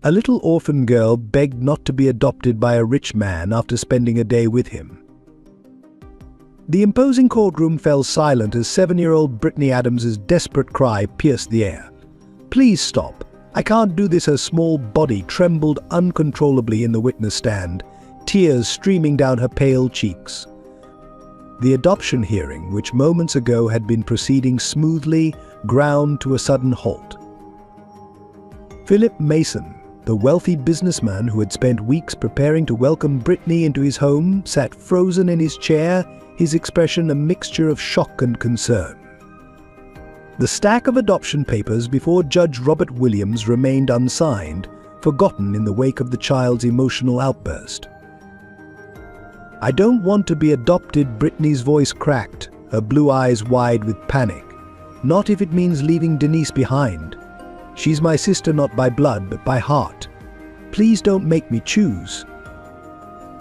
A little orphan girl begged not to be adopted by a rich man after spending a day with him. The imposing courtroom fell silent as 7-year-old Brittany Adams's desperate cry pierced the air. "Please stop. I can't do this." Her small body trembled uncontrollably in the witness stand, tears streaming down her pale cheeks. The adoption hearing, which moments ago had been proceeding smoothly, ground to a sudden halt. Philip Mason, the wealthy businessman who had spent weeks preparing to welcome Brittany into his home, sat frozen in his chair, his expression a mixture of shock and concern. The stack of adoption papers before Judge Robert Williams remained unsigned, forgotten in the wake of the child's emotional outburst. "I don't want to be adopted," Brittany's voice cracked, her blue eyes wide with panic. "Not if it means leaving Denise behind. She's my sister not by blood, but by heart. Please don't make me choose."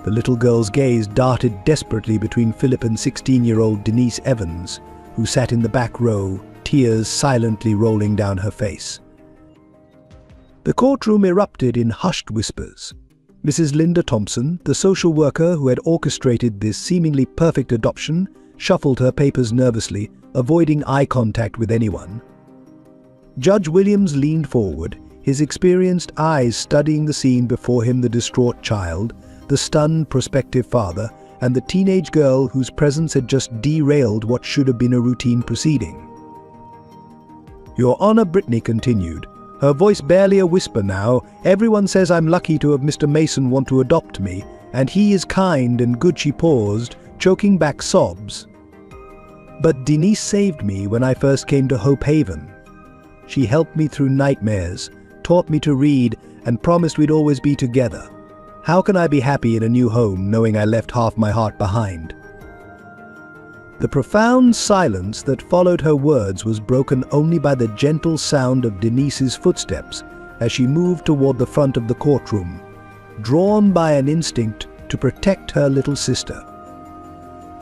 The little girl's gaze darted desperately between Philip and 16-year-old Denise Evans, who sat in the back row, tears silently rolling down her face. The courtroom erupted in hushed whispers. Mrs. Linda Thompson, the social worker who had orchestrated this seemingly perfect adoption, shuffled her papers nervously, avoiding eye contact with anyone. Judge Williams leaned forward, his experienced eyes studying the scene before him: the distraught child, the stunned prospective father, and the teenage girl whose presence had just derailed what should have been a routine proceeding. "Your Honor," Brittany continued, her voice barely a whisper now, "everyone says I'm lucky to have Mr. Mason want to adopt me, and he is kind and good." She paused, choking back sobs. "But Denise saved me when I first came to Hope Haven. She helped me through nightmares, taught me to read, and promised we'd always be together. How can I be happy in a new home knowing I left half my heart behind?" The profound silence that followed her words was broken only by the gentle sound of Denise's footsteps as she moved toward the front of the courtroom, drawn by an instinct to protect her little sister.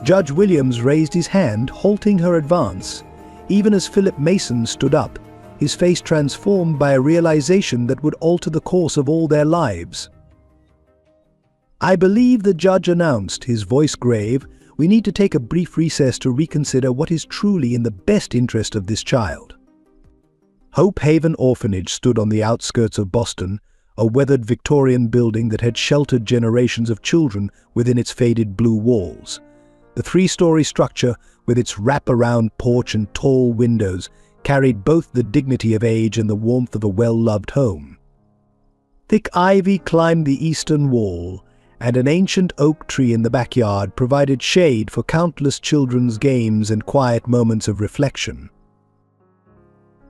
Judge Williams raised his hand, halting her advance. Even as Philip Mason stood up, his face transformed by a realization that would alter the course of all their lives. "I believe," the judge announced, his voice grave, "we need to take a brief recess to reconsider what is truly in the best interest of this child." Hope Haven Orphanage stood on the outskirts of Boston, a weathered Victorian building that had sheltered generations of children within its faded blue walls. The 3-story structure, with its wrap-around porch and tall windows, carried both the dignity of age and the warmth of a well-loved home. Thick ivy climbed the eastern wall, and an ancient oak tree in the backyard provided shade for countless children's games and quiet moments of reflection.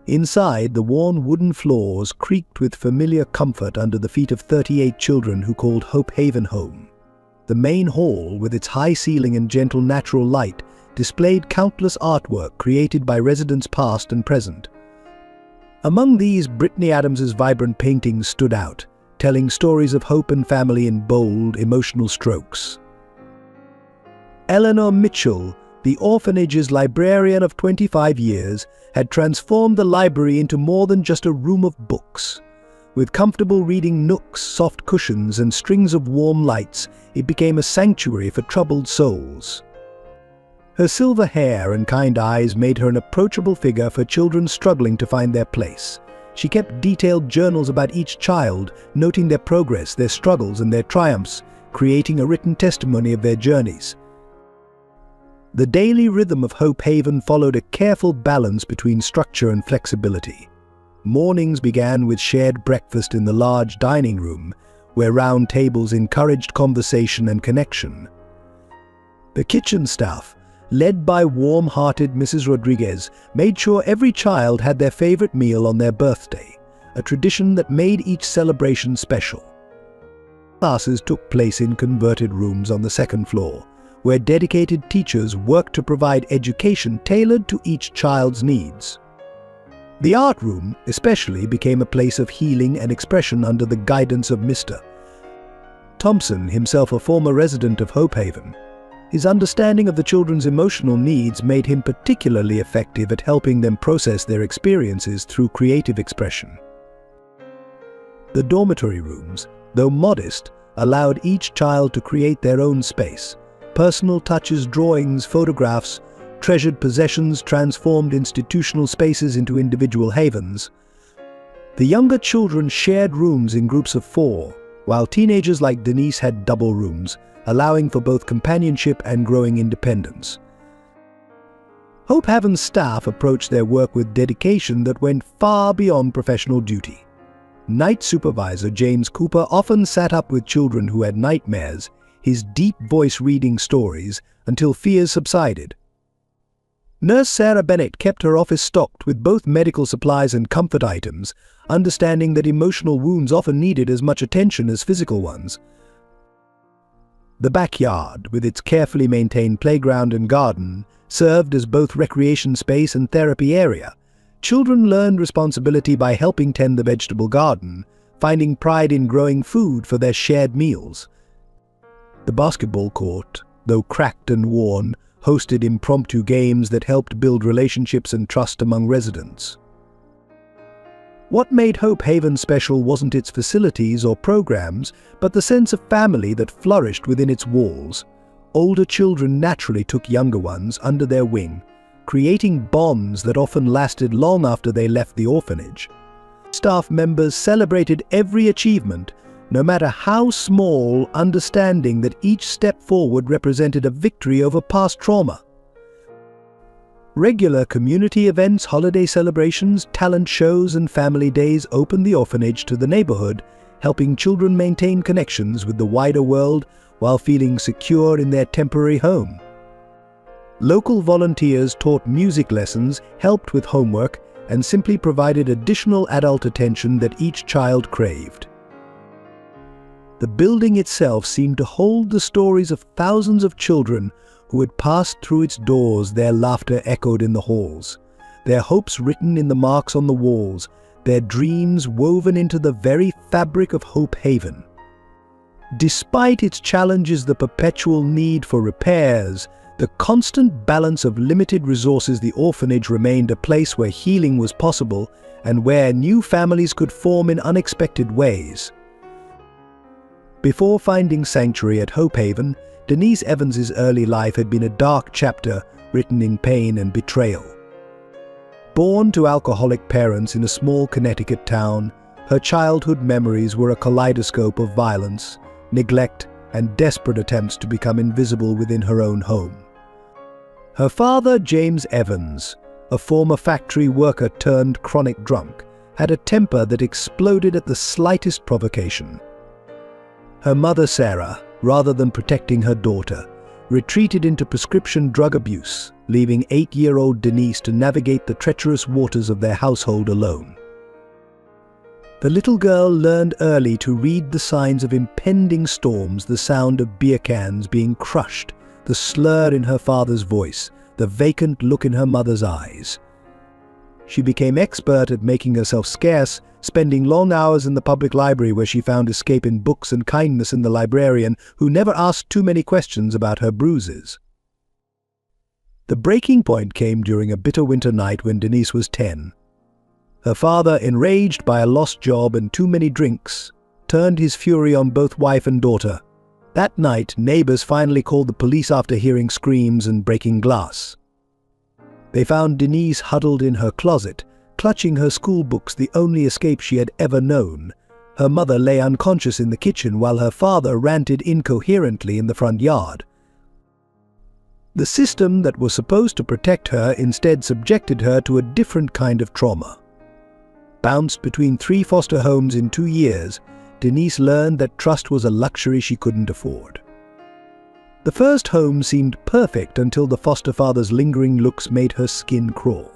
Inside, the worn wooden floors creaked with familiar comfort under the feet of 38 children who called Hope Haven home. The main hall, with its high ceiling and gentle natural light, displayed countless artwork created by residents past and present. Among these, Brittany Adams's vibrant paintings stood out, telling stories of hope and family in bold, emotional strokes. Eleanor Mitchell, the orphanage's librarian of 25 years, had transformed the library into more than just a room of books. With comfortable reading nooks, soft cushions, and strings of warm lights, it became a sanctuary for troubled souls. Her silver hair and kind eyes made her an approachable figure for children struggling to find their place. She kept detailed journals about each child, noting their progress, their struggles, and their triumphs, creating a written testimony of their journeys. The daily rhythm of Hope Haven followed a careful balance between structure and flexibility. Mornings began with shared breakfast in the large dining room, where round tables encouraged conversation and connection. The kitchen staff, led by warm-hearted Mrs. Rodriguez, made sure every child had their favorite meal on their birthday, a tradition that made each celebration special. Classes took place in converted rooms on the second floor, where dedicated teachers worked to provide education tailored to each child's needs. The art room, especially, became a place of healing and expression under the guidance of Mr. Thompson, himself a former resident of Hope Haven. His understanding of the children's emotional needs made him particularly effective at helping them process their experiences through creative expression. The dormitory rooms, though modest, allowed each child to create their own space. Personal touches, drawings, photographs, treasured possessions transformed institutional spaces into individual havens. The younger children shared rooms in groups of 4, while teenagers like Denise had double rooms, allowing for both companionship and growing independence. Hope Haven's staff approached their work with dedication that went far beyond professional duty. Night supervisor James Cooper often sat up with children who had nightmares, his deep voice reading stories until fears subsided. Nurse Sarah Bennett kept her office stocked with both medical supplies and comfort items, understanding that emotional wounds often needed as much attention as physical ones. The backyard, with its carefully maintained playground and garden, served as both recreation space and therapy area. Children learned responsibility by helping tend the vegetable garden, finding pride in growing food for their shared meals. The basketball court, though cracked and worn, hosted impromptu games that helped build relationships and trust among residents. What made Hope Haven special wasn't its facilities or programs, but the sense of family that flourished within its walls. Older children naturally took younger ones under their wing, creating bonds that often lasted long after they left the orphanage. Staff members celebrated every achievement, no matter how small, understanding that each step forward represented a victory over past trauma. Regular community events, holiday celebrations, talent shows, and family days opened the orphanage to the neighborhood, helping children maintain connections with the wider world while feeling secure in their temporary home. Local volunteers taught music lessons, helped with homework, and simply provided additional adult attention that each child craved. The building itself seemed to hold the stories of thousands of children who had passed through its doors, their laughter echoed in the halls, their hopes written in the marks on the walls, their dreams woven into the very fabric of Hope Haven. Despite its challenges, the perpetual need for repairs, the constant balance of limited resources, the orphanage remained a place where healing was possible and where new families could form in unexpected ways. Before finding sanctuary at Hope Haven, Denise Evans's early life had been a dark chapter written in pain and betrayal. Born to alcoholic parents in a small Connecticut town, her childhood memories were a kaleidoscope of violence, neglect, and desperate attempts to become invisible within her own home. Her father, James Evans, a former factory worker turned chronic drunk, had a temper that exploded at the slightest provocation. Her mother, Sarah, rather than protecting her daughter, retreated into prescription drug abuse, leaving 8-year-old Denise to navigate the treacherous waters of their household alone. The little girl learned early to read the signs of impending storms, the sound of beer cans being crushed, the slur in her father's voice, the vacant look in her mother's eyes. She became expert at making herself scarce, spending long hours in the public library where she found escape in books and kindness in the librarian who never asked too many questions about her bruises. The breaking point came during a bitter winter night when Denise was 10. Her father, enraged by a lost job and too many drinks, turned his fury on both wife and daughter. That night, neighbors finally called the police after hearing screams and breaking glass. They found Denise huddled in her closet, clutching her school books, the only escape she had ever known. Her mother lay unconscious in the kitchen while her father ranted incoherently in the front yard. The system that was supposed to protect her instead subjected her to a different kind of trauma. Bounced between 3 foster homes in 2 years, Denise learned that trust was a luxury she couldn't afford. The first home seemed perfect until the foster father's lingering looks made her skin crawl.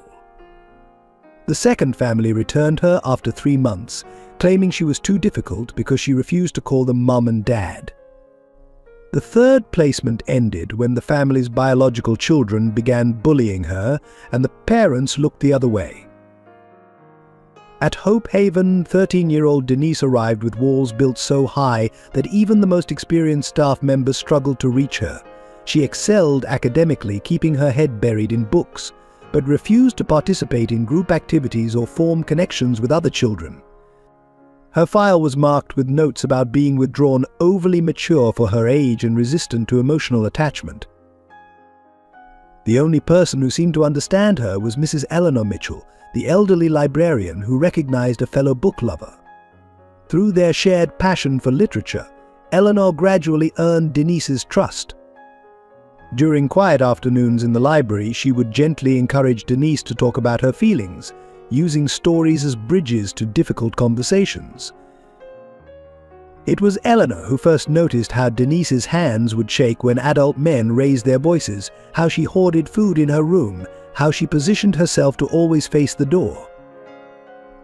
The second family returned her after 3 months, claiming she was too difficult because she refused to call them mom and dad. The third placement ended when the family's biological children began bullying her and the parents looked the other way. At Hope Haven, 13-year-old Denise arrived with walls built so high that even the most experienced staff members struggled to reach her. She excelled academically, keeping her head buried in books, but refused to participate in group activities or form connections with other children. Her file was marked with notes about being withdrawn, overly mature for her age and resistant to emotional attachment. The only person who seemed to understand her was Mrs. Eleanor Mitchell, the elderly librarian who recognized a fellow book lover. Through their shared passion for literature, Eleanor gradually earned Denise's trust. During quiet afternoons in the library, she would gently encourage Denise to talk about her feelings, using stories as bridges to difficult conversations. It was Eleanor who first noticed how Denise's hands would shake when adult men raised their voices, how she hoarded food in her room, how she positioned herself to always face the door.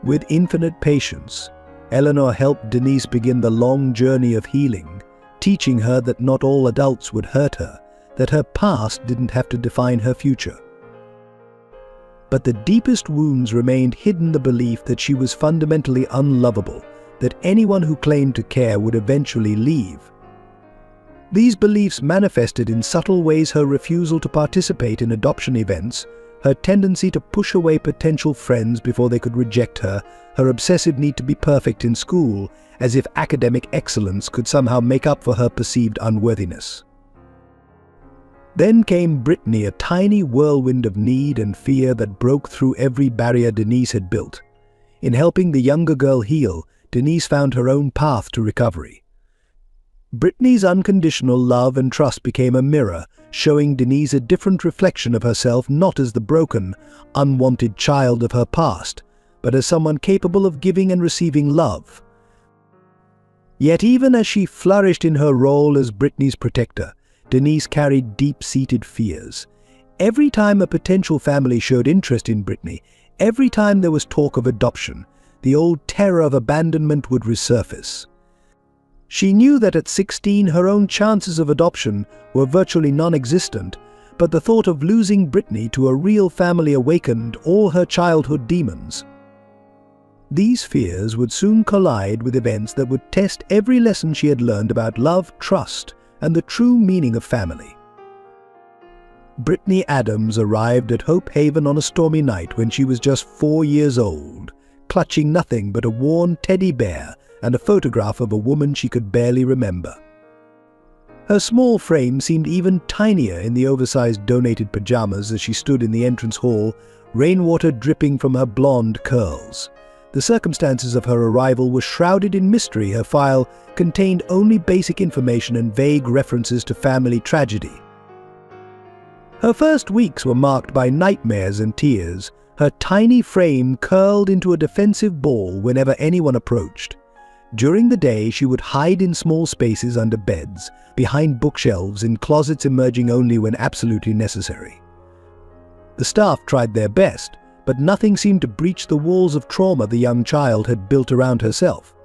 With infinite patience, Eleanor helped Denise begin the long journey of healing, teaching her that not all adults would hurt her, that her past didn't have to define her future. But the deepest wounds remained hidden: the belief that she was fundamentally unlovable, that anyone who claimed to care would eventually leave. These beliefs manifested in subtle ways: her refusal to participate in adoption events, her tendency to push away potential friends before they could reject her, her obsessive need to be perfect in school, as if academic excellence could somehow make up for her perceived unworthiness. Then came Brittany, a tiny whirlwind of need and fear that broke through every barrier Denise had built. In helping the younger girl heal, Denise found her own path to recovery. Brittany's unconditional love and trust became a mirror, showing Denise a different reflection of herself, not as the broken, unwanted child of her past, but as someone capable of giving and receiving love. Yet even as she flourished in her role as Brittany's protector, Denise carried deep-seated fears. Every time a potential family showed interest in Brittany, every time there was talk of adoption, the old terror of abandonment would resurface. She knew that at 16 her own chances of adoption were virtually non-existent, but the thought of losing Brittany to a real family awakened all her childhood demons. These fears would soon collide with events that would test every lesson she had learned about love, trust, and the true meaning of family. Brittany Adams arrived at Hope Haven on a stormy night when she was just 4 years old, clutching nothing but a worn teddy bear and a photograph of a woman she could barely remember. Her small frame seemed even tinier in the oversized donated pajamas as she stood in the entrance hall, rainwater dripping from her blonde curls. The circumstances of her arrival were shrouded in mystery. Her file contained only basic information and vague references to family tragedy. Her first weeks were marked by nightmares and tears. Her tiny frame curled into a defensive ball whenever anyone approached. During the day, she would hide in small spaces under beds, behind bookshelves, in closets, emerging only when absolutely necessary. The staff tried their best, but nothing seemed to breach the walls of trauma the young child had built around herself.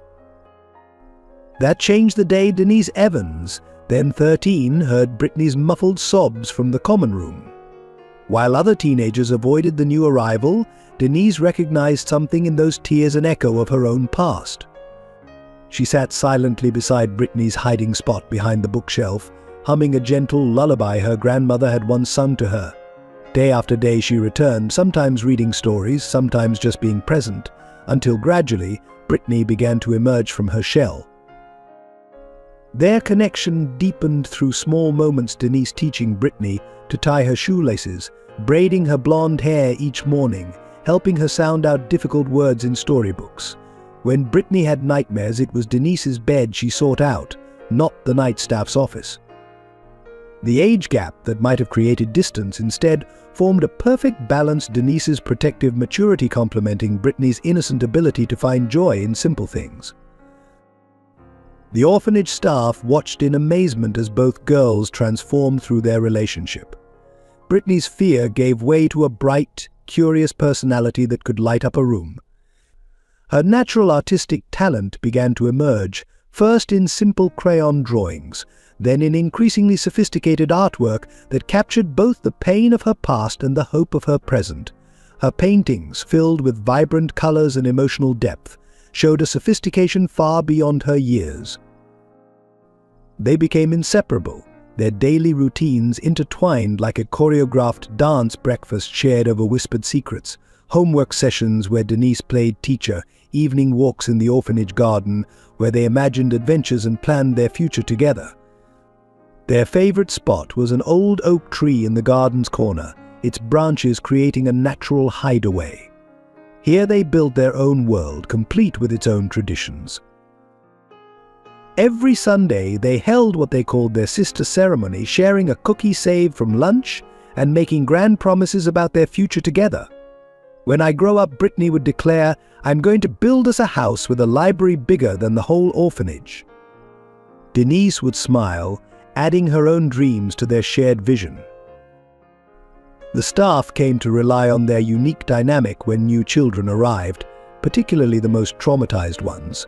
That changed the day Denise Evans, then 13, heard Brittany's muffled sobs from the common room. While other teenagers avoided the new arrival, Denise recognized something in those tears, an echo of her own past. She sat silently beside Brittany's hiding spot behind the bookshelf, humming a gentle lullaby her grandmother had once sung to her. Day after day she returned, sometimes reading stories, sometimes just being present, until gradually Brittany began to emerge from her shell. Their connection deepened through small moments: Denise teaching Brittany to tie her shoelaces, braiding her blonde hair each morning, helping her sound out difficult words in storybooks. When Brittany had nightmares, it was Denise's bed she sought out, not the night staff's office. The age gap that might have created distance instead formed a perfect balance: Denise's protective maturity complementing Brittany's innocent ability to find joy in simple things. The orphanage staff watched in amazement as both girls transformed through their relationship. Brittany's fear gave way to a bright, curious personality that could light up a room. Her natural artistic talent began to emerge, first in simple crayon drawings, then in increasingly sophisticated artwork that captured both the pain of her past and the hope of her present. Her paintings, filled with vibrant colors and emotional depth, showed a sophistication far beyond her years. They became inseparable, their daily routines intertwined like a choreographed dance: breakfast shared over whispered secrets, homework sessions where Denise played teacher, evening walks in the orphanage garden where they imagined adventures and planned their future together. Their favorite spot was an old oak tree in the garden's corner, its branches creating a natural hideaway. Here they built their own world, complete with its own traditions. Every Sunday, they held what they called their sister ceremony, sharing a cookie saved from lunch and making grand promises about their future together. "When I grow up," Brittany would declare, "I'm going to build us a house with a library bigger than the whole orphanage." Denise would smile, adding her own dreams to their shared vision. The staff came to rely on their unique dynamic when new children arrived, particularly the most traumatized ones.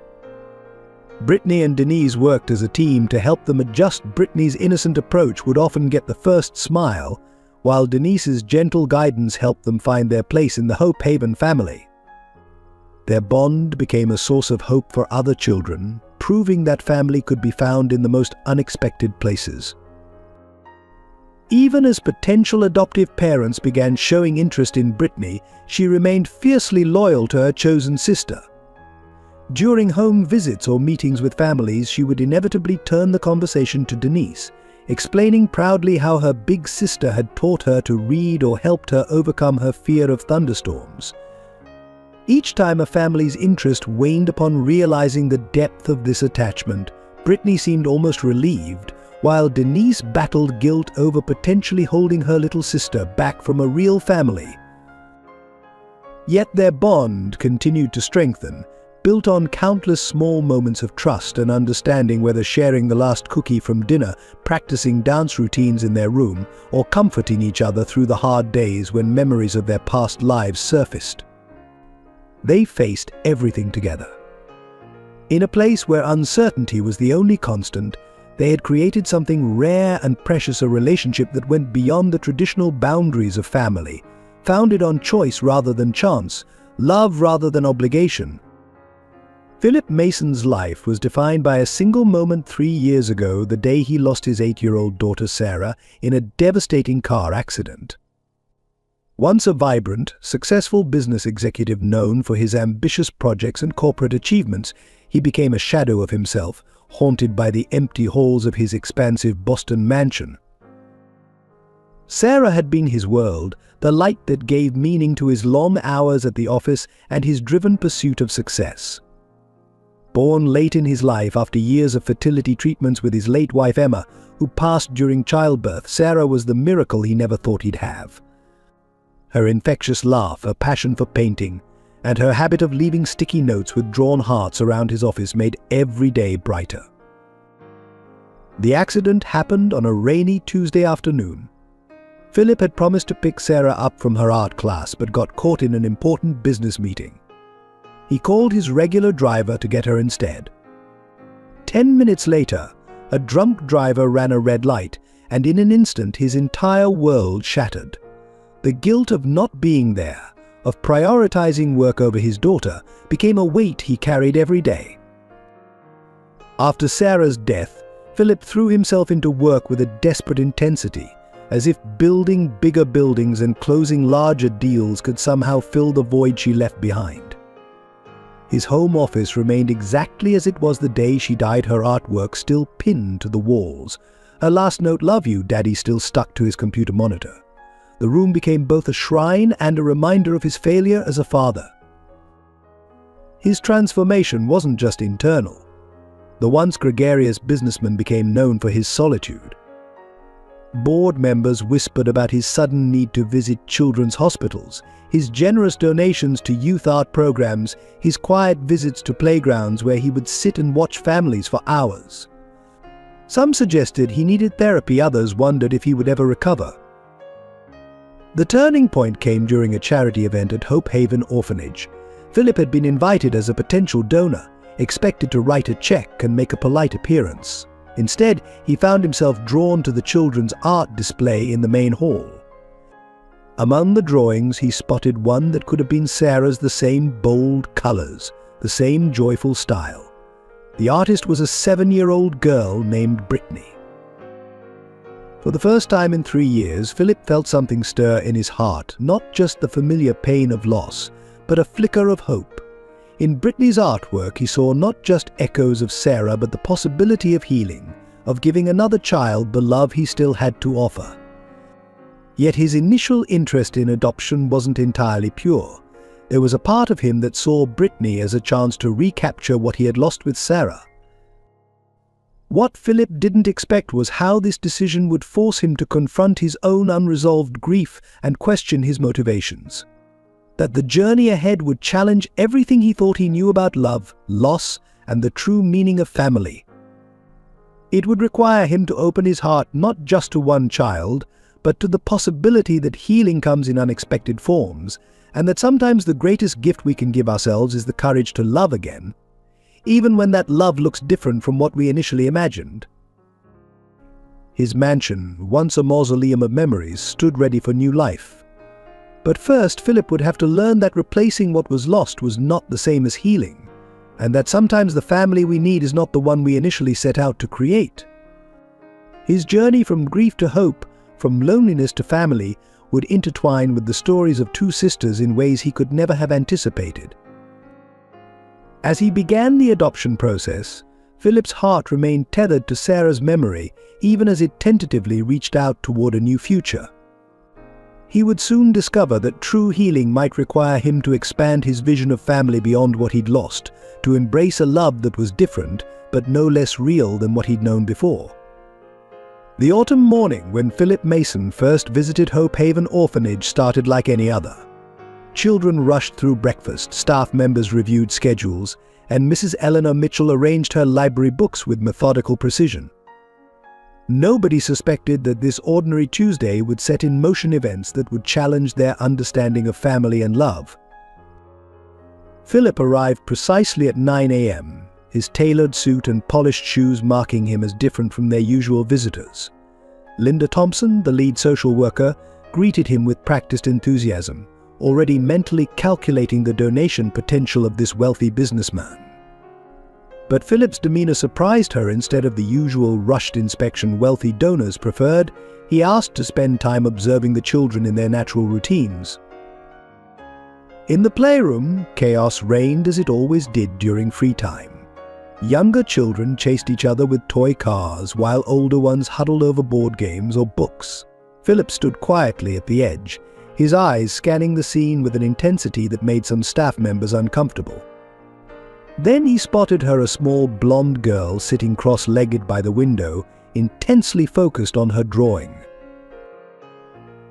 Brittany and Denise worked as a team to help them adjust. Brittany's innocent approach would often get the first smile, while Denise's gentle guidance helped them find their place in the Hope Haven family. Their bond became a source of hope for other children, proving that family could be found in the most unexpected places. Even as potential adoptive parents began showing interest in Brittany, she remained fiercely loyal to her chosen sister. During home visits or meetings with families, she would inevitably turn the conversation to Denise, explaining proudly how her big sister had taught her to read or helped her overcome her fear of thunderstorms. Each time a family's interest waned upon realizing the depth of this attachment, Brittany seemed almost relieved, while Denise battled guilt over potentially holding her little sister back from a real family. Yet their bond continued to strengthen, built on countless small moments of trust and understanding, whether sharing the last cookie from dinner, practicing dance routines in their room, or comforting each other through the hard days when memories of their past lives surfaced. They faced everything together. In a place where uncertainty was the only constant, they had created something rare and precious, a relationship that went beyond the traditional boundaries of family, founded on choice rather than chance, love rather than obligation. Philip Mason's life was defined by a single moment 3 years ago, the day he lost his 8-year-old daughter Sarah in a devastating car accident. Once a vibrant, successful business executive known for his ambitious projects and corporate achievements, he became a shadow of himself, haunted by the empty halls of his expansive Boston mansion. Sarah had been his world, the light that gave meaning to his long hours at the office and his driven pursuit of success. Born late in his life after years of fertility treatments with his late wife Emma, who passed during childbirth, Sarah was the miracle he never thought he'd have. Her infectious laugh, her passion for painting, and her habit of leaving sticky notes with drawn hearts around his office made every day brighter. The accident happened on a rainy Tuesday afternoon. Philip had promised to pick Sarah up from her art class but got caught in an important business meeting. He called his regular driver to get her instead. 10 minutes later, a drunk driver ran a red light, and in an instant his entire world shattered. The guilt of not being there, of prioritizing work over his daughter, became a weight he carried every day. After Sarah's death, Philip threw himself into work with a desperate intensity, as if building bigger buildings and closing larger deals could somehow fill the void she left behind. His home office remained exactly as it was the day she died, her artwork still pinned to the walls. Her last note, "Love you, Daddy," still stuck to his computer monitor. The room became both a shrine and a reminder of his failure as a father. His transformation wasn't just internal. The once gregarious businessman became known for his solitude. Board members whispered about his sudden need to visit children's hospitals, his generous donations to youth art programs, his quiet visits to playgrounds where he would sit and watch families for hours. Some suggested he needed therapy, others wondered if he would ever recover. The turning point came during a charity event at Hope Haven Orphanage. Philip had been invited as a potential donor, expected to write a check and make a polite appearance. Instead, he found himself drawn to the children's art display in the main hall. Among the drawings, he spotted one that could have been Sarah's, the same bold colors, the same joyful style. The artist was a 7-year-old girl named Brittany. For the first time in 3 years, Philip felt something stir in his heart, not just the familiar pain of loss, but a flicker of hope. In Brittany's artwork, he saw not just echoes of Sarah, but the possibility of healing, of giving another child the love he still had to offer. Yet his initial interest in adoption wasn't entirely pure. There was a part of him that saw Brittany as a chance to recapture what he had lost with Sarah. What Philip didn't expect was how this decision would force him to confront his own unresolved grief and question his motivations. That the journey ahead would challenge everything he thought he knew about love, loss, and the true meaning of family. It would require him to open his heart not just to one child, but to the possibility that healing comes in unexpected forms, and that sometimes the greatest gift we can give ourselves is the courage to love again, even when that love looks different from what we initially imagined. His mansion, once a mausoleum of memories, stood ready for new life. But first, Philip would have to learn that replacing what was lost was not the same as healing, and that sometimes the family we need is not the one we initially set out to create. His journey from grief to hope, from loneliness to family, would intertwine with the stories of two sisters in ways he could never have anticipated. As he began the adoption process, Philip's heart remained tethered to Sarah's memory, even as it tentatively reached out toward a new future. He would soon discover that true healing might require him to expand his vision of family beyond what he'd lost, to embrace a love that was different, but no less real than what he'd known before. The autumn morning when Philip Mason first visited Hope Haven Orphanage started like any other. Children rushed through breakfast, staff members reviewed schedules, and Mrs. Eleanor Mitchell arranged her library books with methodical precision. Nobody suspected that this ordinary Tuesday would set in motion events that would challenge their understanding of family and love. Philip arrived precisely at 9 a.m., his tailored suit and polished shoes marking him as different from their usual visitors. Linda Thompson, the lead social worker, greeted him with practiced enthusiasm, already mentally calculating the donation potential of this wealthy businessman. But Philip's demeanor surprised her. Instead of the usual rushed inspection wealthy donors preferred, he asked to spend time observing the children in their natural routines. In the playroom, chaos reigned as it always did during free time. Younger children chased each other with toy cars, while older ones huddled over board games or books. Philip stood quietly at the edge, his eyes scanning the scene with an intensity that made some staff members uncomfortable. Then he spotted her, a small blonde girl sitting cross-legged by the window, intensely focused on her drawing.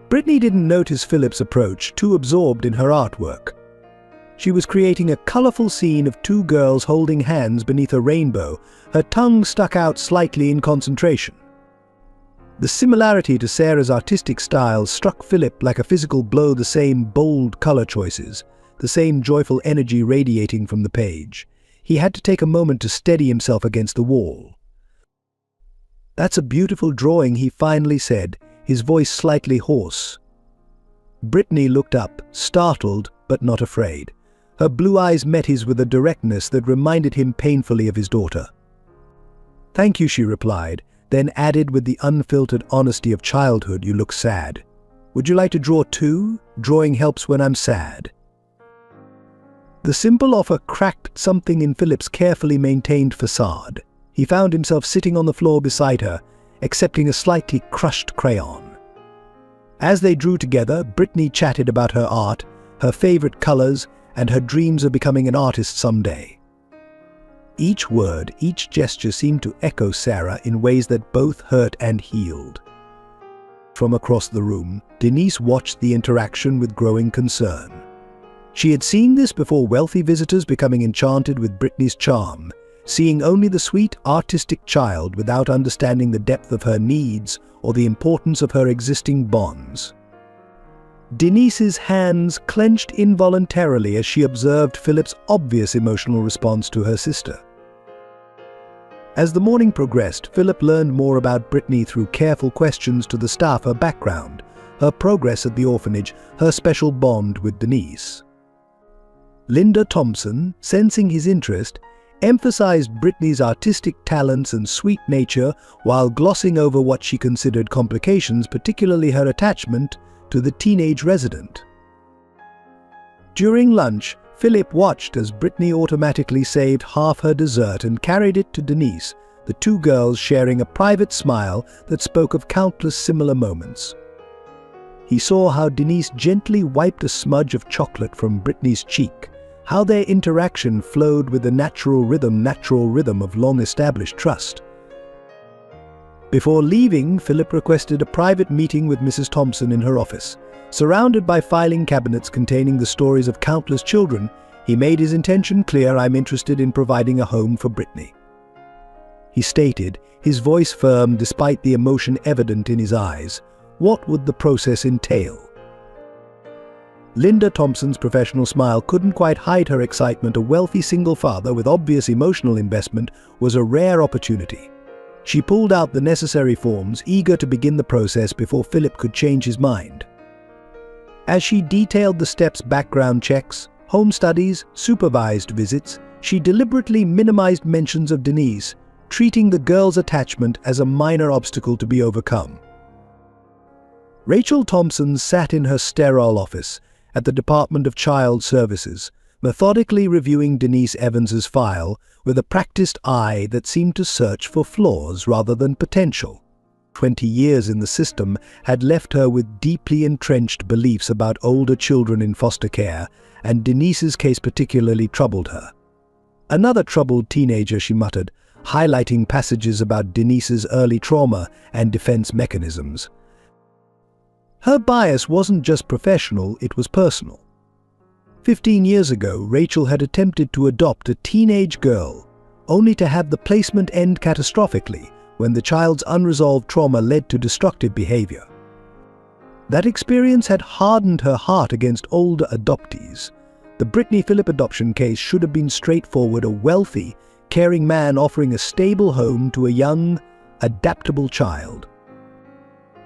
Brittany didn't notice Philip's approach, too absorbed in her artwork. She was creating a colorful scene of two girls holding hands beneath a rainbow, her tongue stuck out slightly in concentration. The similarity to Sarah's artistic style struck Philip like a physical blow. The same bold color choices, the same joyful energy radiating from the page. He had to take a moment to steady himself against the wall. "That's a beautiful drawing," he finally said, his voice slightly hoarse. Brittany looked up, startled but not afraid. Her blue eyes met his with a directness that reminded him painfully of his daughter. "Thank you," she replied, then added with the unfiltered honesty of childhood, "You look sad. Would you like to draw too? Drawing helps when I'm sad." The simple offer cracked something in Philip's carefully maintained facade. He found himself sitting on the floor beside her, accepting a slightly crushed crayon. As they drew together, Brittany chatted about her art, her favorite colors, and her dreams of becoming an artist someday. Each word, each gesture seemed to echo Sarah in ways that both hurt and healed. From across the room, Denise watched the interaction with growing concern. She had seen this before: wealthy visitors becoming enchanted with Brittany's charm, seeing only the sweet, artistic child without understanding the depth of her needs or the importance of her existing bonds. Denise's hands clenched involuntarily as she observed Philip's obvious emotional response to her sister. As the morning progressed, Philip learned more about Brittany through careful questions to the staff: her background, her progress at the orphanage, her special bond with Denise. Linda Thompson, sensing his interest, emphasized Brittany's artistic talents and sweet nature while glossing over what she considered complications, particularly her attachment to the teenage resident. During lunch, Philip watched as Brittany automatically saved half her dessert and carried it to Denise, the two girls sharing a private smile that spoke of countless similar moments. He saw how Denise gently wiped a smudge of chocolate from Brittany's cheek, how their interaction flowed with the natural rhythm of long-established trust. Before leaving, Philip requested a private meeting with Mrs. Thompson in her office. Surrounded by filing cabinets containing the stories of countless children, he made his intention clear: "I'm interested in providing a home for Brittany," he stated, his voice firm despite the emotion evident in his eyes. What would the process entail? Linda Thompson's professional smile couldn't quite hide her excitement. A wealthy single father with obvious emotional investment was a rare opportunity. She pulled out the necessary forms, eager to begin the process before Philip could change his mind. As she detailed the steps: background checks, home studies, supervised visits, she deliberately minimized mentions of Denise, treating the girl's attachment as a minor obstacle to be overcome. Rachel Thompson sat in her sterile office at the Department of Child Services, methodically reviewing Denise Evans's file with a practiced eye that seemed to search for flaws rather than potential. 20 years in the system had left her with deeply entrenched beliefs about older children in foster care, and Denise's case particularly troubled her. "Another troubled teenager," she muttered, highlighting passages about Denise's early trauma and defense mechanisms. Her bias wasn't just professional, it was personal. 15 years ago, Rachel had attempted to adopt a teenage girl, only to have the placement end catastrophically when the child's unresolved trauma led to destructive behavior. That experience had hardened her heart against older adoptees. The Brittany Phillip adoption case should have been straightforward: a wealthy, caring man offering a stable home to a young, adaptable child.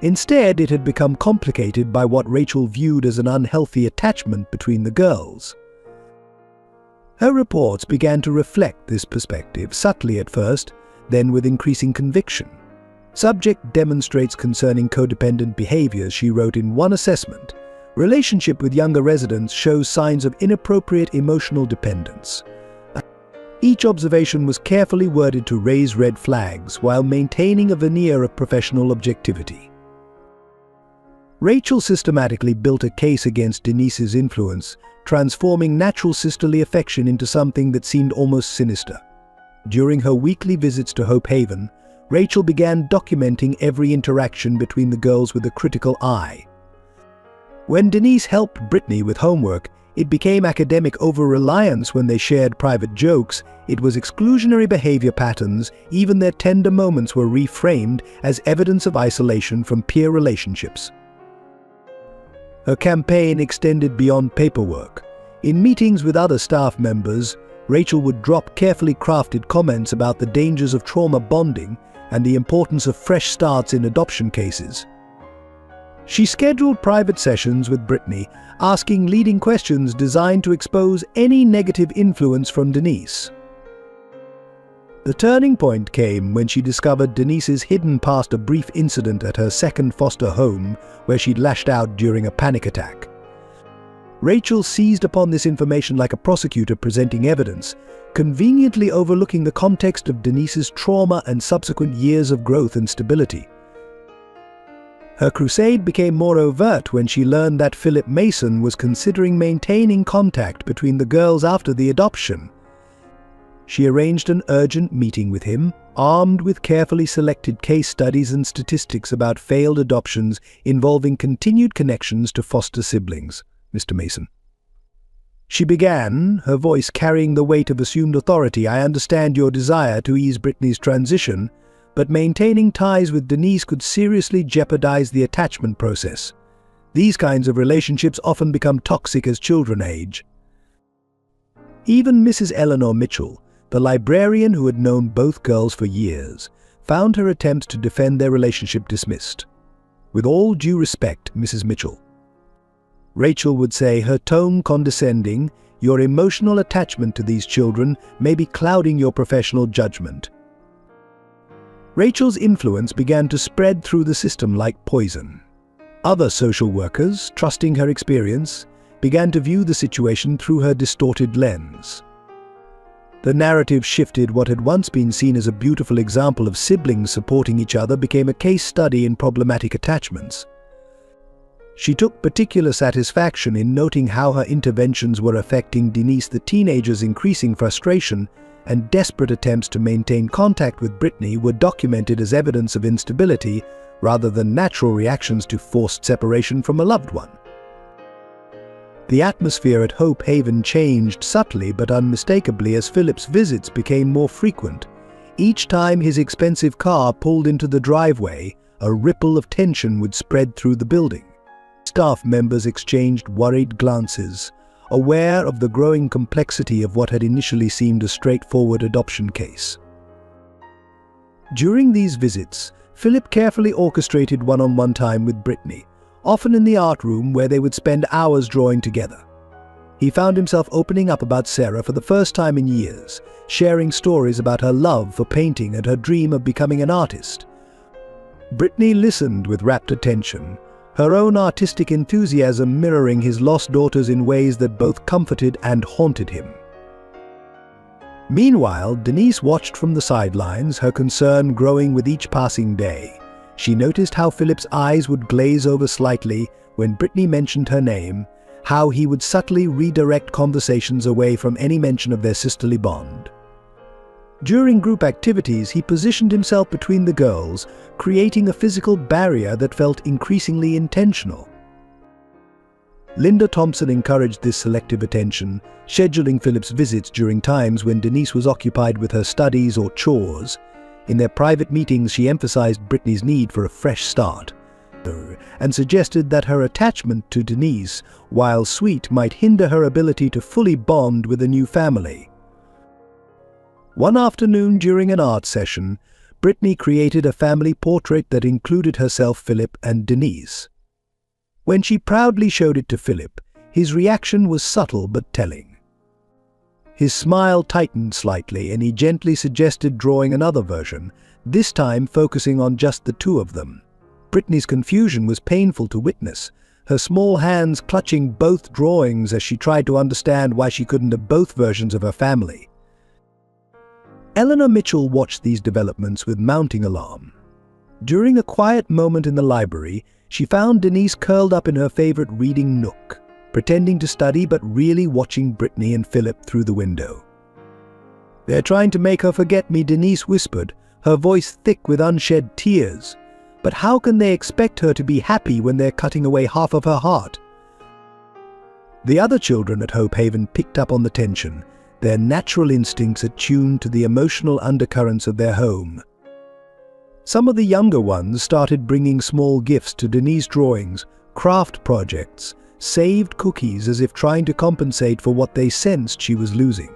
Instead, it had become complicated by what Rachel viewed as an unhealthy attachment between the girls. Her reports began to reflect this perspective, subtly at first, then with increasing conviction. "Subject demonstrates concerning codependent behaviors," she wrote in one assessment. "Relationship with younger residents shows signs of inappropriate emotional dependence." Each observation was carefully worded to raise red flags while maintaining a veneer of professional objectivity. Rachel systematically built a case against Denise's influence, transforming natural sisterly affection into something that seemed almost sinister. During her weekly visits to Hope Haven, Rachel began documenting every interaction between the girls with a critical eye. When Denise helped Brittany with homework, it became academic over-reliance. When they shared private jokes, it was exclusionary behavior patterns. Even their tender moments were reframed as evidence of isolation from peer relationships. Her campaign extended beyond paperwork. In meetings with other staff members, Rachel would drop carefully crafted comments about the dangers of trauma bonding and the importance of fresh starts in adoption cases. She scheduled private sessions with Brittany, asking leading questions designed to expose any negative influence from Denise. The turning point came when she discovered Denise's hidden past: a brief incident at her second foster home where she'd lashed out during a panic attack. Rachel seized upon this information like a prosecutor presenting evidence, conveniently overlooking the context of Denise's trauma and subsequent years of growth and stability. Her crusade became more overt when she learned that Philip Mason was considering maintaining contact between the girls after the adoption. She arranged an urgent meeting with him, armed with carefully selected case studies and statistics about failed adoptions involving continued connections to foster siblings. "Mr. Mason," she began, her voice carrying the weight of assumed authority, "I understand your desire to ease Brittany's transition, but maintaining ties with Denise could seriously jeopardize the attachment process. These kinds of relationships often become toxic as children age." Even Mrs. Eleanor Mitchell, the librarian who had known both girls for years, found her attempts to defend their relationship dismissed. "With all due respect, Mrs. Mitchell," Rachel would say, her tone condescending, "your emotional attachment to these children may be clouding your professional judgment." Rachel's influence began to spread through the system like poison. Other social workers, trusting her experience, began to view the situation through her distorted lens. The narrative shifted. What had once been seen as a beautiful example of siblings supporting each other became a case study in problematic attachments. She took particular satisfaction in noting how her interventions were affecting Denise, the teenager's increasing frustration and desperate attempts to maintain contact with Brittany were documented as evidence of instability rather than natural reactions to forced separation from a loved one. The atmosphere at Hope Haven changed subtly but unmistakably as Philip's visits became more frequent. Each time his expensive car pulled into the driveway, a ripple of tension would spread through the building. Staff members exchanged worried glances, aware of the growing complexity of what had initially seemed a straightforward adoption case. During these visits, Philip carefully orchestrated one-on-one time with Brittany, often in the art room where they would spend hours drawing together. He found himself opening up about Sarah for the first time in years, sharing stories about her love for painting and her dream of becoming an artist. Brittany listened with rapt attention, her own artistic enthusiasm mirroring his lost daughter's in ways that both comforted and haunted him. Meanwhile, Denise watched from the sidelines, her concern growing with each passing day. She noticed how Philip's eyes would glaze over slightly when Brittany mentioned her name, how he would subtly redirect conversations away from any mention of their sisterly bond. During group activities, he positioned himself between the girls, creating a physical barrier that felt increasingly intentional. Linda Thompson encouraged this selective attention, scheduling Philip's visits during times when Denise was occupied with her studies or chores. In their private meetings, she emphasized Brittany's need for a fresh start, and suggested that her attachment to Denise, while sweet, might hinder her ability to fully bond with a new family. One afternoon during an art session, Brittany created a family portrait that included herself, Philip, and Denise. When she proudly showed it to Philip, his reaction was subtle but telling. His smile tightened slightly and he gently suggested drawing another version, this time focusing on just the two of them. Brittany's confusion was painful to witness, her small hands clutching both drawings as she tried to understand why she couldn't have both versions of her family. Eleanor Mitchell watched these developments with mounting alarm. During a quiet moment in the library, she found Denise curled up in her favorite reading nook, pretending to study but really watching Brittany and Philip through the window. "They're trying to make her forget me," Denise whispered, her voice thick with unshed tears. "But how can they expect her to be happy when they're cutting away half of her heart?" The other children at Hope Haven picked up on the tension, their natural instincts attuned to the emotional undercurrents of their home. Some of the younger ones started bringing small gifts to Denise's drawings, craft projects, saved cookies as if trying to compensate for what they sensed she was losing.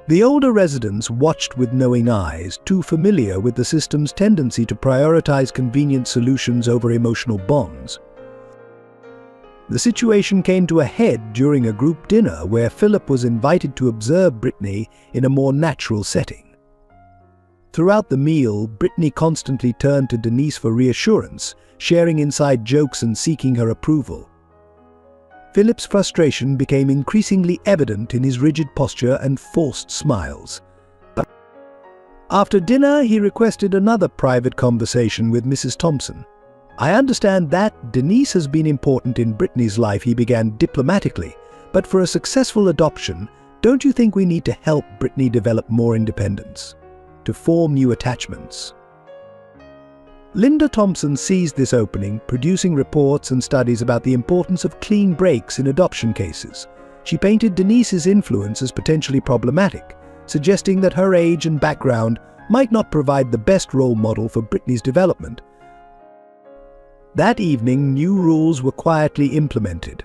The older residents watched with knowing eyes, too familiar with the system's tendency to prioritize convenient solutions over emotional bonds. The situation came to a head during a group dinner where Philip was invited to observe Brittany in a more natural setting. Throughout the meal, Brittany constantly turned to Denise for reassurance, sharing inside jokes and seeking her approval. Philip's frustration became increasingly evident in his rigid posture and forced smiles. After dinner, he requested another private conversation with Mrs. Thompson. "I understand that Denise has been important in Brittany's life," he began diplomatically, "but for a successful adoption, don't you think we need to help Brittany develop more independence, to form new attachments?" Linda Thompson seized this opening, producing reports and studies about the importance of clean breaks in adoption cases. She painted Denise's influence as potentially problematic, suggesting that her age and background might not provide the best role model for Brittany's development. That evening, new rules were quietly implemented.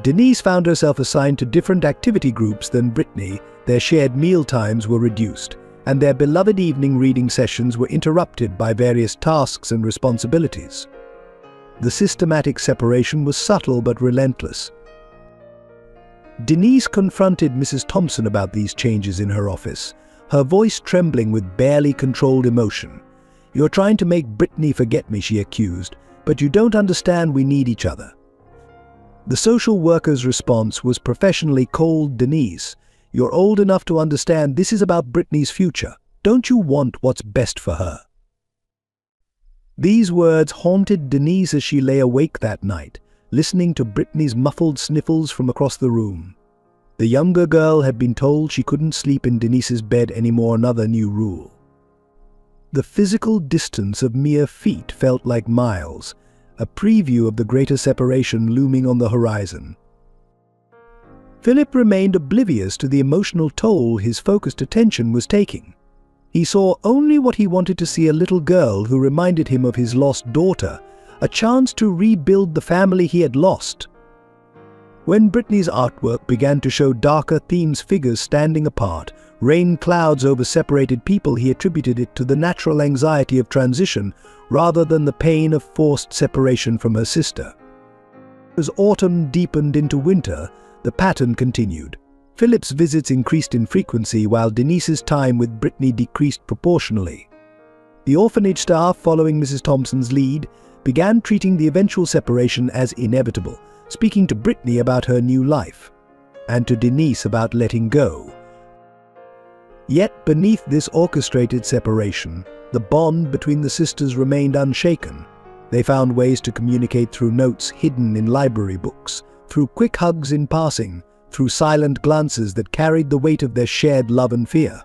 Denise found herself assigned to different activity groups than Brittany, their shared meal times were reduced, and their beloved evening reading sessions were interrupted by various tasks and responsibilities. The systematic separation was subtle but relentless. Denise confronted Mrs. Thompson about these changes in her office, her voice trembling with barely controlled emotion. "You're trying to make Brittany forget me," she accused, "but you don't understand we need each other." The social worker's response was professionally cold. "Denise, you're old enough to understand this is about Brittany's future. Don't you want what's best for her?" These words haunted Denise as she lay awake that night, listening to Brittany's muffled sniffles from across the room. The younger girl had been told she couldn't sleep in Denise's bed anymore, another new rule. The physical distance of mere feet felt like miles, a preview of the greater separation looming on the horizon. Philip remained oblivious to the emotional toll his focused attention was taking. He saw only what he wanted to see: a little girl who reminded him of his lost daughter, a chance to rebuild the family he had lost. When Brittany's artwork began to show darker themes, figures standing apart, rain clouds over separated people, he attributed it to the natural anxiety of transition rather than the pain of forced separation from her sister. As autumn deepened into winter, the pattern continued. Philip's visits increased in frequency while Denise's time with Brittany decreased proportionally. The orphanage staff, following Mrs. Thompson's lead, began treating the eventual separation as inevitable, speaking to Brittany about her new life, and to Denise about letting go. Yet beneath this orchestrated separation, the bond between the sisters remained unshaken. They found ways to communicate through notes hidden in library books, through quick hugs in passing, through silent glances that carried the weight of their shared love and fear.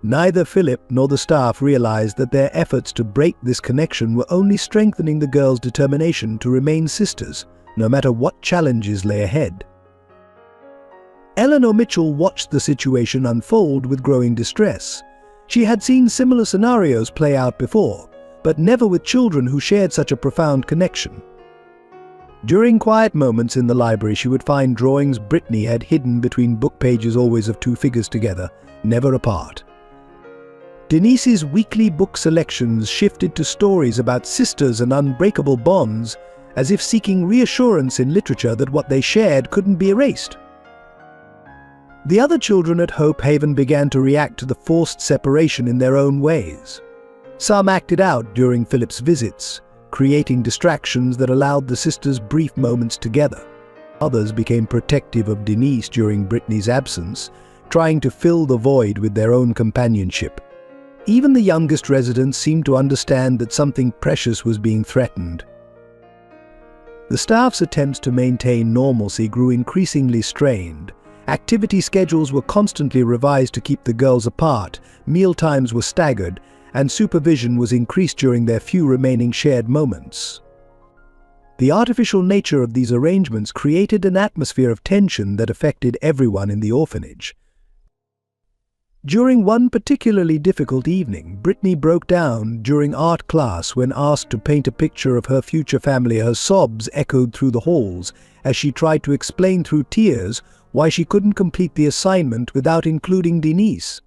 Neither Philip nor the staff realized that their efforts to break this connection were only strengthening the girls' determination to remain sisters, no matter what challenges lay ahead. Eleanor Mitchell watched the situation unfold with growing distress. She had seen similar scenarios play out before, but never with children who shared such a profound connection. During quiet moments in the library, she would find drawings Brittany had hidden between book pages, always of two figures together, never apart. Denise's weekly book selections shifted to stories about sisters and unbreakable bonds, as if seeking reassurance in literature that what they shared couldn't be erased. The other children at Hope Haven began to react to the forced separation in their own ways. Some acted out during Philip's visits, creating distractions that allowed the sisters brief moments together. Others became protective of Denise during Brittany's absence, trying to fill the void with their own companionship. Even the youngest residents seemed to understand that something precious was being threatened. The staff's attempts to maintain normalcy grew increasingly strained. Activity schedules were constantly revised to keep the girls apart, mealtimes were staggered, and supervision was increased during their few remaining shared moments. The artificial nature of these arrangements created an atmosphere of tension that affected everyone in the orphanage. During one particularly difficult evening, Brittany broke down during art class when asked to paint a picture of her future family. Her sobs echoed through the halls as she tried to explain through tears why she couldn't complete the assignment without including Denise.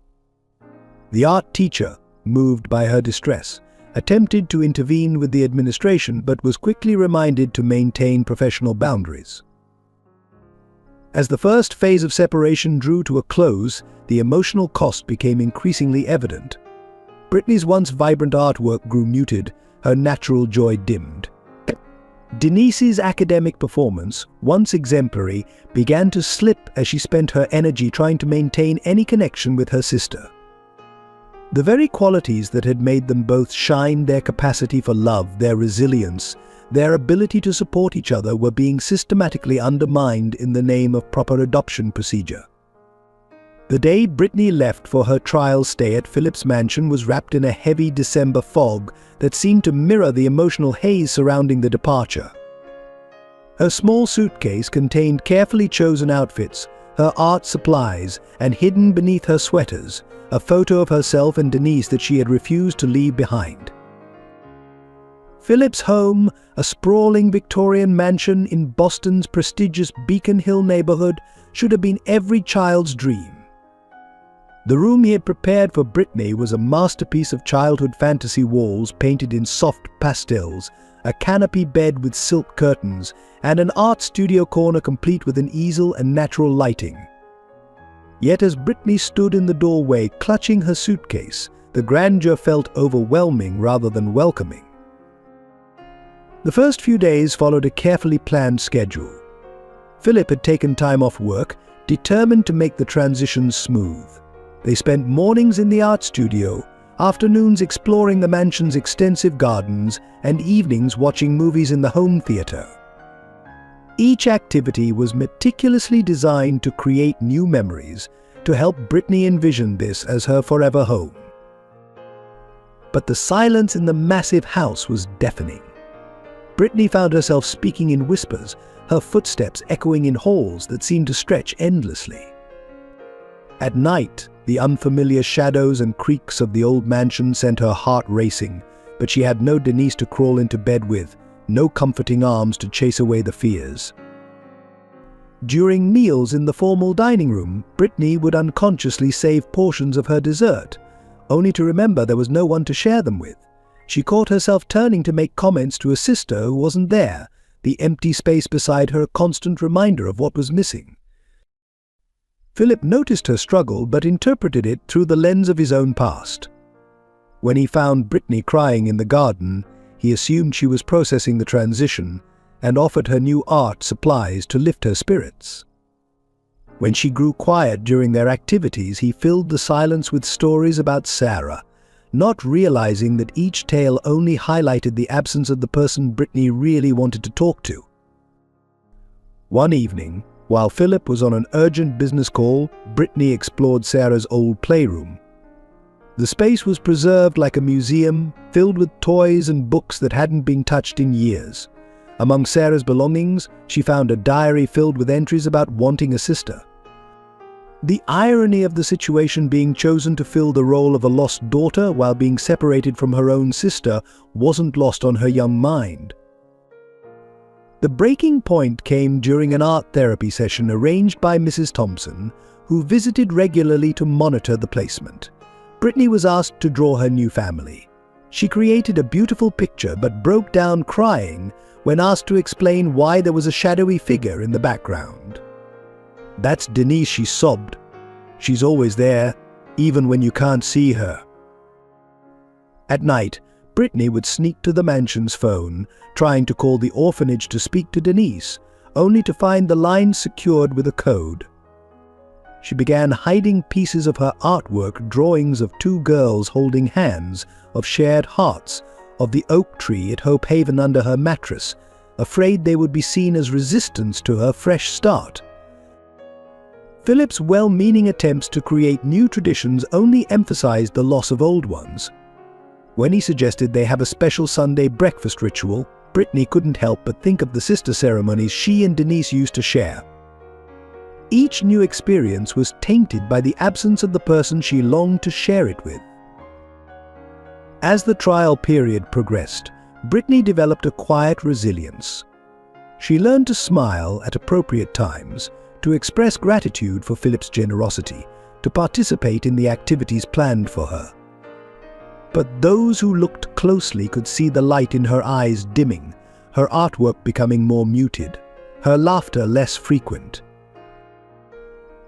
The art teacher, moved by her distress, attempted to intervene with the administration but was quickly reminded to maintain professional boundaries. As the first phase of separation drew to a close, the emotional cost became increasingly evident. Brittany's once vibrant artwork grew muted, her natural joy dimmed. Denise's academic performance, once exemplary, began to slip as she spent her energy trying to maintain any connection with her sister. The very qualities that had made them both shine, their capacity for love, their resilience, their ability to support each other, were being systematically undermined in the name of proper adoption procedure. The day Brittany left for her trial stay at Philip's mansion was wrapped in a heavy December fog that seemed to mirror the emotional haze surrounding the departure. Her small suitcase contained carefully chosen outfits, her art supplies, and hidden beneath her sweaters, a photo of herself and Denise that she had refused to leave behind. Philip's home, a sprawling Victorian mansion in Boston's prestigious Beacon Hill neighborhood, should have been every child's dream. The room he had prepared for Brittany was a masterpiece of childhood fantasy walls painted in soft pastels, a canopy bed with silk curtains, and an art studio corner complete with an easel and natural lighting. Yet as Brittany stood in the doorway clutching her suitcase, the grandeur felt overwhelming rather than welcoming. The first few days followed a carefully planned schedule. Philip had taken time off work, determined to make the transition smooth. They spent mornings in the art studio, afternoons exploring the mansion's extensive gardens, and evenings watching movies in the home theater. Each activity was meticulously designed to create new memories, to help Brittany envision this as her forever home. But the silence in the massive house was deafening. Brittany found herself speaking in whispers, her footsteps echoing in halls that seemed to stretch endlessly. At night, the unfamiliar shadows and creaks of the old mansion sent her heart racing, but she had no Denise to crawl into bed with, no comforting arms to chase away the fears. During meals in the formal dining room, Brittany would unconsciously save portions of her dessert, only to remember there was no one to share them with. She caught herself turning to make comments to a sister who wasn't there, the empty space beside her a constant reminder of what was missing. Philip noticed her struggle but interpreted it through the lens of his own past. When he found Brittany crying in the garden, he assumed she was processing the transition and offered her new art supplies to lift her spirits. When she grew quiet during their activities, he filled the silence with stories about Sarah, not realizing that each tale only highlighted the absence of the person Brittany really wanted to talk to. One evening, while Philip was on an urgent business call, Brittany explored Sarah's old playroom. The space was preserved like a museum, filled with toys and books that hadn't been touched in years. Among Sarah's belongings, she found a diary filled with entries about wanting a sister. The irony of the situation, being chosen to fill the role of a lost daughter while being separated from her own sister, wasn't lost on her young mind. The breaking point came during an art therapy session arranged by Mrs. Thompson, who visited regularly to monitor the placement. Brittany was asked to draw her new family. She created a beautiful picture but broke down crying when asked to explain why there was a shadowy figure in the background. "That's Denise," she sobbed. "She's always there, even when you can't see her." At night, Brittany would sneak to the mansion's phone, trying to call the orphanage to speak to Denise, only to find the line secured with a code. She began hiding pieces of her artwork, drawings of two girls holding hands, of shared hearts, of the oak tree at Hope Haven under her mattress, afraid they would be seen as resistance to her fresh start. Philip's well-meaning attempts to create new traditions only emphasized the loss of old ones. When he suggested they have a special Sunday breakfast ritual, Brittany couldn't help but think of the sister ceremonies she and Denise used to share. Each new experience was tainted by the absence of the person she longed to share it with. As the trial period progressed, Brittany developed a quiet resilience. She learned to smile at appropriate times, to express gratitude for Philip's generosity, to participate in the activities planned for her. But those who looked closely could see the light in her eyes dimming, her artwork becoming more muted, her laughter less frequent.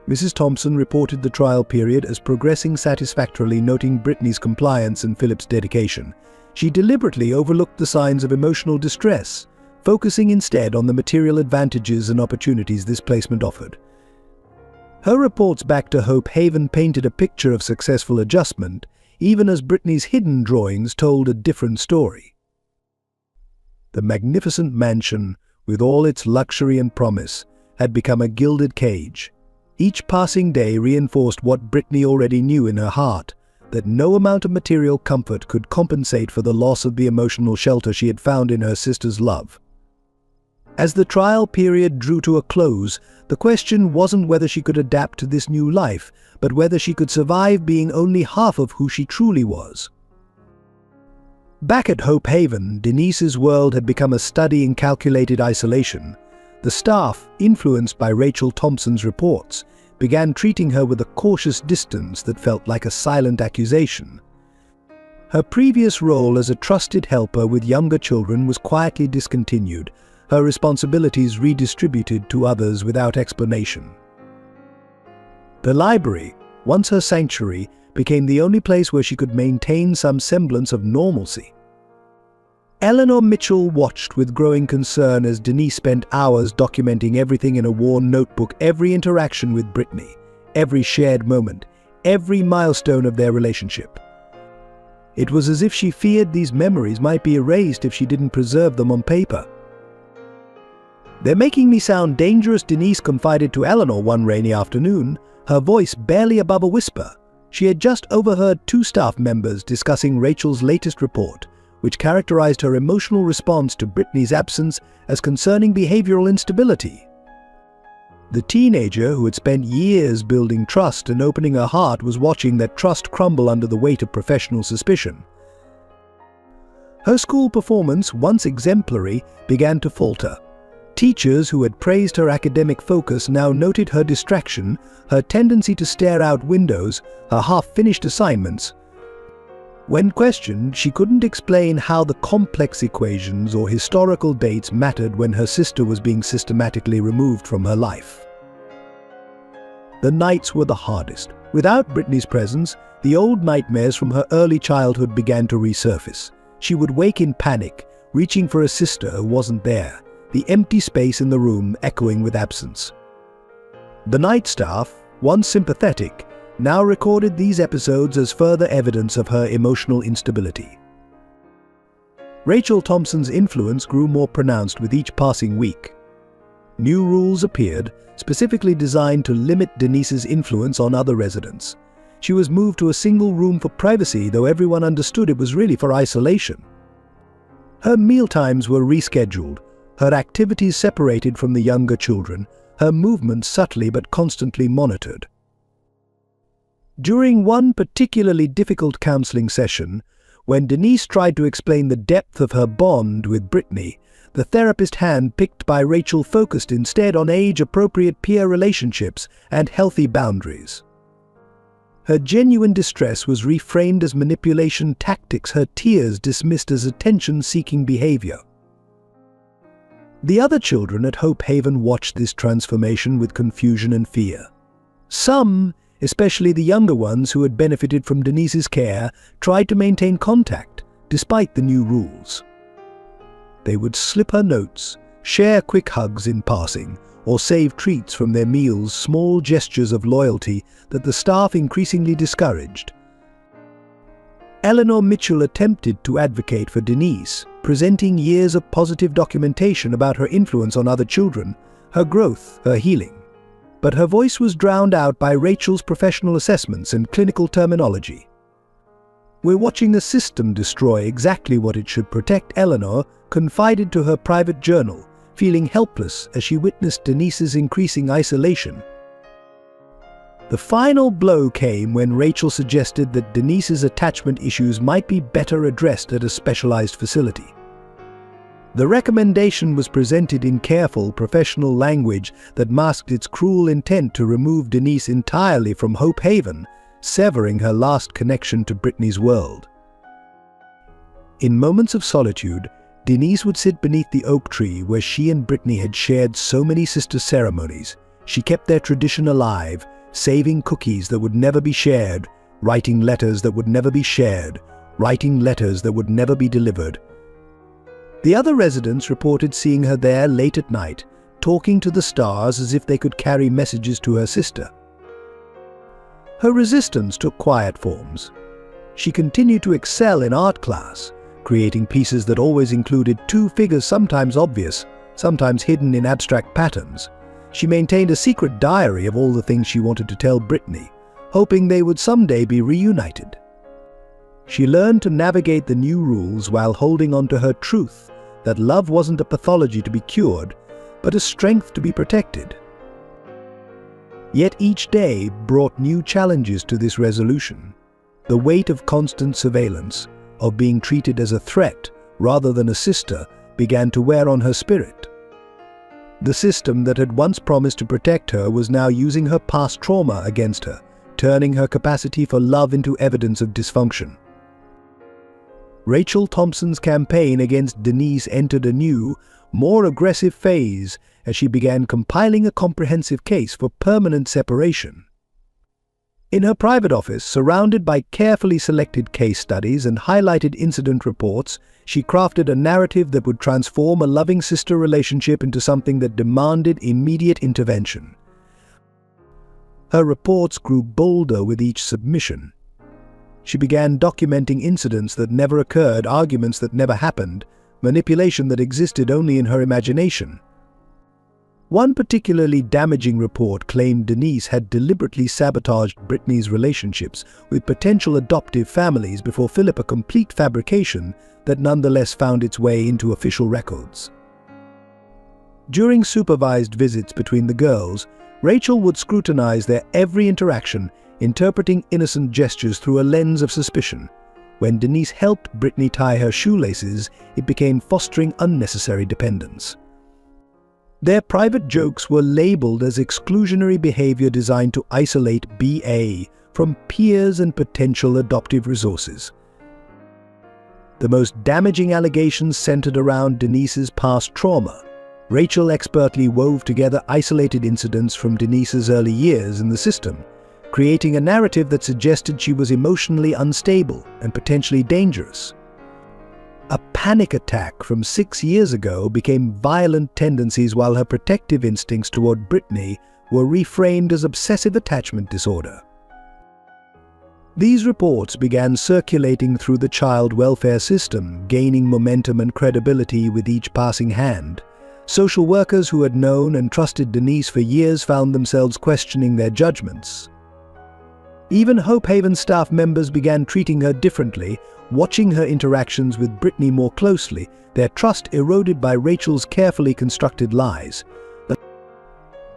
Mrs. Thompson reported the trial period as progressing satisfactorily, noting Brittany's compliance and Philip's dedication. She deliberately overlooked the signs of emotional distress, focusing instead on the material advantages and opportunities this placement offered. Her reports back to Hope Haven painted a picture of successful adjustment, even as Brittany's hidden drawings told a different story. The magnificent mansion, with all its luxury and promise, had become a gilded cage. Each passing day reinforced what Brittany already knew in her heart, that no amount of material comfort could compensate for the loss of the emotional shelter she had found in her sister's love. As the trial period drew to a close, the question wasn't whether she could adapt to this new life, but whether she could survive being only half of who she truly was. Back at Hope Haven, Denise's world had become a study in calculated isolation. The staff, influenced by Rachel Thompson's reports, began treating her with a cautious distance that felt like a silent accusation. Her previous role as a trusted helper with younger children was quietly discontinued, her responsibilities redistributed to others without explanation. The library, once her sanctuary, became the only place where she could maintain some semblance of normalcy. Eleanor Mitchell watched with growing concern as Denise spent hours documenting everything in a worn notebook, every interaction with Brittany, every shared moment, every milestone of their relationship. It was as if she feared these memories might be erased if she didn't preserve them on paper. "They're making me sound dangerous," Denise confided to Eleanor one rainy afternoon, her voice barely above a whisper. She had just overheard two staff members discussing Rachel's latest report, which characterized her emotional response to Brittany's absence as concerning behavioral instability. The teenager, who had spent years building trust and opening her heart, was watching that trust crumble under the weight of professional suspicion. Her school performance, once exemplary, began to falter. Teachers who had praised her academic focus now noted her distraction, her tendency to stare out windows, her half-finished assignments. When questioned, she couldn't explain how the complex equations or historical dates mattered when her sister was being systematically removed from her life. The nights were the hardest. Without Brittany's presence, the old nightmares from her early childhood began to resurface. She would wake in panic, reaching for a sister who wasn't there, the empty space in the room echoing with absence. The night staff, once sympathetic, now recorded these episodes as further evidence of her emotional instability. Rachel Thompson's influence grew more pronounced with each passing week. New rules appeared, specifically designed to limit Denise's influence on other residents. She was moved to a single room for privacy, though everyone understood it was really for isolation. Her mealtimes were rescheduled, her activities separated from the younger children, her movements subtly but constantly monitored. During one particularly difficult counseling session, when Denise tried to explain the depth of her bond with Brittany, the therapist's hand picked by Rachel focused instead on age-appropriate peer relationships and healthy boundaries. Her genuine distress was reframed as manipulation tactics, her tears dismissed as attention-seeking behavior. The other children at Hope Haven watched this transformation with confusion and fear. Some, especially the younger ones who had benefited from Denise's care, tried to maintain contact, despite the new rules. They would slip her notes, share quick hugs in passing, or save treats from their meals, small gestures of loyalty that the staff increasingly discouraged. Eleanor Mitchell attempted to advocate for Denise, presenting years of positive documentation about her influence on other children, her growth, her healing. But her voice was drowned out by Rachel's professional assessments and clinical terminology. "We're watching the system destroy exactly what it should protect," Eleanor confided to her private journal, feeling helpless as she witnessed Denise's increasing isolation. The final blow came when Rachel suggested that Denise's attachment issues might be better addressed at a specialized facility. The recommendation was presented in careful, professional language that masked its cruel intent to remove Denise entirely from Hope Haven, severing her last connection to Brittany's world. In moments of solitude, Denise would sit beneath the oak tree where she and Brittany had shared so many sister ceremonies. She kept their tradition alive, saving cookies that would never be shared, writing letters that would never be shared, writing letters that would never be delivered. The other residents reported seeing her there late at night, talking to the stars as if they could carry messages to her sister. Her resistance took quiet forms. She continued to excel in art class, creating pieces that always included two figures, sometimes obvious, sometimes hidden in abstract patterns. She maintained a secret diary of all the things she wanted to tell Brittany, hoping they would someday be reunited. She learned to navigate the new rules while holding on to her truth, that love wasn't a pathology to be cured, but a strength to be protected. Yet each day brought new challenges to this resolution. The weight of constant surveillance, of being treated as a threat rather than a sister, began to wear on her spirit. The system that had once promised to protect her was now using her past trauma against her, turning her capacity for love into evidence of dysfunction. Rachel Thompson's campaign against Denise entered a new, more aggressive phase as she began compiling a comprehensive case for permanent separation. In her private office, surrounded by carefully selected case studies and highlighted incident reports, she crafted a narrative that would transform a loving sister relationship into something that demanded immediate intervention. Her reports grew bolder with each submission. She began documenting incidents that never occurred, arguments that never happened, manipulation that existed only in her imagination. One particularly damaging report claimed Denise had deliberately sabotaged Brittany's relationships with potential adoptive families before Philip, a complete fabrication that nonetheless found its way into official records. During supervised visits between the girls, Rachel would scrutinize their every interaction, interpreting innocent gestures through a lens of suspicion. When Denise helped Brittany tie her shoelaces, it became fostering unnecessary dependence. Their private jokes were labeled as exclusionary behavior designed to isolate BA from peers and potential adoptive resources. The most damaging allegations centered around Denise's past trauma. Rachel expertly wove together isolated incidents from Denise's early years in the system, creating a narrative that suggested she was emotionally unstable and potentially dangerous. A panic attack from 6 years ago became violent tendencies, while her protective instincts toward Brittany were reframed as obsessive attachment disorder. These reports began circulating through the child welfare system, gaining momentum and credibility with each passing hand. Social workers who had known and trusted Denise for years found themselves questioning their judgments. Even Hope Haven staff members began treating her differently, watching her interactions with Brittany more closely, their trust eroded by Rachel's carefully constructed lies.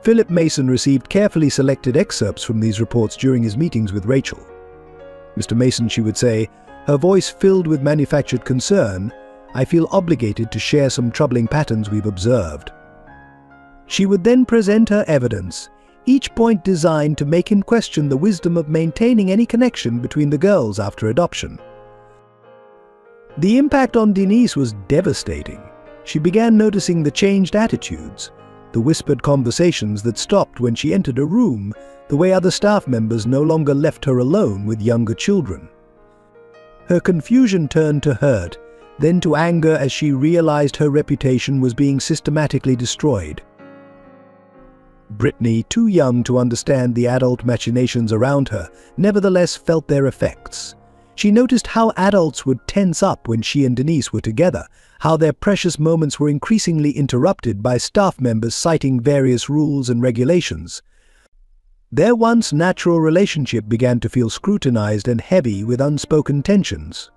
Philip Mason received carefully selected excerpts from these reports during his meetings with Rachel. "Mr. Mason," she would say, her voice filled with manufactured concern, "I feel obligated to share some troubling patterns we've observed." She would then present her evidence, each point designed to make him question the wisdom of maintaining any connection between the girls after adoption. The impact on Denise was devastating. She began noticing the changed attitudes, the whispered conversations that stopped when she entered a room, the way other staff members no longer left her alone with younger children. Her confusion turned to hurt, then to anger as she realized her reputation was being systematically destroyed. Brittany, too young to understand the adult machinations around her, nevertheless felt their effects. She noticed how adults would tense up when she and Denise were together, how their precious moments were increasingly interrupted by staff members citing various rules and regulations. Their once natural relationship began to feel scrutinized and heavy with unspoken tensions.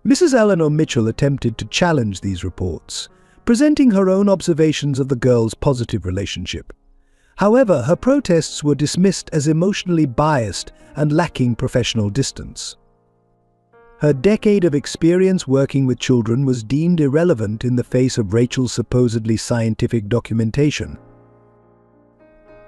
Mrs. Eleanor Mitchell attempted to challenge these reports, presenting her own observations of the girls' positive relationship. However, her protests were dismissed as emotionally biased and lacking professional distance. Her decade of experience working with children was deemed irrelevant in the face of Rachel's supposedly scientific documentation.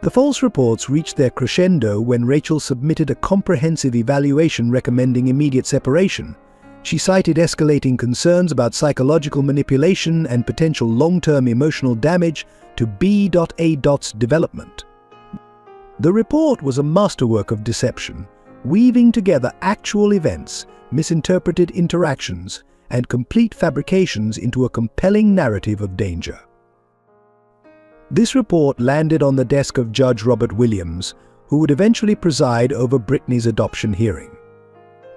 The false reports reached their crescendo when Rachel submitted a comprehensive evaluation recommending immediate separation. She cited escalating concerns about psychological manipulation and potential long-term emotional damage to B.A.'s development. The report was a masterwork of deception, weaving together actual events, misinterpreted interactions, and complete fabrications into a compelling narrative of danger. This report landed on the desk of Judge Robert Williams, who would eventually preside over Brittany's adoption hearing.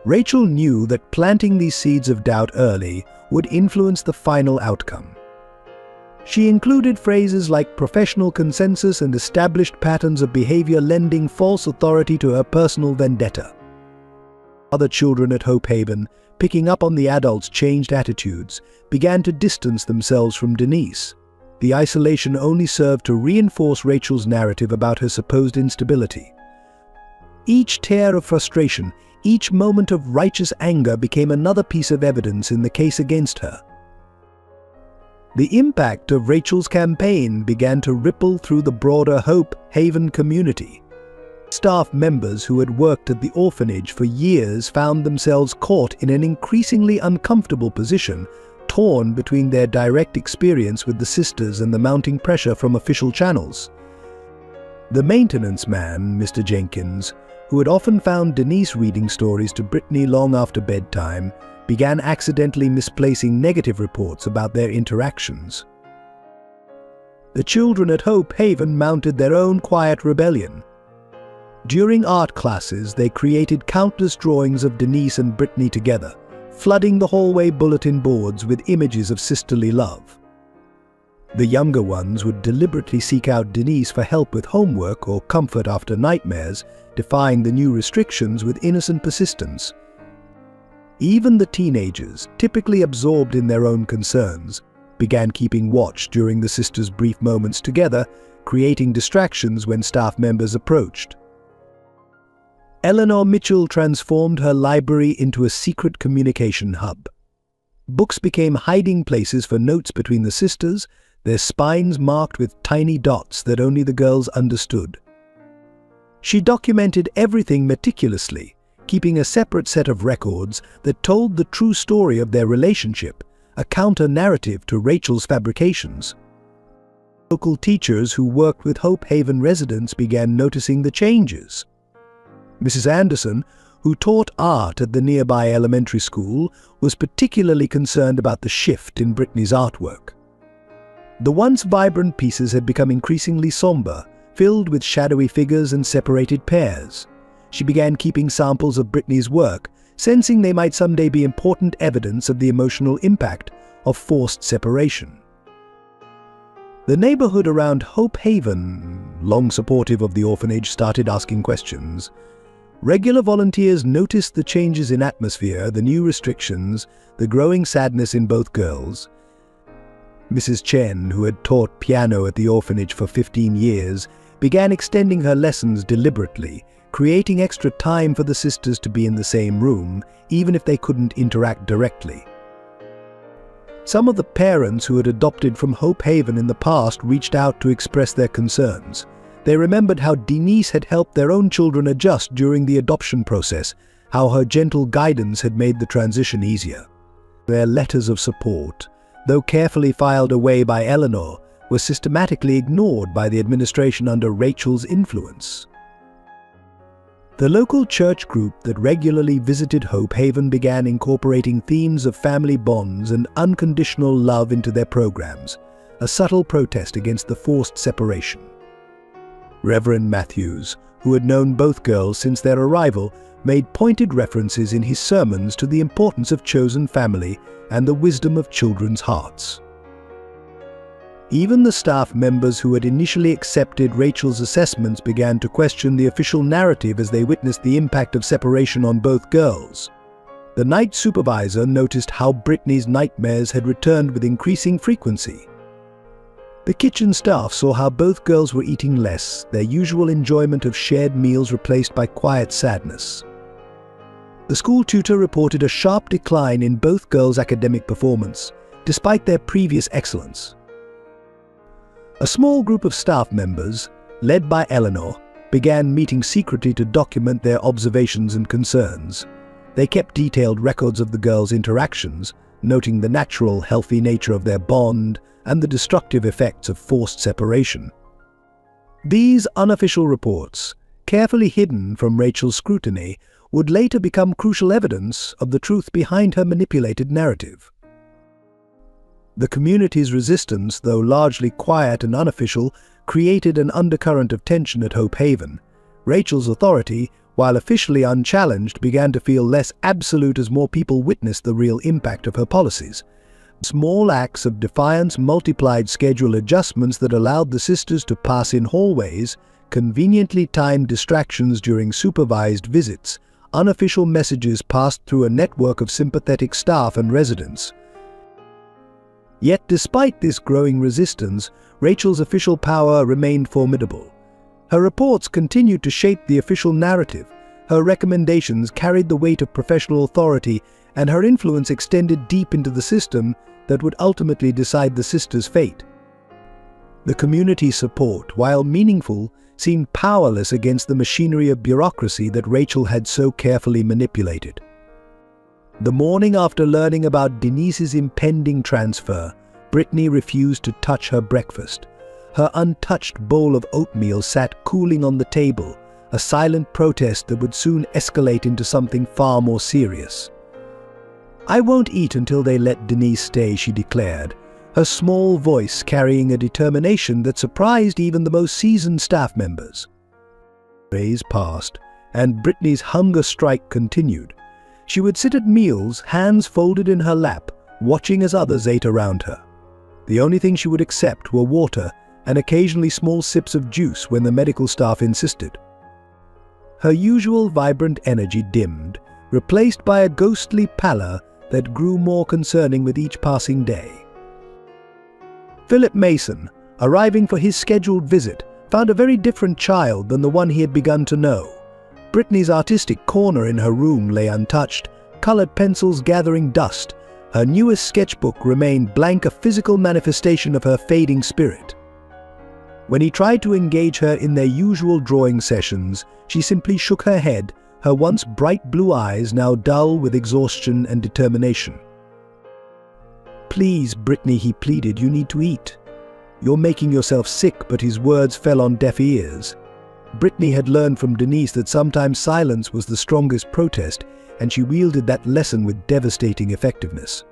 Rachel knew that planting these seeds of doubt early would influence the final outcome. She included phrases like professional consensus and established patterns of behavior, lending false authority to her personal vendetta. Other children at Hope Haven, picking up on the adults' changed attitudes, began to distance themselves from Denise. The isolation only served to reinforce Rachel's narrative about her supposed instability. Each tear of frustration, each moment of righteous anger became another piece of evidence in the case against her. The impact of Rachel's campaign began to ripple through the broader Hope Haven community. Staff members who had worked at the orphanage for years found themselves caught in an increasingly uncomfortable position, torn between their direct experience with the sisters and the mounting pressure from official channels. The maintenance man, Mr. Jenkins, who had often found Denise reading stories to Brittany long after bedtime, began accidentally misplacing negative reports about their interactions. The children at Hope Haven mounted their own quiet rebellion. During art classes, they created countless drawings of Denise and Brittany together, flooding the hallway bulletin boards with images of sisterly love. The younger ones would deliberately seek out Denise for help with homework or comfort after nightmares, defying the new restrictions with innocent persistence. Even the teenagers, typically absorbed in their own concerns, began keeping watch during the sisters' brief moments together, creating distractions when staff members approached. Eleanor Mitchell transformed her library into a secret communication hub. Books became hiding places for notes between the sisters, their spines marked with tiny dots that only the girls understood. She documented everything meticulously, keeping a separate set of records that told the true story of their relationship, a counter-narrative to Rachel's fabrications. Local teachers who worked with Hope Haven residents began noticing the changes. Mrs. Anderson, who taught art at the nearby elementary school, was particularly concerned about the shift in Brittany's artwork. The once vibrant pieces had become increasingly somber, filled with shadowy figures and separated pairs. She began keeping samples of Brittany's work, sensing they might someday be important evidence of the emotional impact of forced separation. The neighborhood around Hope Haven, long supportive of the orphanage, started asking questions. Regular volunteers noticed the changes in atmosphere, the new restrictions, the growing sadness in both girls. Mrs. Chen, who had taught piano at the orphanage for 15 years, began extending her lessons deliberately, creating extra time for the sisters to be in the same room, even if they couldn't interact directly. Some of the parents who had adopted from Hope Haven in the past reached out to express their concerns. They remembered how Denise had helped their own children adjust during the adoption process, how her gentle guidance had made the transition easier. Their letters of support, though carefully filed away by Eleanor, were systematically ignored by the administration under Rachel's influence. The local church group that regularly visited Hope Haven began incorporating themes of family bonds and unconditional love into their programs, a subtle protest against the forced separation. Reverend Matthews, who had known both girls since their arrival, made pointed references in his sermons to the importance of chosen family and the wisdom of children's hearts. Even the staff members who had initially accepted Rachel's assessments began to question the official narrative as they witnessed the impact of separation on both girls. The night supervisor noticed how Brittany's nightmares had returned with increasing frequency. The kitchen staff saw how both girls were eating less, their usual enjoyment of shared meals replaced by quiet sadness. The school tutor reported a sharp decline in both girls' academic performance, despite their previous excellence. A small group of staff members, led by Eleanor, began meeting secretly to document their observations and concerns. They kept detailed records of the girls' interactions, noting the natural, healthy nature of their bond and the destructive effects of forced separation. These unofficial reports, carefully hidden from Rachel's scrutiny, would later become crucial evidence of the truth behind her manipulated narrative. The community's resistance, though largely quiet and unofficial, created an undercurrent of tension at Hope Haven. Rachel's authority, while officially unchallenged, began to feel less absolute as more people witnessed the real impact of her policies. Small acts of defiance multiplied schedule adjustments that allowed the sisters to pass in hallways, conveniently timed distractions during supervised visits, unofficial messages passed through a network of sympathetic staff and residents. Yet despite this growing resistance, Rachel's official power remained formidable. Her reports continued to shape the official narrative, her recommendations carried the weight of professional authority, and her influence extended deep into the system that would ultimately decide the sisters' fate. The community's support, while meaningful, seemed powerless against the machinery of bureaucracy that Rachel had so carefully manipulated. The morning after learning about Denise's impending transfer, Brittany refused to touch her breakfast. Her untouched bowl of oatmeal sat cooling on the table, a silent protest that would soon escalate into something far more serious. "I won't eat until they let Denise stay," she declared, her small voice carrying a determination that surprised even the most seasoned staff members. Days passed, and Brittany's hunger strike continued. She would sit at meals, hands folded in her lap, watching as others ate around her. The only thing she would accept were water and occasionally small sips of juice when the medical staff insisted. Her usual vibrant energy dimmed, replaced by a ghostly pallor that grew more concerning with each passing day. Philip Mason, arriving for his scheduled visit, found a very different child than the one he had begun to know. Brittany's artistic corner in her room lay untouched, colored pencils gathering dust. Her newest sketchbook remained blank, a physical manifestation of her fading spirit. When he tried to engage her in their usual drawing sessions, she simply shook her head, her once bright blue eyes now dull with exhaustion and determination. "Please, Brittany," he pleaded, "you need to eat. You're making yourself sick," but his words fell on deaf ears. Brittany had learned from Denise that sometimes silence was the strongest protest, and she wielded that lesson with devastating effectiveness.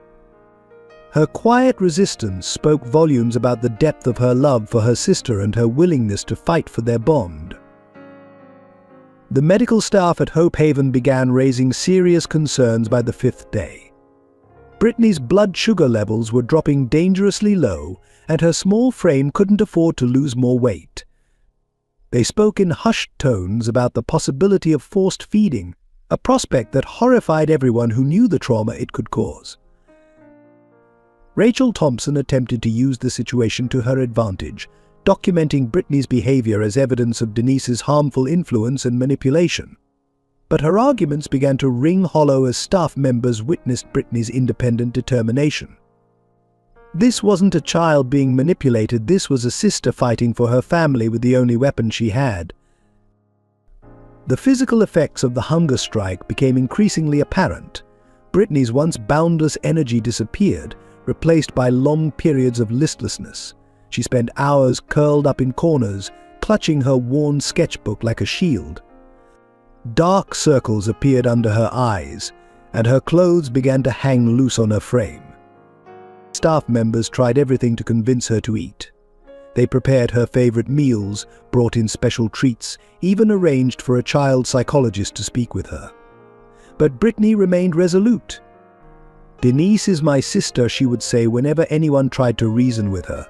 Her quiet resistance spoke volumes about the depth of her love for her sister and her willingness to fight for their bond. The medical staff at Hope Haven began raising serious concerns by the 5th day. Brittany's blood sugar levels were dropping dangerously low, and her small frame couldn't afford to lose more weight. They spoke in hushed tones about the possibility of forced feeding, a prospect that horrified everyone who knew the trauma it could cause. Rachel Thompson attempted to use the situation to her advantage, documenting Brittany's behavior as evidence of Denise's harmful influence and manipulation. But her arguments began to ring hollow as staff members witnessed Brittany's independent determination. This wasn't a child being manipulated, this was a sister fighting for her family with the only weapon she had. The physical effects of the hunger strike became increasingly apparent. Brittany's once boundless energy disappeared, replaced by long periods of listlessness. She spent hours curled up in corners, clutching her worn sketchbook like a shield. Dark circles appeared under her eyes, and her clothes began to hang loose on her frame. Staff members tried everything to convince her to eat. They prepared her favorite meals, brought in special treats, even arranged for a child psychologist to speak with her. But Brittany remained resolute. "Denise is my sister," she would say whenever anyone tried to reason with her.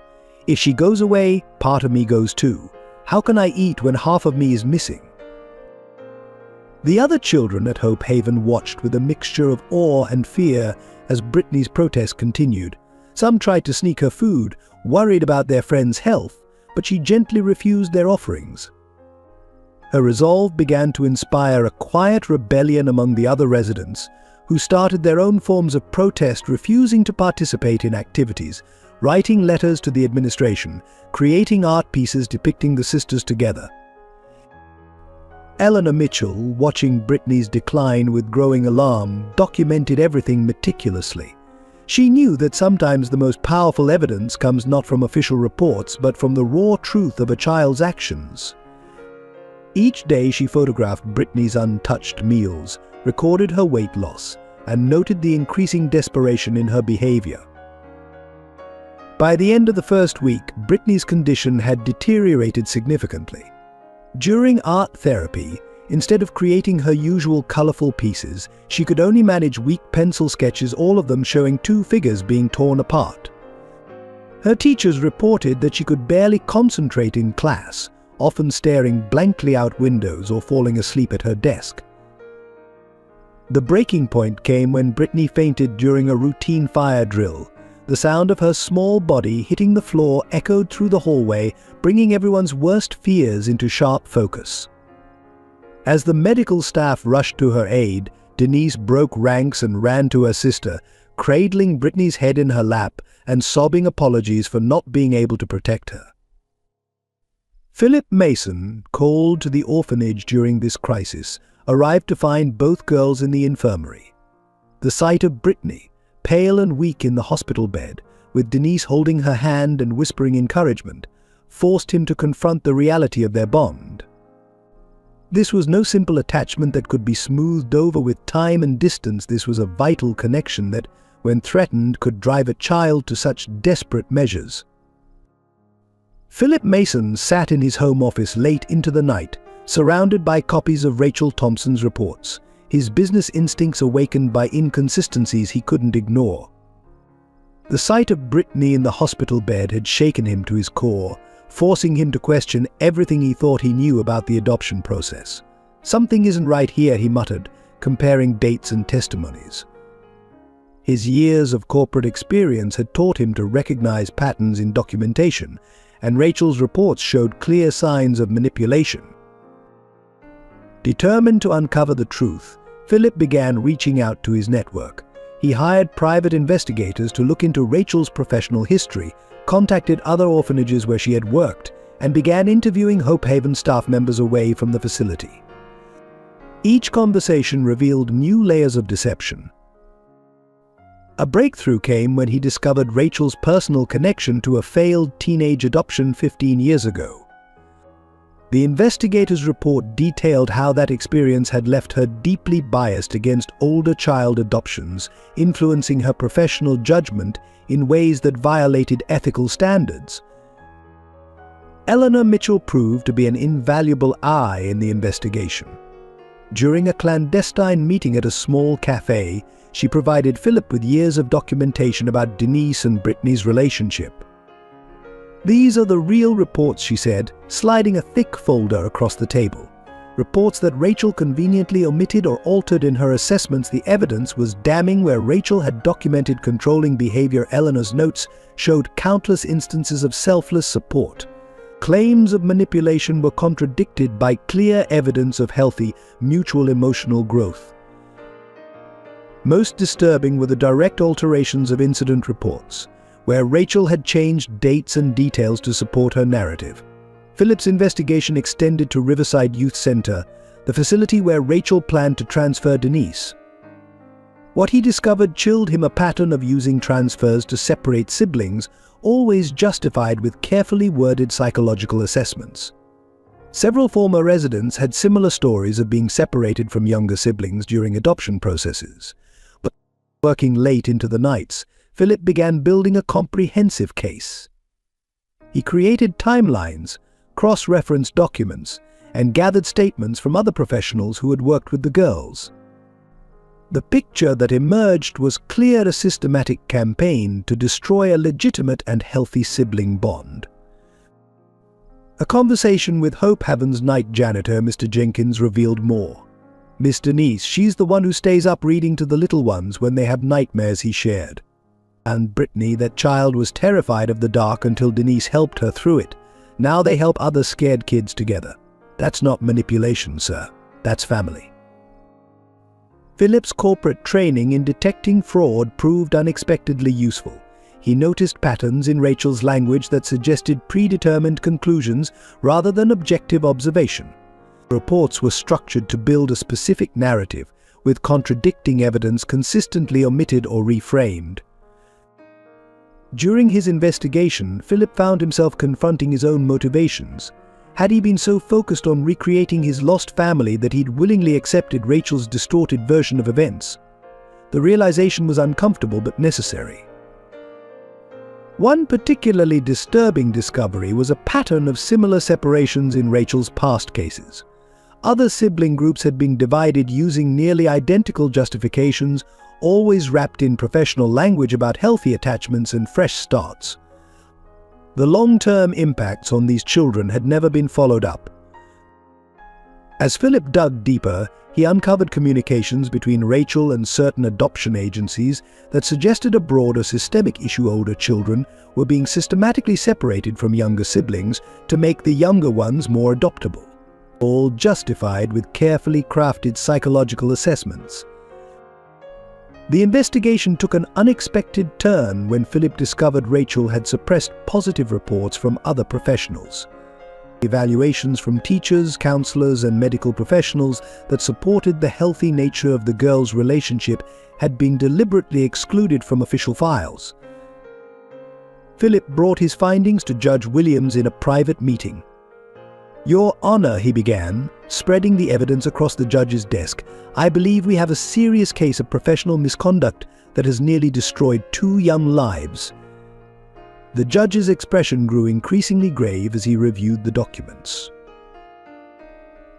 "If she goes away, part of me goes too. How can I eat when half of me is missing?" The other children at Hope Haven watched with a mixture of awe and fear as Brittany's protest continued. Some tried to sneak her food, worried about their friend's health, but she gently refused their offerings. Her resolve began to inspire a quiet rebellion among the other residents, who started their own forms of protest, refusing to participate in activities, writing letters to the administration, creating art pieces depicting the sisters together. Eleanor Mitchell, watching Brittany's decline with growing alarm, documented everything meticulously. She knew that sometimes the most powerful evidence comes not from official reports, but from the raw truth of a child's actions. Each day she photographed Brittany's untouched meals, recorded her weight loss, and noted the increasing desperation in her behavior. By the end of the first week, Brittany's condition had deteriorated significantly. During art therapy, instead of creating her usual colorful pieces, she could only manage weak pencil sketches, all of them showing two figures being torn apart. Her teachers reported that she could barely concentrate in class, often staring blankly out windows or falling asleep at her desk. The breaking point came when Brittany fainted during a routine fire drill. The sound of her small body hitting the floor echoed through the hallway, bringing everyone's worst fears into sharp focus. As the medical staff rushed to her aid, Denise broke ranks and ran to her sister, cradling Brittany's head in her lap and sobbing apologies for not being able to protect her. Philip Mason, called to the orphanage during this crisis, arrived to find both girls in the infirmary. The sight of Brittany, pale and weak in the hospital bed, with Denise holding her hand and whispering encouragement, forced him to confront the reality of their bond. This was no simple attachment that could be smoothed over with time and distance. This was a vital connection that, when threatened, could drive a child to such desperate measures. Philip Mason sat in his home office late into the night, surrounded by copies of Rachel Thompson's reports, his business instincts awakened by inconsistencies he couldn't ignore. The sight of Brittany in the hospital bed had shaken him to his core, forcing him to question everything he thought he knew about the adoption process. "Something isn't right here," he muttered, comparing dates and testimonies. His years of corporate experience had taught him to recognize patterns in documentation, and Rachel's reports showed clear signs of manipulation. Determined to uncover the truth, Philip began reaching out to his network. He hired private investigators to look into Rachel's professional history, contacted other orphanages where she had worked, and began interviewing Hope Haven staff members away from the facility. Each conversation revealed new layers of deception. A breakthrough came when he discovered Rachel's personal connection to a failed teenage adoption 15 years ago. The investigator's report detailed how that experience had left her deeply biased against older child adoptions, influencing her professional judgment in ways that violated ethical standards. Eleanor Mitchell proved to be an invaluable eye in the investigation. During a clandestine meeting at a small cafe, she provided Philip with years of documentation about Denise and Brittany's relationship. "These are the real reports," she said, sliding a thick folder across the table. Reports that Rachel conveniently omitted or altered in her assessments. The evidence was damning. Where Rachel had documented controlling behavior, Eleanor's notes showed countless instances of selfless support. Claims of manipulation were contradicted by clear evidence of healthy, mutual emotional growth. Most disturbing were the direct alterations of incident reports, where Rachel had changed dates and details to support her narrative. Philip's investigation extended to Riverside Youth Center, the facility where Rachel planned to transfer Denise. What he discovered chilled him: a pattern of using transfers to separate siblings, always justified with carefully worded psychological assessments. Several former residents had similar stories of being separated from younger siblings during adoption processes. But working late into the nights, Philip began building a comprehensive case. He created timelines, cross-referenced documents, and gathered statements from other professionals who had worked with the girls. The picture that emerged was clear: a systematic campaign to destroy a legitimate and healthy sibling bond. A conversation with Hope Haven's night janitor, Mr. Jenkins, revealed more. "Miss Denise, she's the one who stays up reading to the little ones when they have nightmares," he shared. And Brittany, that child, was terrified of the dark until Denise helped her through it. Now they help other scared kids together. That's not manipulation, sir. That's family. Philip's corporate training in detecting fraud proved unexpectedly useful. He noticed patterns in Rachel's language that suggested predetermined conclusions rather than objective observation. Reports were structured to build a specific narrative, with contradicting evidence consistently omitted or reframed. During his investigation, Philip found himself confronting his own motivations. Had he been so focused on recreating his lost family that he'd willingly accepted Rachel's distorted version of events? The realization was uncomfortable but necessary. One particularly disturbing discovery was a pattern of similar separations in Rachel's past cases. Other sibling groups had been divided using nearly identical justifications, always wrapped in professional language about healthy attachments and fresh starts. The long-term impacts on these children had never been followed up. As Philip dug deeper, he uncovered communications between Rachel and certain adoption agencies that suggested a broader systemic issue: older children were being systematically separated from younger siblings to make the younger ones more adoptable, all justified with carefully crafted psychological assessments. The investigation took an unexpected turn when Philip discovered Rachel had suppressed positive reports from other professionals. Evaluations from teachers, counselors, and medical professionals that supported the healthy nature of the girls' relationship had been deliberately excluded from official files. Philip brought his findings to Judge Williams in a private meeting. "Your Honor," he began, spreading the evidence across the judge's desk, "I believe we have a serious case of professional misconduct that has nearly destroyed 2 young lives." The judge's expression grew increasingly grave as he reviewed the documents.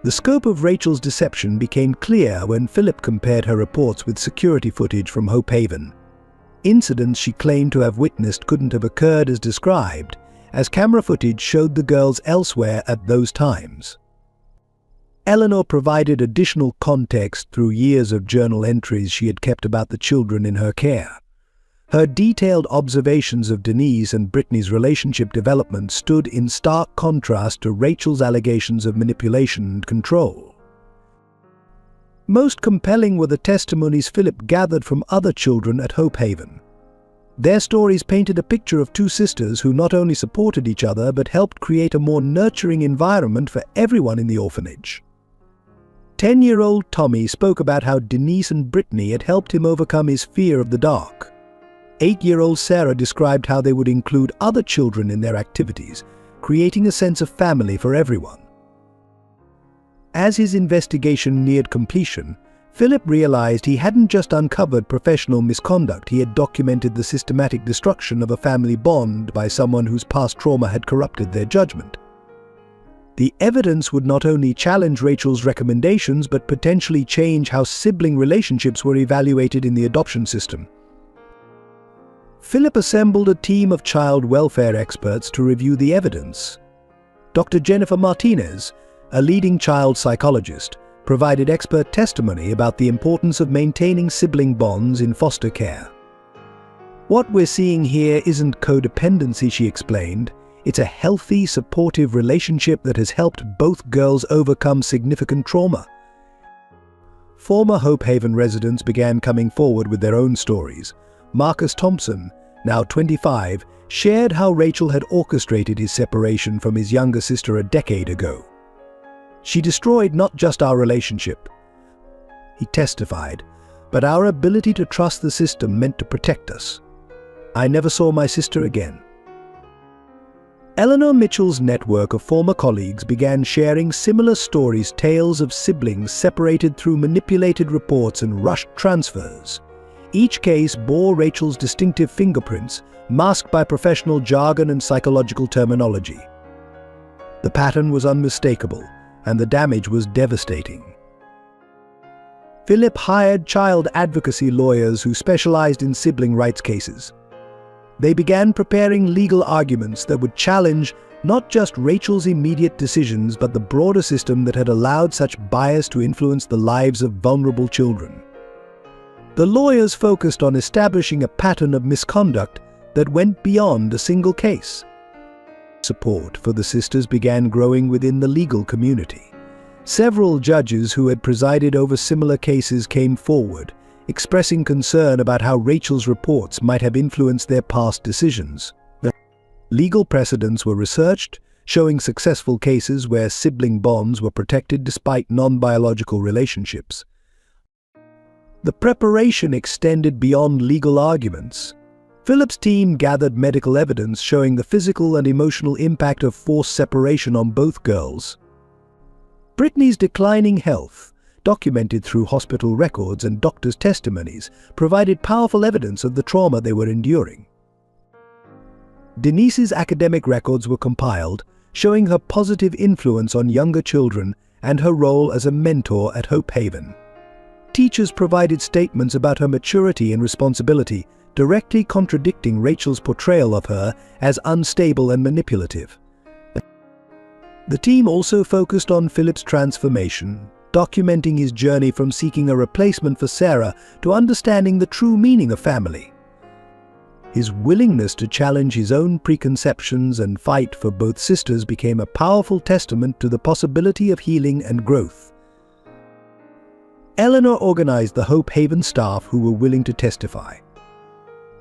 The scope of Rachel's deception became clear when Philip compared her reports with security footage from Hope Haven. Incidents she claimed to have witnessed couldn't have occurred as described, as camera footage showed the girls elsewhere at those times. Eleanor provided additional context through years of journal entries she had kept about the children in her care. Her detailed observations of Denise and Brittany's relationship development stood in stark contrast to Rachel's allegations of manipulation and control. Most compelling were the testimonies Philip gathered from other children at Hope Haven. Their stories painted a picture of 2 sisters who not only supported each other but helped create a more nurturing environment for everyone in the orphanage. 10-year-old Tommy spoke about how Denise and Brittany had helped him overcome his fear of the dark. 8-year-old Sarah described how they would include other children in their activities, creating a sense of family for everyone. As his investigation neared completion, Philip realized he hadn't just uncovered professional misconduct, he had documented the systematic destruction of a family bond by someone whose past trauma had corrupted their judgment. The evidence would not only challenge Rachel's recommendations but potentially change how sibling relationships were evaluated in the adoption system. Philip assembled a team of child welfare experts to review the evidence. Dr. Jennifer Martinez, a leading child psychologist, provided expert testimony about the importance of maintaining sibling bonds in foster care. "What we're seeing here isn't codependency," she explained. "It's a healthy, supportive relationship that has helped both girls overcome significant trauma." Former Hope Haven residents began coming forward with their own stories. Marcus Thompson, now 25, shared how Rachel had orchestrated his separation from his younger sister a decade ago. "She destroyed not just our relationship," he testified, "but our ability to trust the system meant to protect us. I never saw my sister again." Eleanor Mitchell's network of former colleagues began sharing similar stories, tales of siblings separated through manipulated reports and rushed transfers. Each case bore Rachel's distinctive fingerprints, masked by professional jargon and psychological terminology. The pattern was unmistakable, and the damage was devastating. Philip hired child advocacy lawyers who specialized in sibling rights cases. They began preparing legal arguments that would challenge not just Rachel's immediate decisions but the broader system that had allowed such bias to influence the lives of vulnerable children. The lawyers focused on establishing a pattern of misconduct that went beyond a single case. Support for the sisters began growing within the legal community. Several judges who had presided over similar cases came forward, expressing concern about how Rachel's reports might have influenced their past decisions. Legal precedents were researched, showing successful cases where sibling bonds were protected despite non-biological relationships. The preparation extended beyond legal arguments. Philip's team gathered medical evidence showing the physical and emotional impact of forced separation on both girls. Brittany's declining health, documented through hospital records and doctors' testimonies, provided powerful evidence of the trauma they were enduring. Denise's academic records were compiled, showing her positive influence on younger children and her role as a mentor at Hope Haven. Teachers provided statements about her maturity and responsibility, directly contradicting Rachel's portrayal of her as unstable and manipulative. The team also focused on Philip's transformation, documenting his journey from seeking a replacement for Sarah to understanding the true meaning of family. His willingness to challenge his own preconceptions and fight for both sisters became a powerful testament to the possibility of healing and growth. Eleanor organized the Hope Haven staff who were willing to testify.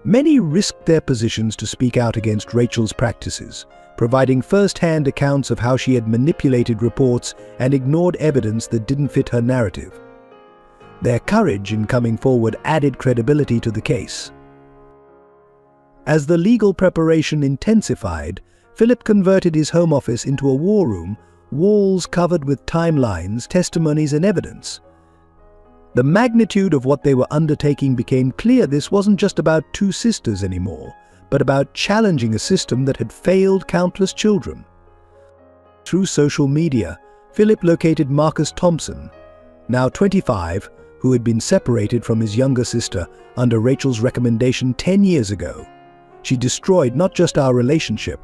Many risked their positions to speak out against Rachel's practices, providing first-hand accounts of how she had manipulated reports and ignored evidence that didn't fit her narrative. Their courage in coming forward added credibility to the case. As the legal preparation intensified, Philip converted his home office into a war room, walls covered with timelines, testimonies, and evidence. The magnitude of what they were undertaking became clear. This wasn't just about two sisters anymore, but about challenging a system that had failed countless children. Through social media, Philip located Marcus Thompson, now 25, who had been separated from his younger sister under Rachel's recommendation 10 years ago. She destroyed not just our relationship,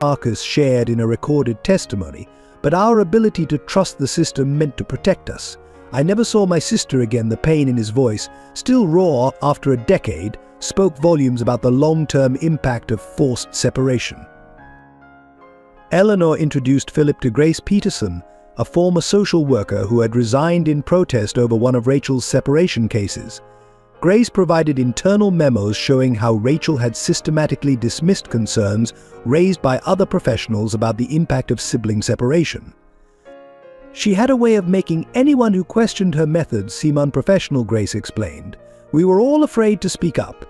Marcus shared in a recorded testimony, but our ability to trust the system meant to protect us. I never saw my sister again. The pain in his voice, still raw after a decade, spoke volumes about the long-term impact of forced separation. Eleanor introduced Philip to Grace Peterson, a former social worker who had resigned in protest over one of Rachel's separation cases. Grace provided internal memos showing how Rachel had systematically dismissed concerns raised by other professionals about the impact of sibling separation. She had a way of making anyone who questioned her methods seem unprofessional, Grace explained. We were all afraid to speak up.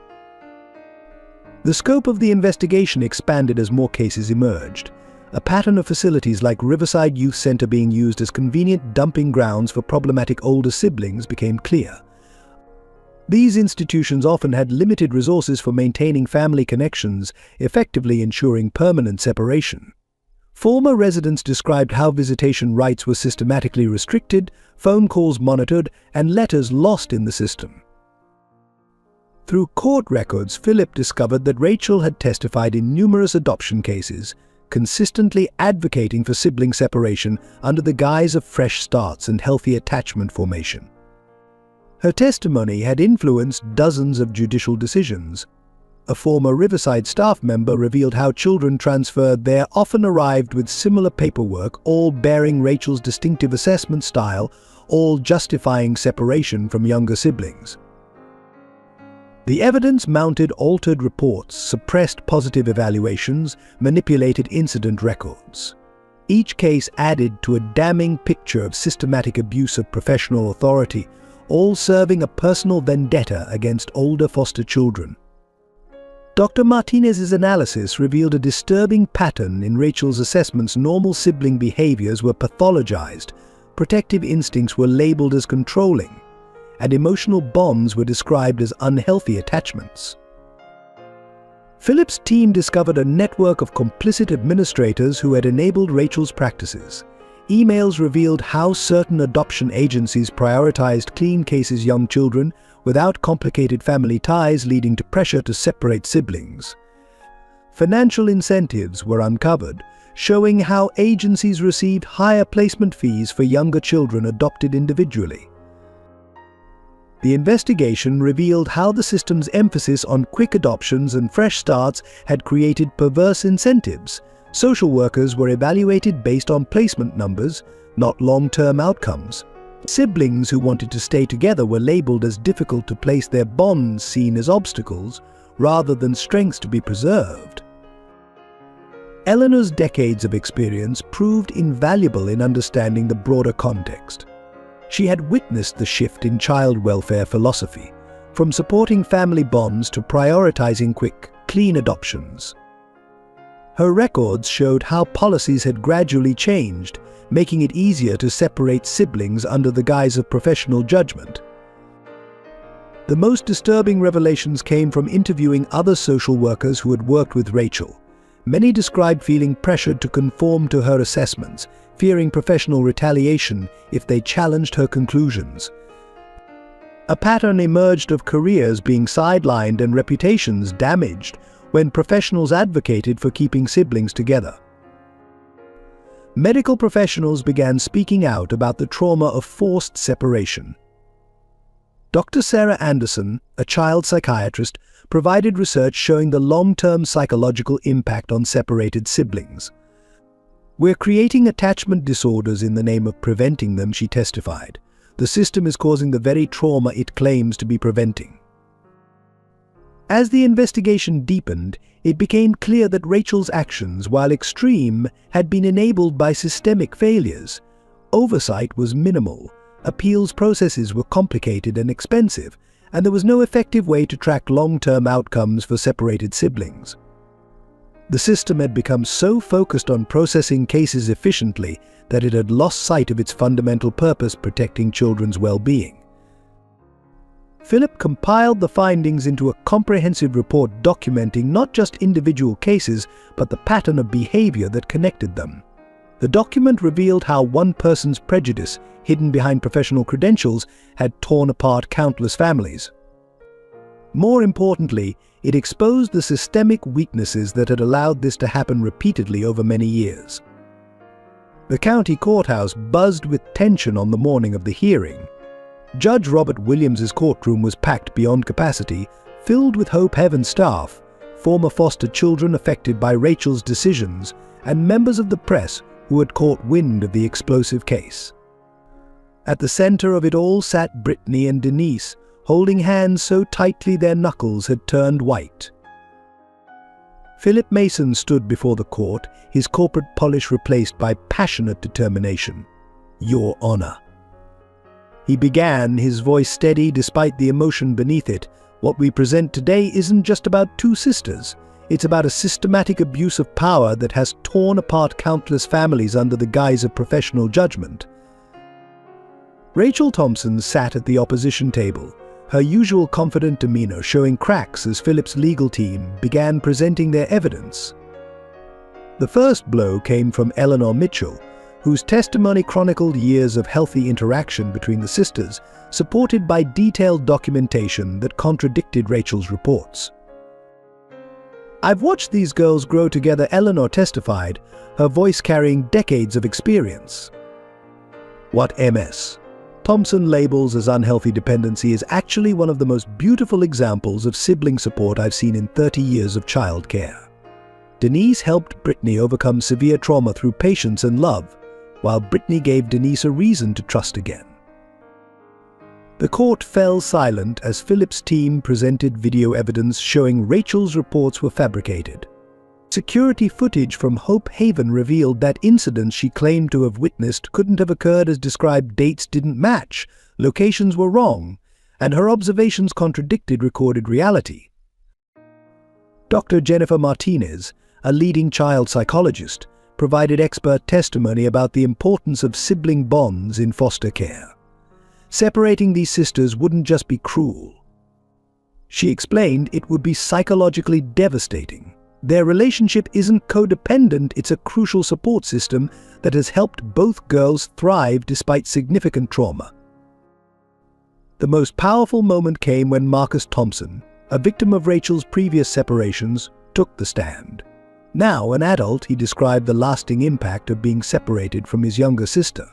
The scope of the investigation expanded as more cases emerged. A pattern of facilities like Riverside Youth Center being used as convenient dumping grounds for problematic older siblings became clear. These institutions often had limited resources for maintaining family connections, effectively ensuring permanent separation. Former residents described how visitation rights were systematically restricted, phone calls monitored, and letters lost in the system. Through court records, Philip discovered that Rachel had testified in numerous adoption cases, consistently advocating for sibling separation under the guise of fresh starts and healthy attachment formation. Her testimony had influenced dozens of judicial decisions. A former Riverside staff member revealed how children transferred there often arrived with similar paperwork, all bearing Rachel's distinctive assessment style, all justifying separation from younger siblings. The evidence mounted altered reports, suppressed positive evaluations, manipulated incident records. Each case added to a damning picture of systematic abuse of professional authority, all serving a personal vendetta against older foster children. Dr. Martinez's analysis revealed a disturbing pattern in Rachel's assessments. Normal sibling behaviors were pathologized, protective instincts were labeled as controlling, and emotional bonds were described as unhealthy attachments. Philip's team discovered a network of complicit administrators who had enabled Rachel's practices. Emails revealed how certain adoption agencies prioritized clean cases, young children, without complicated family ties, leading to pressure to separate siblings. Financial incentives were uncovered, showing how agencies received higher placement fees for younger children adopted individually. The investigation revealed how the system's emphasis on quick adoptions and fresh starts had created perverse incentives. Social workers were evaluated based on placement numbers, not long-term outcomes. Siblings who wanted to stay together were labeled as difficult to place, their bonds seen as obstacles rather than strengths to be preserved. Eleanor's decades of experience proved invaluable in understanding the broader context. She had witnessed the shift in child welfare philosophy, from supporting family bonds to prioritizing quick, clean adoptions. Her records showed how policies had gradually changed, making it easier to separate siblings under the guise of professional judgment. The most disturbing revelations came from interviewing other social workers who had worked with Rachel. Many described feeling pressured to conform to her assessments, fearing professional retaliation if they challenged her conclusions. A pattern emerged of careers being sidelined and reputations damaged when professionals advocated for keeping siblings together. Medical professionals began speaking out about the trauma of forced separation. Dr. Sarah Anderson, a child psychiatrist, provided research showing the long-term psychological impact on separated siblings. "We're creating attachment disorders in the name of preventing them," she testified. "The system is causing the very trauma it claims to be preventing." As the investigation deepened, it became clear that Rachel's actions, while extreme, had been enabled by systemic failures. Oversight was minimal, appeals processes were complicated and expensive, and there was no effective way to track long-term outcomes for separated siblings. The system had become so focused on processing cases efficiently that it had lost sight of its fundamental purpose, protecting children's well-being. Philip compiled the findings into a comprehensive report documenting not just individual cases, but the pattern of behavior that connected them. The document revealed how one person's prejudice, hidden behind professional credentials, had torn apart countless families. More importantly, it exposed the systemic weaknesses that had allowed this to happen repeatedly over many years. The county courthouse buzzed with tension on the morning of the hearing. Judge Robert Williams's courtroom was packed beyond capacity, filled with Hope Haven staff, former foster children affected by Rachel's decisions, and members of the press who had caught wind of the explosive case. At the center of it all sat Brittany and Denise, holding hands so tightly their knuckles had turned white. Philip Mason stood before the court, his corporate polish replaced by passionate determination. "Your Honor." He began, his voice steady despite the emotion beneath it. "What we present today isn't just about two sisters. It's about a systematic abuse of power that has torn apart countless families under the guise of professional judgment." Rachel Thompson sat at the opposition table, her usual confident demeanor showing cracks as Philip's legal team began presenting their evidence. The first blow came from Eleanor Mitchell, whose testimony chronicled years of healthy interaction between the sisters, supported by detailed documentation that contradicted Rachel's reports. "I've watched these girls grow together," Eleanor testified, her voice carrying decades of experience. What MS Thompson labels as unhealthy dependency is actually one of the most beautiful examples of sibling support I've seen in 30 years of childcare. Denise helped Brittany overcome severe trauma through patience and love, while Brittany gave Denise a reason to trust again. The court fell silent as Philip's team presented video evidence showing Rachel's reports were fabricated. Security footage from Hope Haven revealed that incidents she claimed to have witnessed couldn't have occurred as described. Dates didn't match, locations were wrong, and her observations contradicted recorded reality. Dr. Jennifer Martinez, a leading child psychologist, provided expert testimony about the importance of sibling bonds in foster care. Separating these sisters wouldn't just be cruel. She explained it would be psychologically devastating. Their relationship isn't codependent, it's a crucial support system that has helped both girls thrive despite significant trauma. The most powerful moment came when Marcus Thompson, a victim of Rachel's previous separations, took the stand. Now an adult, he described the lasting impact of being separated from his younger sister.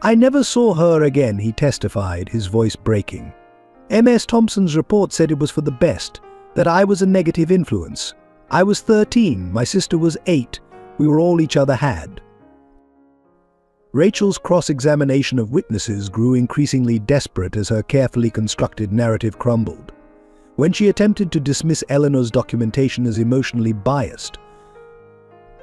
"I never saw her again," he testified, his voice breaking. MS Thompson's report said it was for the best, that I was a negative influence. I was 13, my sister was 8, we were all each other had. Rachel's cross-examination of witnesses grew increasingly desperate as her carefully constructed narrative crumbled. When she attempted to dismiss Eleanor's documentation as emotionally biased,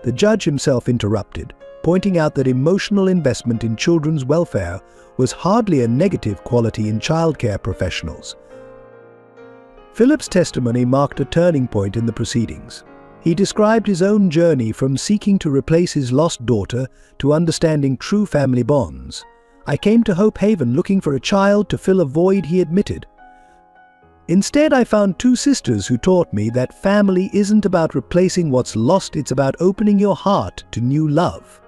the judge himself interrupted, pointing out that emotional investment in children's welfare was hardly a negative quality in childcare professionals. Philip's testimony marked a turning point in the proceedings. He described his own journey from seeking to replace his lost daughter to understanding true family bonds. "I came to Hope Haven looking for a child to fill a void," he admitted. "Instead, I found two sisters who taught me that family isn't about replacing what's lost, it's about opening your heart to new love."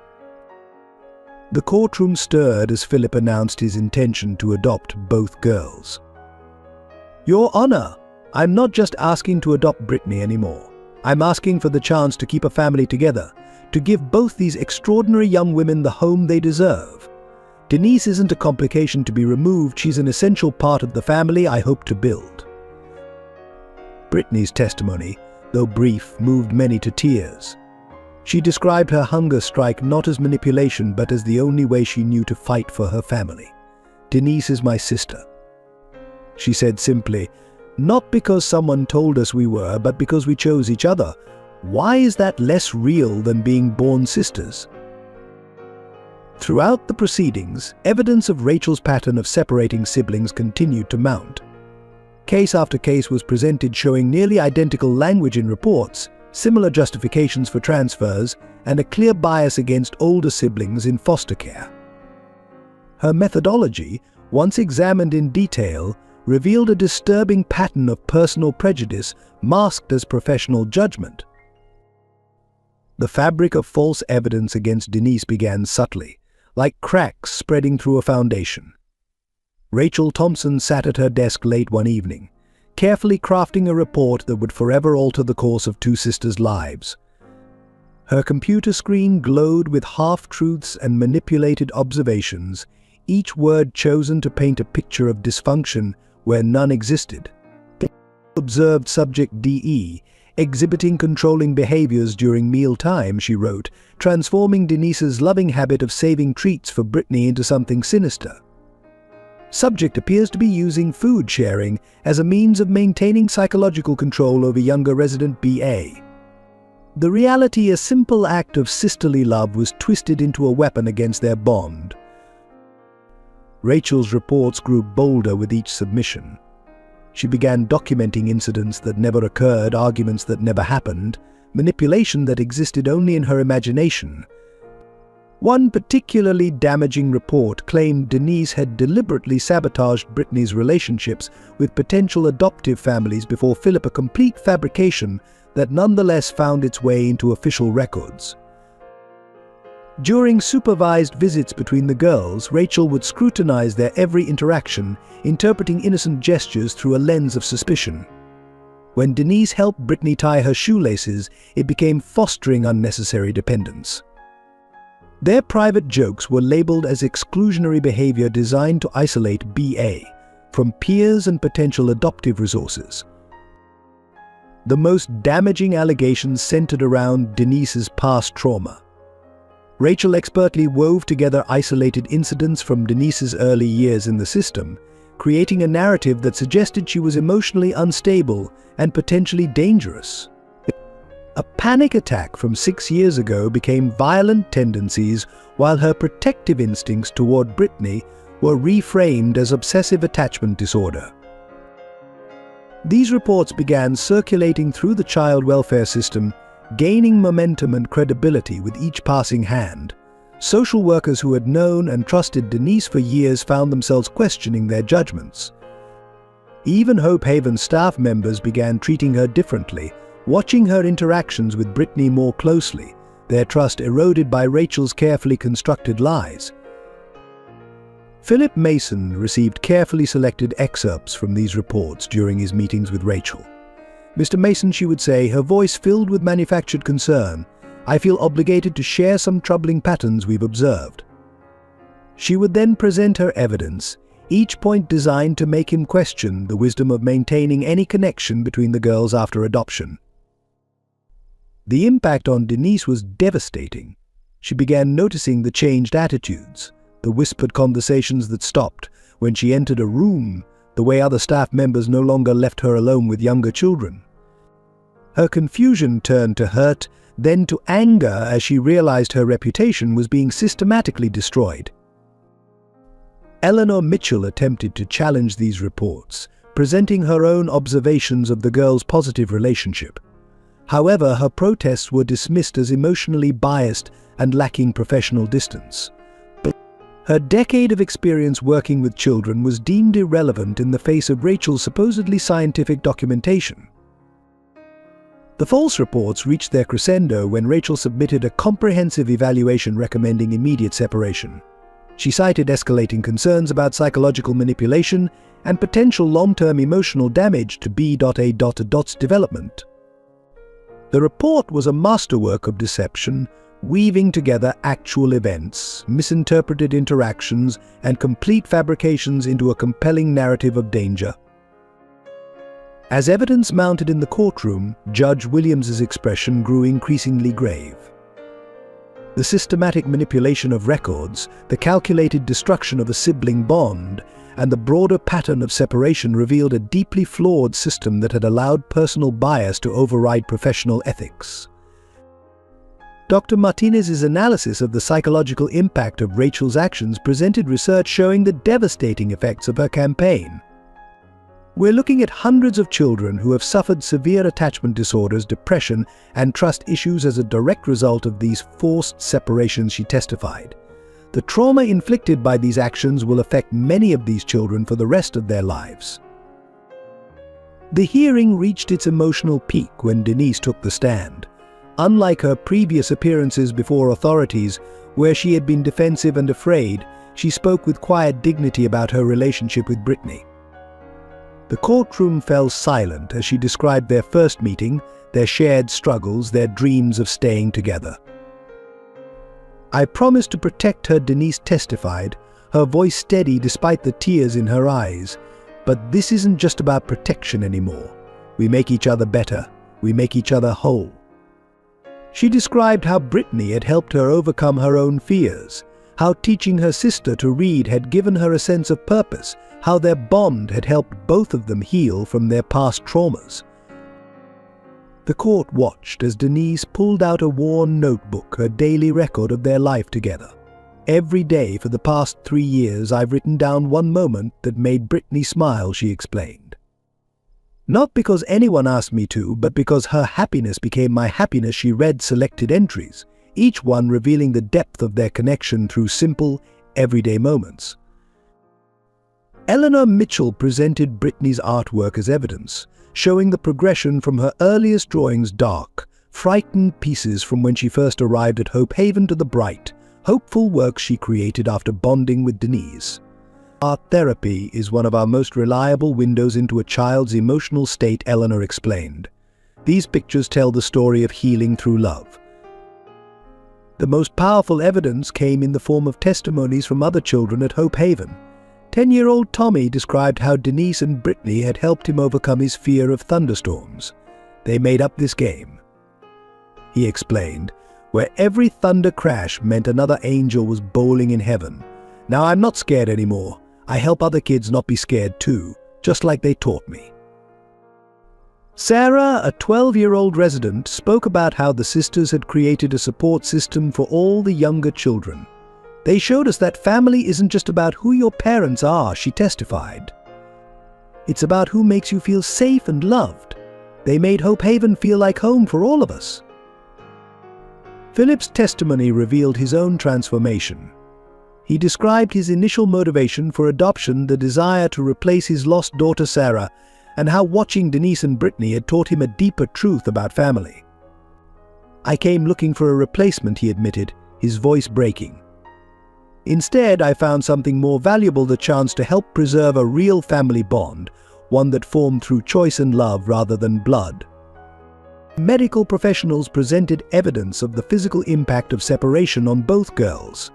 The courtroom stirred as Philip announced his intention to adopt both girls. "Your Honor, I'm not just asking to adopt Brittany anymore. I'm asking for the chance to keep a family together, to give both these extraordinary young women the home they deserve. Denise isn't a complication to be removed, she's an essential part of the family I hope to build." Brittany's testimony, though brief, moved many to tears. She described her hunger strike not as manipulation but as the only way she knew to fight for her family. "Denise is my sister," she said simply, "not because someone told us we were, but because we chose each other. Why is that less real than being born sisters?" Throughout the proceedings, evidence of Rachel's pattern of separating siblings continued to mount. Case after case was presented showing nearly identical language in reports, similar justifications for transfers, and a clear bias against older siblings in foster care. Her methodology, once examined in detail, revealed a disturbing pattern of personal prejudice masked as professional judgment. The fabric of false evidence against Denise began subtly, like cracks spreading through a foundation. Rachel Thompson sat at her desk late one evening, carefully crafting a report that would forever alter the course of two sisters' lives. Her computer screen glowed with half-truths and manipulated observations, each word chosen to paint a picture of dysfunction where none existed. Observed subject DE, exhibiting controlling behaviors during mealtime, she wrote, transforming Denise's loving habit of saving treats for Brittany into something sinister. Subject appears to be using food sharing as a means of maintaining psychological control over younger resident BA. The reality, a simple act of sisterly love, was twisted into a weapon against their bond. Rachel's reports grew bolder with each submission. She began documenting incidents that never occurred, arguments that never happened, manipulation that existed only in her imagination. One particularly damaging report claimed Denise had deliberately sabotaged Brittany's relationships with potential adoptive families before Philip, a complete fabrication that nonetheless found its way into official records. During supervised visits between the girls, Rachel would scrutinize their every interaction, interpreting innocent gestures through a lens of suspicion. When Denise helped Brittany tie her shoelaces, it became fostering unnecessary dependence. Their private jokes were labeled as exclusionary behavior designed to isolate BA from peers and potential adoptive resources. The most damaging allegations centered around Denise's past trauma. Rachel expertly wove together isolated incidents from Denise's early years in the system, creating a narrative that suggested she was emotionally unstable and potentially dangerous. A panic attack from 6 years ago became violent tendencies, while her protective instincts toward Brittany were reframed as obsessive attachment disorder. These reports began circulating through the child welfare system, gaining momentum and credibility with each passing hand. Social workers who had known and trusted Denise for years found themselves questioning their judgments. Even Hope Haven staff members began treating her differently, watching her interactions with Brittany more closely, their trust eroded by Rachel's carefully constructed lies. Philip Mason received carefully selected excerpts from these reports during his meetings with Rachel. Mr. Mason, she would say, her voice filled with manufactured concern, "I feel obligated to share some troubling patterns we've observed." She would then present her evidence, each point designed to make him question the wisdom of maintaining any connection between the girls after adoption. The impact on Denise was devastating. She began noticing the changed attitudes, the whispered conversations that stopped when she entered a room, the way other staff members no longer left her alone with younger children. Her confusion turned to hurt, then to anger as she realized her reputation was being systematically destroyed. Eleanor Mitchell attempted to challenge these reports, presenting her own observations of the girls' positive relationship. However, her protests were dismissed as emotionally biased and lacking professional distance. Her decade of experience working with children was deemed irrelevant in the face of Rachel's supposedly scientific documentation. The false reports reached their crescendo when Rachel submitted a comprehensive evaluation recommending immediate separation. She cited escalating concerns about psychological manipulation and potential long-term emotional damage to B.A.'s development. The report was a masterwork of deception, weaving together actual events, misinterpreted interactions, and complete fabrications into a compelling narrative of danger. As evidence mounted in the courtroom, Judge Williams's expression grew increasingly grave. The systematic manipulation of records, the calculated destruction of a sibling bond, and the broader pattern of separation revealed a deeply flawed system that had allowed personal bias to override professional ethics. Dr. Martinez's analysis of the psychological impact of Rachel's actions presented research showing the devastating effects of her campaign. We're looking at hundreds of children who have suffered severe attachment disorders, depression, and trust issues as a direct result of these forced separations, she testified. The trauma inflicted by these actions will affect many of these children for the rest of their lives. The hearing reached its emotional peak when Denise took the stand. Unlike her previous appearances before authorities, where she had been defensive and afraid, she spoke with quiet dignity about her relationship with Brittany. The courtroom fell silent as she described their first meeting, their shared struggles, their dreams of staying together. "I promised to protect her," Denise testified, her voice steady despite the tears in her eyes. "But this isn't just about protection anymore. We make each other better. We make each other whole." She described how Brittany had helped her overcome her own fears, how teaching her sister to read had given her a sense of purpose, how their bond had helped both of them heal from their past traumas. The court watched as Denise pulled out a worn notebook, her daily record of their life together. "Every day for the past 3 years I've written down one moment that made Brittany smile," she explained. "Not because anyone asked me to, but because her happiness became my happiness." She read selected entries, each one revealing the depth of their connection through simple, everyday moments. Eleanor Mitchell presented Brittany's artwork as evidence, showing the progression from her earliest drawings, dark, frightened pieces from when she first arrived at Hope Haven, to the bright, hopeful works she created after bonding with Denise. "Art therapy is one of our most reliable windows into a child's emotional state," Eleanor explained. "These pictures tell the story of healing through love." The most powerful evidence came in the form of testimonies from other children at Hope Haven. 10-year-old Tommy described how Denise and Brittany had helped him overcome his fear of thunderstorms. "They made up this game," he explained, "where every thunder crash meant another angel was bowling in heaven. Now I'm not scared anymore. I help other kids not be scared too, just like they taught me." Sarah, a 12-year-old resident, spoke about how the sisters had created a support system for all the younger children. "They showed us that family isn't just about who your parents are," she testified. "It's about who makes you feel safe and loved. They made Hope Haven feel like home for all of us." Philip's testimony revealed his own transformation. He described his initial motivation for adoption, the desire to replace his lost daughter Sarah, and how watching Denise and Brittany had taught him a deeper truth about family. "I came looking for a replacement," he admitted, his voice breaking. "Instead, I found something more valuable, the chance to help preserve a real family bond, one that formed through choice and love rather than blood." Medical professionals presented evidence of the physical impact of separation on both girls.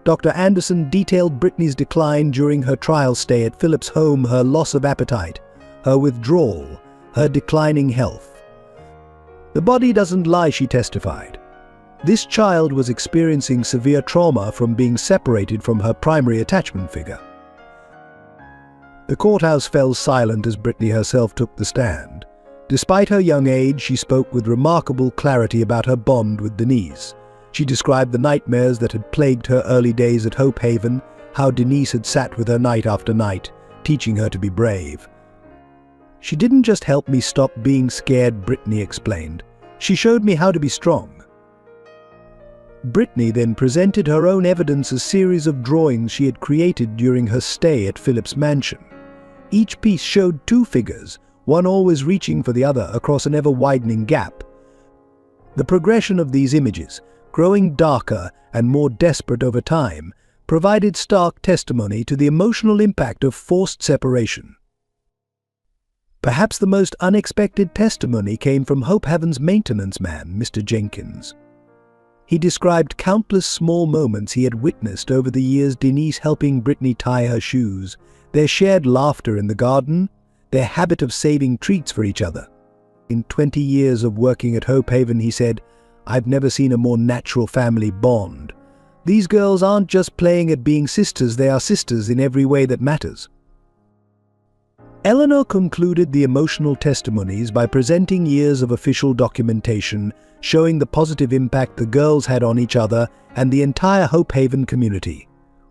Dr. Anderson detailed Brittany's decline during her trial stay at Philip's home, her loss of appetite, her withdrawal, her declining health. "The body doesn't lie," she testified. This child was experiencing severe trauma from being separated from her primary attachment figure. The courthouse fell silent as Brittany herself took the stand. Despite her young age, she spoke with remarkable clarity about her bond with Denise. She described the nightmares that had plagued her early days at Hope Haven, how Denise had sat with her night after night, teaching her to be brave. "She didn't just help me stop being scared," Brittany explained. "She showed me how to be strong." Brittany then presented her own evidence, a series of drawings she had created during her stay at Philip's mansion. Each piece showed two figures, one always reaching for the other across an ever-widening gap. The progression of these images, growing darker and more desperate over time, provided stark testimony to the emotional impact of forced separation. Perhaps the most unexpected testimony came from Hope Haven's maintenance man, Mr. Jenkins. He described countless small moments he had witnessed over the years: Denise helping Brittany tie her shoes, their shared laughter in the garden, their habit of saving treats for each other. "In 20 years of working at Hope Haven," he said, "I've never seen a more natural family bond. These girls aren't just playing at being sisters, they are sisters in every way that matters." Eleanor concluded the emotional testimonies by presenting years of official documentation showing the positive impact the girls had on each other and the entire Hope Haven community.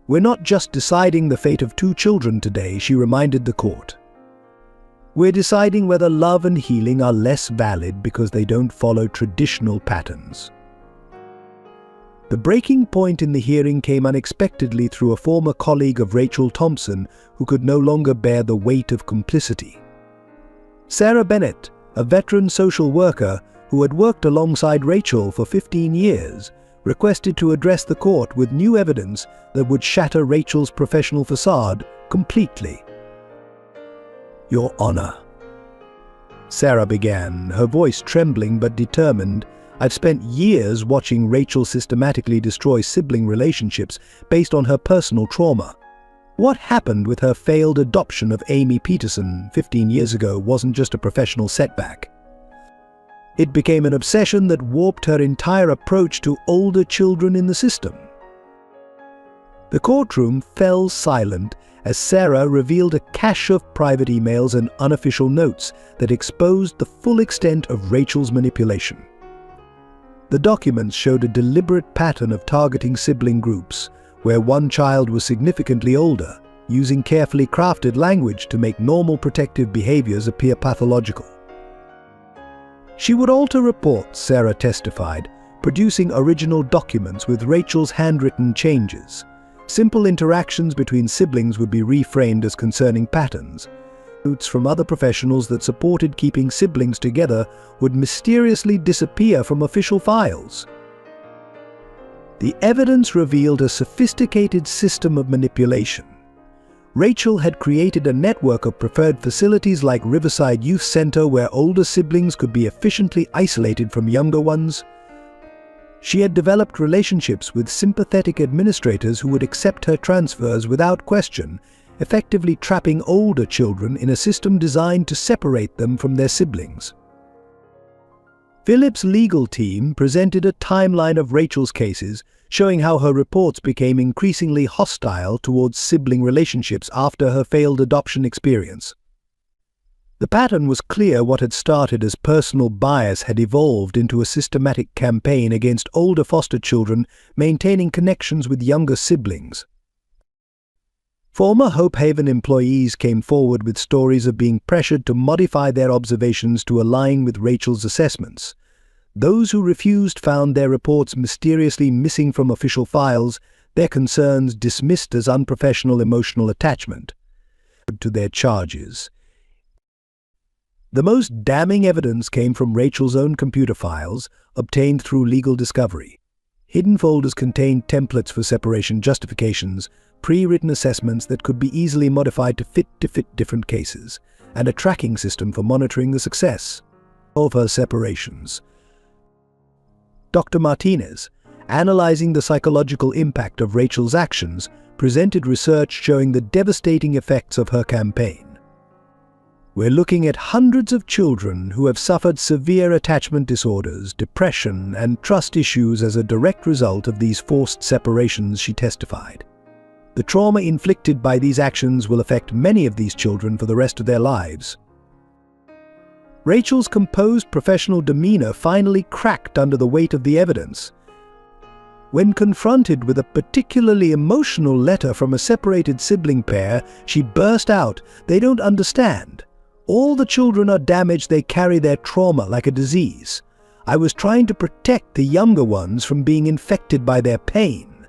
"We're not just deciding the fate of 2 children today," she reminded the court. We're deciding whether love and healing are less valid because they don't follow traditional patterns. The breaking point in the hearing came unexpectedly through a former colleague of Rachel Thompson who could no longer bear the weight of complicity. Sarah Bennett, a veteran social worker who had worked alongside Rachel for 15 years, requested to address the court with new evidence that would shatter Rachel's professional facade completely. "Your Honor," Sarah began, her voice trembling but determined, "I've spent years watching Rachel systematically destroy sibling relationships based on her personal trauma. What happened with her failed adoption of Amy Peterson 15 years ago wasn't just a professional setback. It became an obsession that warped her entire approach to older children in the system." The courtroom fell silent as Sarah revealed a cache of private emails and unofficial notes that exposed the full extent of Rachel's manipulation. The documents showed a deliberate pattern of targeting sibling groups, where one child was significantly older, using carefully crafted language to make normal protective behaviors appear pathological. She would alter reports, Sarah testified, producing original documents with Rachel's handwritten changes. Simple interactions between siblings would be reframed as concerning patterns. Notes from other professionals that supported keeping siblings together would mysteriously disappear from official files. The evidence revealed a sophisticated system of manipulation. Rachel had created a network of preferred facilities like Riverside Youth Center where older siblings could be efficiently isolated from younger ones. She had developed relationships with sympathetic administrators who would accept her transfers without question, effectively trapping older children in a system designed to separate them from their siblings. Philip's legal team presented a timeline of Rachel's cases, showing how her reports became increasingly hostile towards sibling relationships after her failed adoption experience. The pattern was clear. What had started as personal bias had evolved into a systematic campaign against older foster children maintaining connections with younger siblings. Former Hope Haven employees came forward with stories of being pressured to modify their observations to align with Rachel's assessments. Those who refused found their reports mysteriously missing from official files, their concerns dismissed as unprofessional emotional attachment to their charges. The most damning evidence came from Rachel's own computer files, obtained through legal discovery. Hidden folders contained templates for separation justifications, pre-written assessments that could be easily modified to fit different cases, and a tracking system for monitoring the success of her separations. Dr. Martinez, analyzing the psychological impact of Rachel's actions, presented research showing the devastating effects of her campaign. We're looking at hundreds of children who have suffered severe attachment disorders, depression, and trust issues as a direct result of these forced separations, she testified. The trauma inflicted by these actions will affect many of these children for the rest of their lives. Rachel's composed professional demeanor finally cracked under the weight of the evidence. When confronted with a particularly emotional letter from a separated sibling pair, she burst out, "They don't understand. All the children are damaged, they carry their trauma like a disease. I was trying to protect the younger ones from being infected by their pain."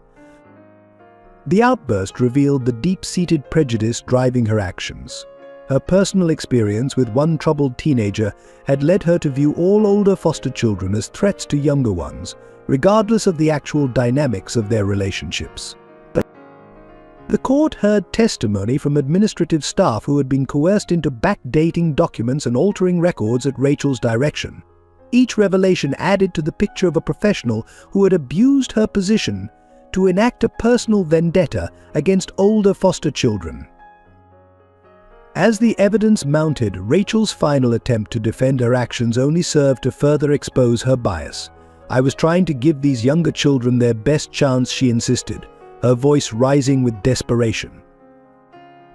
The outburst revealed the deep-seated prejudice driving her actions. Her personal experience with one troubled teenager had led her to view all older foster children as threats to younger ones, regardless of the actual dynamics of their relationships. The court heard testimony from administrative staff who had been coerced into backdating documents and altering records at Rachel's direction. Each revelation added to the picture of a professional who had abused her position to enact a personal vendetta against older foster children. As the evidence mounted, Rachel's final attempt to defend her actions only served to further expose her bias. "I was trying to give these younger children their best chance," she insisted, her voice rising with desperation.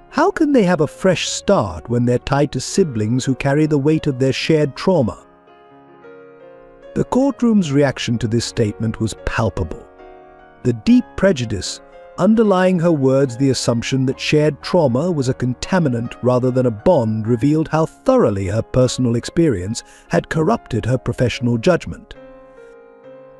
How can they have a fresh start when they're tied to siblings who carry the weight of their shared trauma? The courtroom's reaction to this statement was palpable. The deep prejudice, Underlying her words, the assumption that shared trauma was a contaminant rather than a bond revealed how thoroughly her personal experience had corrupted her professional judgment.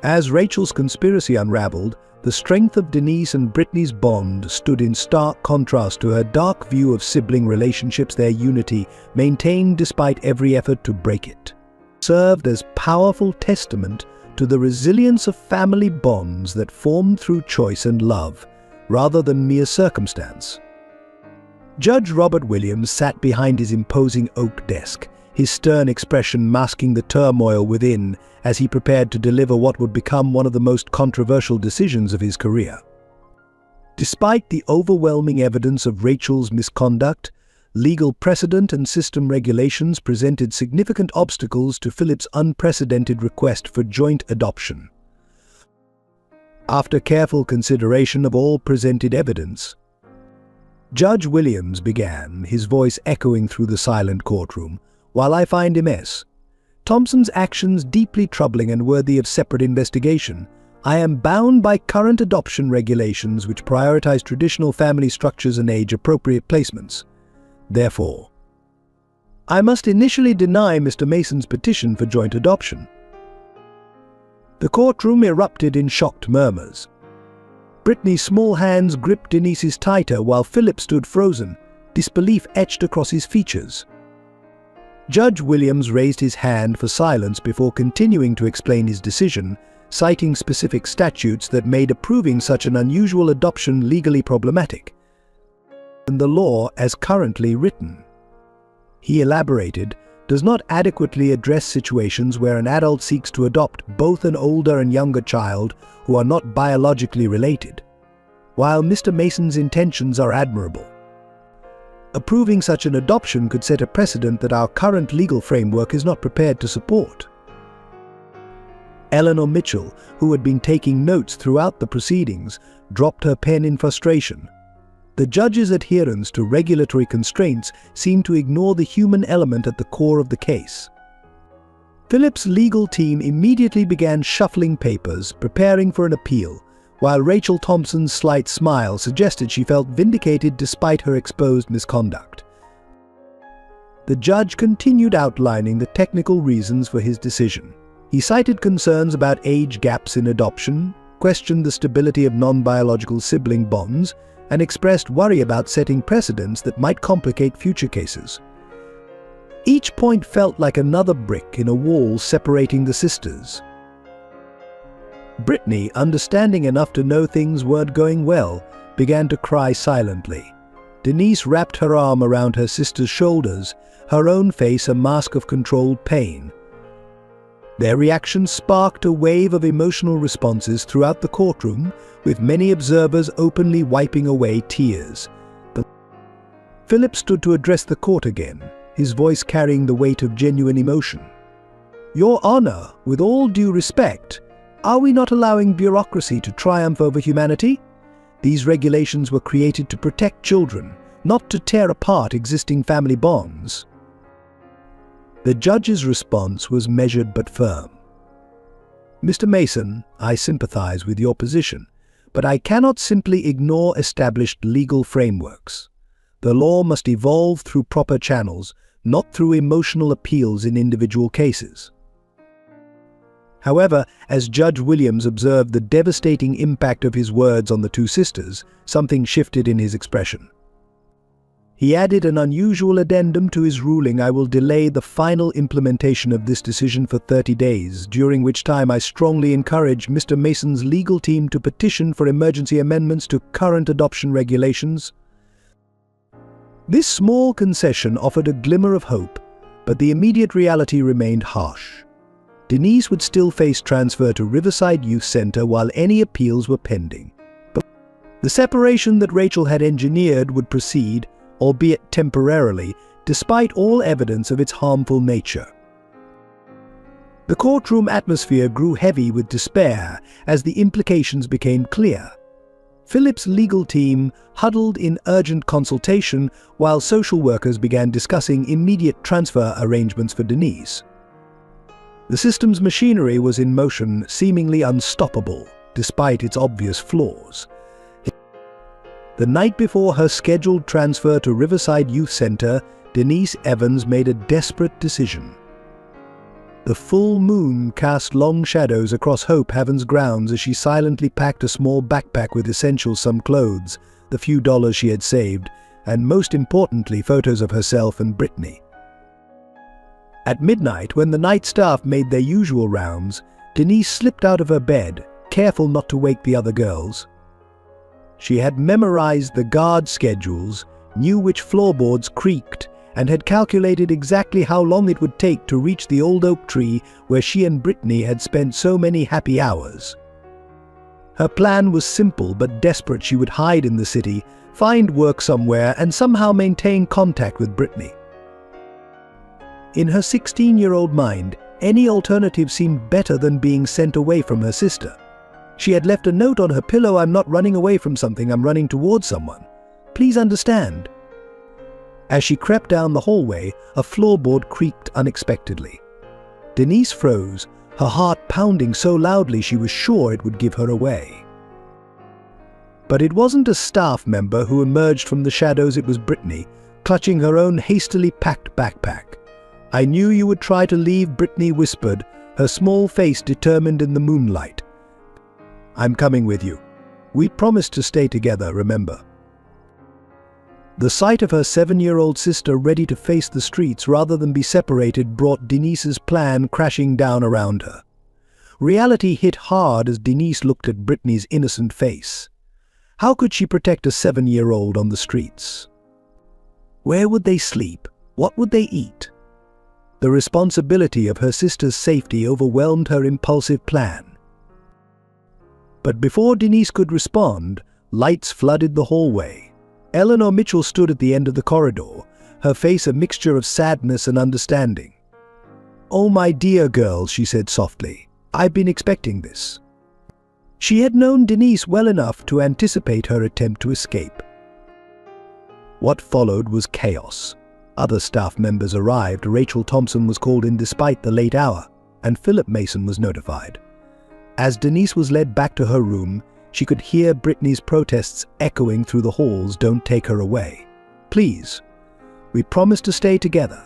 As Rachel's conspiracy unraveled, the strength of Denise and Brittany's bond stood in stark contrast to her dark view of sibling relationships. Their unity, maintained despite every effort to break it, served as powerful testament to the resilience of family bonds that formed through choice and love, rather than mere circumstance. Judge Robert Williams sat behind his imposing oak desk, his stern expression masking the turmoil within as he prepared to deliver what would become one of the most controversial decisions of his career. Despite the overwhelming evidence of Rachel's misconduct, legal precedent and system regulations presented significant obstacles to Philip's unprecedented request for joint adoption. After careful consideration of all presented evidence, Judge Williams began, his voice echoing through the silent courtroom. While I find Ms. Thompson's actions deeply troubling and worthy of separate investigation, I am bound by current adoption regulations which prioritize traditional family structures and age-appropriate placements. Therefore, I must initially deny Mr. Mason's petition for joint adoption. The courtroom erupted in shocked murmurs. Brittany's small hands gripped Denise's tighter while Philip stood frozen, disbelief etched across his features. Judge Williams raised his hand for silence before continuing to explain his decision, citing specific statutes that made approving such an unusual adoption legally problematic, and the law as currently written, he elaborated, does not adequately address situations where an adult seeks to adopt both an older and younger child who are not biologically related. While Mr. Mason's intentions are admirable, approving such an adoption could set a precedent that our current legal framework is not prepared to support. Eleanor Mitchell, who had been taking notes throughout the proceedings, dropped her pen in frustration. The judge's adherence to regulatory constraints seemed to ignore the human element at the core of the case. Philip's legal team immediately began shuffling papers, preparing for an appeal, while Rachel Thompson's slight smile suggested she felt vindicated despite her exposed misconduct. The judge continued outlining the technical reasons for his decision. He cited concerns about age gaps in adoption, questioned the stability of non-biological sibling bonds, and expressed worry about setting precedents that might complicate future cases. Each point felt like another brick in a wall separating the sisters. Brittany, understanding enough to know things weren't going well, began to cry silently. Denise wrapped her arm around her sister's shoulders, her own face a mask of controlled pain. Their reactions sparked a wave of emotional responses throughout the courtroom, with many observers openly wiping away tears. Philip stood to address the court again, his voice carrying the weight of genuine emotion. Your Honor, with all due respect, are we not allowing bureaucracy to triumph over humanity? These regulations were created to protect children, not to tear apart existing family bonds. The judge's response was measured but firm. Mr. Mason, I sympathize with your position, but I cannot simply ignore established legal frameworks. The law must evolve through proper channels, not through emotional appeals in individual cases. However, as Judge Williams observed the devastating impact of his words on the two sisters, something shifted in his expression. He added an unusual addendum to his ruling: I will delay the final implementation of this decision for 30 days, during which time I strongly encourage Mr. Mason's legal team to petition for emergency amendments to current adoption regulations. This small concession offered a glimmer of hope, but the immediate reality remained harsh. Denise would still face transfer to Riverside Youth Center while any appeals were pending. But the separation that Rachel had engineered would proceed, albeit temporarily, despite all evidence of its harmful nature. The courtroom atmosphere grew heavy with despair as the implications became clear. Philip's legal team huddled in urgent consultation while social workers began discussing immediate transfer arrangements for Denise. The system's machinery was in motion, seemingly unstoppable, despite its obvious flaws. The night before her scheduled transfer to Riverside Youth Center, Denise Evans made a desperate decision. The full moon cast long shadows across Hope Haven's grounds as she silently packed a small backpack with essentials, some clothes, the few dollars she had saved, and most importantly, photos of herself and Brittany. At midnight, when the night staff made their usual rounds, Denise slipped out of her bed, careful not to wake the other girls. She had memorized the guard schedules, knew which floorboards creaked, and had calculated exactly how long it would take to reach the old oak tree where she and Brittany had spent so many happy hours. Her plan was simple but desperate. She would hide in the city, find work somewhere, and somehow maintain contact with Brittany. In her 16-year-old mind, any alternative seemed better than being sent away from her sister. She had left a note on her pillow: "I'm not running away from something, I'm running towards someone. Please understand." As she crept down the hallway, a floorboard creaked unexpectedly. Denise froze, her heart pounding so loudly she was sure it would give her away. But it wasn't a staff member who emerged from the shadows, it was Brittany, clutching her own hastily packed backpack. "I knew you would try to leave," Brittany whispered, her small face determined in the moonlight. "I'm coming with you. We promised to stay together, remember?" The sight of her 7-year-old sister ready to face the streets rather than be separated brought Denise's plan crashing down around her. Reality hit hard as Denise looked at Brittany's innocent face. How could she protect a 7-year-old on the streets? Where would they sleep? What would they eat? The responsibility of her sister's safety overwhelmed her impulsive plan. But before Denise could respond, lights flooded the hallway. Eleanor Mitchell stood at the end of the corridor, her face a mixture of sadness and understanding. "Oh, my dear girl," she said softly, "I've been expecting this." She had known Denise well enough to anticipate her attempt to escape. What followed was chaos. Other staff members arrived, Rachel Thompson was called in despite the late hour, and Philip Mason was notified. As Denise was led back to her room, she could hear Brittany's protests echoing through the halls. "Don't take her away. Please. We promised to stay together."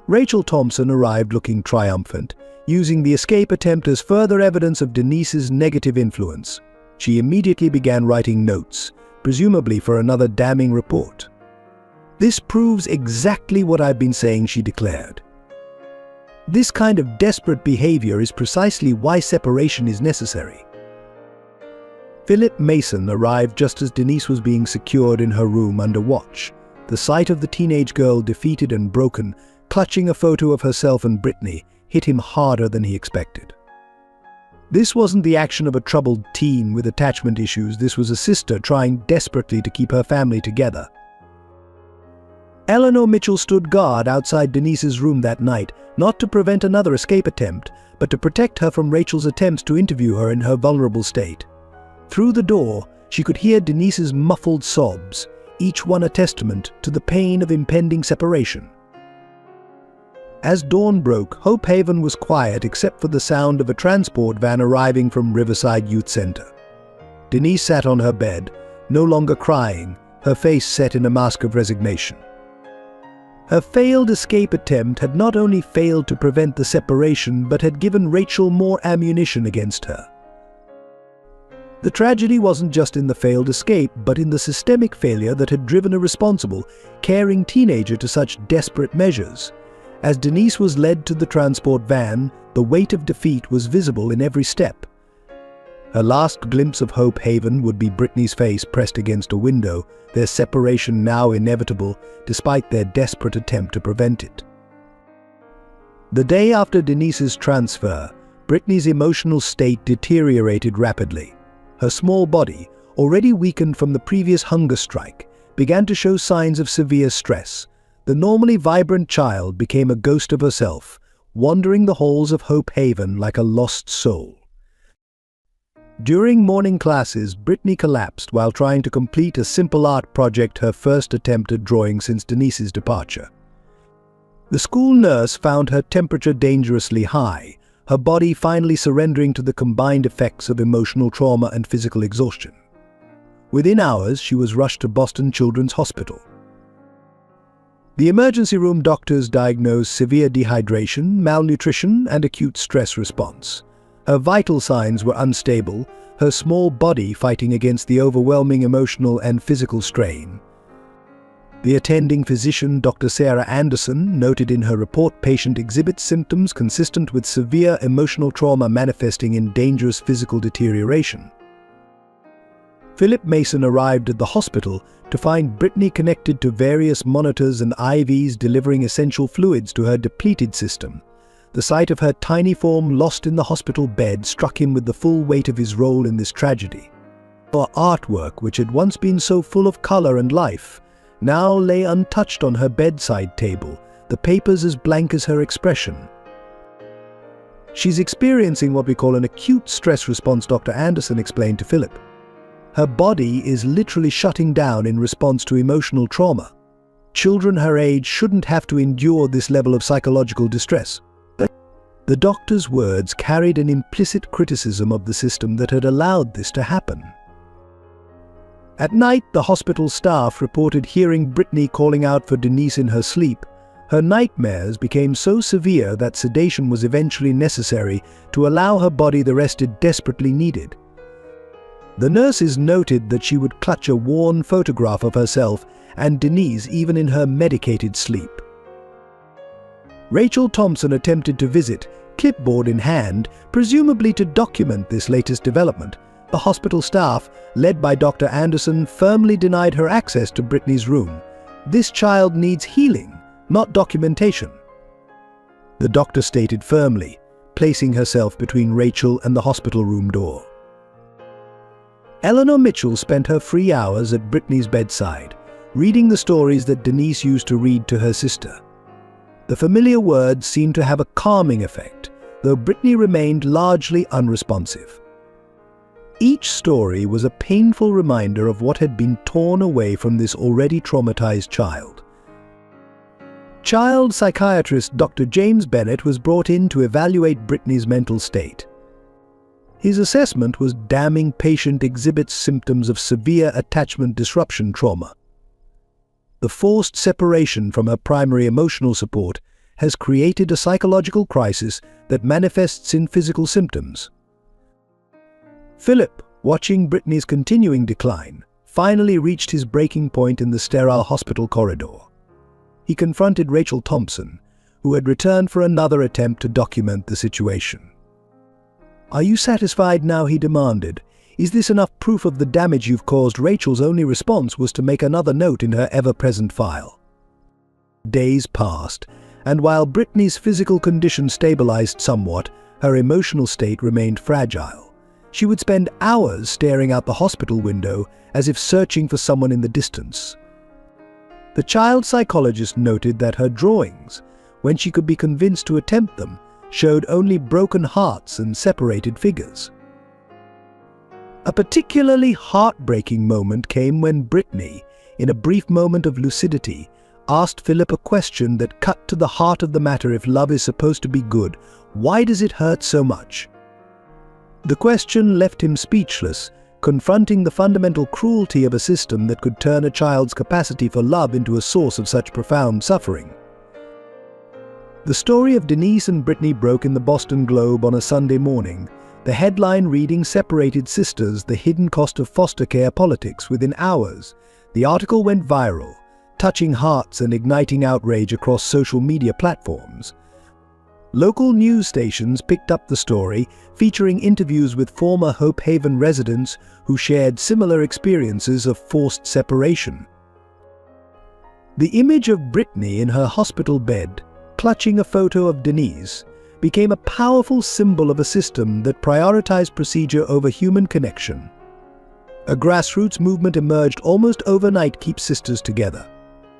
Rachel Thompson arrived looking triumphant, using the escape attempt as further evidence of Denise's negative influence. She immediately began writing notes, presumably for another damning report. "This proves exactly what I've been saying," she declared. "This kind of desperate behavior is precisely why separation is necessary." Philip Mason arrived just as Denise was being secured in her room under watch. The sight of the teenage girl, defeated and broken, clutching a photo of herself and Brittany, hit him harder than he expected. This wasn't the action of a troubled teen with attachment issues. This was a sister trying desperately to keep her family together. Eleanor Mitchell stood guard outside Denise's room that night, not to prevent another escape attempt, but to protect her from Rachel's attempts to interview her in her vulnerable state. Through the door, she could hear Denise's muffled sobs, each one a testament to the pain of impending separation. As dawn broke, Hope Haven was quiet except for the sound of a transport van arriving from Riverside Youth Center. Denise sat on her bed, no longer crying, her face set in a mask of resignation. Her failed escape attempt had not only failed to prevent the separation, but had given Rachel more ammunition against her. The tragedy wasn't just in the failed escape, but in the systemic failure that had driven a responsible, caring teenager to such desperate measures. As Denise was led to the transport van, the weight of defeat was visible in every step. Her last glimpse of Hope Haven would be Brittany's face pressed against a window, their separation now inevitable, despite their desperate attempt to prevent it. The day after Denise's transfer, Brittany's emotional state deteriorated rapidly. Her small body, already weakened from the previous hunger strike, began to show signs of severe stress. The normally vibrant child became a ghost of herself, wandering the halls of Hope Haven like a lost soul. During morning classes, Brittany collapsed while trying to complete a simple art project, her first attempt at drawing since Denise's departure. The school nurse found her temperature dangerously high, her body finally surrendering to the combined effects of emotional trauma and physical exhaustion. Within hours, she was rushed to Boston Children's Hospital. The emergency room doctors diagnosed severe dehydration, malnutrition, and acute stress response. Her vital signs were unstable, her small body fighting against the overwhelming emotional and physical strain. The attending physician, Dr. Sarah Anderson, noted in her report patient exhibits symptoms consistent with severe emotional trauma manifesting in dangerous physical deterioration. Philip Mason arrived at the hospital to find Brittany connected to various monitors and IVs delivering essential fluids to her depleted system. The sight of her tiny form lost in the hospital bed struck him with the full weight of his role in this tragedy. Her artwork, which had once been so full of color and life, now lay untouched on her bedside table, the papers as blank as her expression. She's experiencing what we call an acute stress response, Dr. Anderson explained to Philip. Her body is literally shutting down in response to emotional trauma. Children her age shouldn't have to endure this level of psychological distress. The doctor's words carried an implicit criticism of the system that had allowed this to happen. At night, the hospital staff reported hearing Brittany calling out for Denise in her sleep. Her nightmares became so severe that sedation was eventually necessary to allow her body the rest it desperately needed. The nurses noted that she would clutch a worn photograph of herself and Denise even in her medicated sleep. Rachel Thompson attempted to visit, clipboard in hand, presumably to document this latest development. The hospital staff, led by Dr. Anderson, firmly denied her access to Brittany's room. This child needs healing, not documentation. The doctor stated firmly, placing herself between Rachel and the hospital room door. Eleanor Mitchell spent her free hours at Brittany's bedside, reading the stories that Denise used to read to her sister. The familiar words seemed to have a calming effect, though Brittany remained largely unresponsive. Each story was a painful reminder of what had been torn away from this already traumatized child. Child psychiatrist Dr. James Bennett was brought in to evaluate Brittany's mental state. His assessment was damning. Patient exhibits symptoms of severe attachment disruption trauma. The forced separation from her primary emotional support has created a psychological crisis that manifests in physical symptoms. Philip, watching Brittany's continuing decline, finally reached his breaking point in the sterile hospital corridor. He confronted Rachel Thompson, who had returned for another attempt to document the situation. "Are you satisfied now?" he demanded. "Is this enough proof of the damage you've caused?" Rachel's only response was to make another note in her ever-present file. Days passed, and while Brittany's physical condition stabilized somewhat, her emotional state remained fragile. She would spend hours staring out the hospital window as if searching for someone in the distance. The child psychologist noted that her drawings, when she could be convinced to attempt them, showed only broken hearts and separated figures. A particularly heartbreaking moment came when Brittany, in a brief moment of lucidity, asked Philip a question that cut to the heart of the matter. If love is supposed to be good, why does it hurt so much? The question left him speechless, confronting the fundamental cruelty of a system that could turn a child's capacity for love into a source of such profound suffering. The story of Denise and Brittany broke in the Boston Globe on a Sunday morning, the headline reading "Separated Sisters, the Hidden Cost of Foster Care Politics." Within hours, the article went viral, touching hearts and igniting outrage across social media platforms. Local news stations picked up the story, featuring interviews with former Hope Haven residents who shared similar experiences of forced separation. The image of Brittany in her hospital bed, clutching a photo of Denise, became a powerful symbol of a system that prioritized procedure over human connection. A grassroots movement emerged almost overnight to keep sisters together.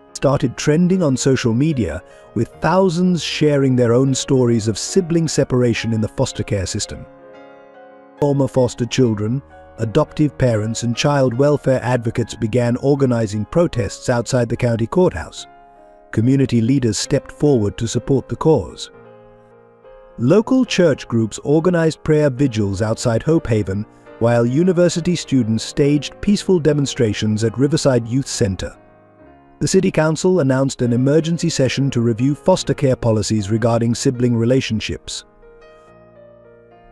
It started trending on social media, with thousands sharing their own stories of sibling separation in the foster care system. Former foster children, adoptive parents, and child welfare advocates began organizing protests outside the county courthouse. Community leaders stepped forward to support the cause. Local church groups organized prayer vigils outside Hope Haven, while university students staged peaceful demonstrations at Riverside Youth Center. The City Council announced an emergency session to review foster care policies regarding sibling relationships.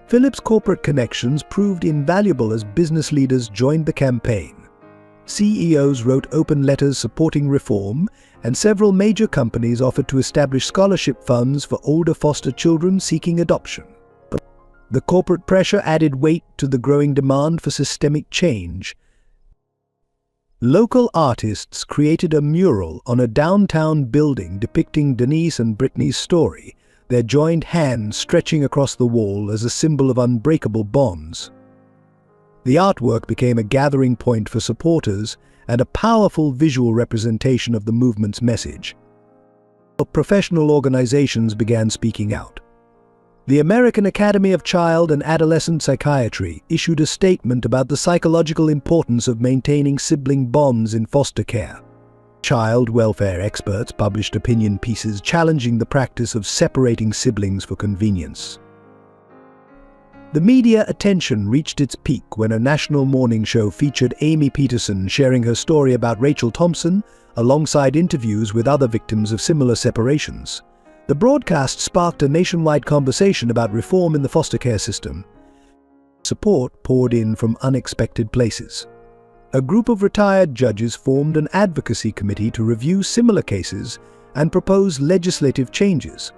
Philip's corporate connections proved invaluable as business leaders joined the campaign. CEOs wrote open letters supporting reform, and several major companies offered to establish scholarship funds for older foster children seeking adoption. The corporate pressure added weight to the growing demand for systemic change. Local artists created a mural on a downtown building depicting Denise and Brittany's story, their joined hands stretching across the wall as a symbol of unbreakable bonds. The artwork became a gathering point for supporters and a powerful visual representation of the movement's message. Professional organizations began speaking out. The American Academy of Child and Adolescent Psychiatry issued a statement about the psychological importance of maintaining sibling bonds in foster care. Child welfare experts published opinion pieces challenging the practice of separating siblings for convenience. The media attention reached its peak when a national morning show featured Amy Peterson sharing her story about Rachel Thompson, alongside interviews with other victims of similar separations. The broadcast sparked a nationwide conversation about reform in the foster care system. Support poured in from unexpected places. A group of retired judges formed an advocacy committee to review similar cases and propose legislative changes.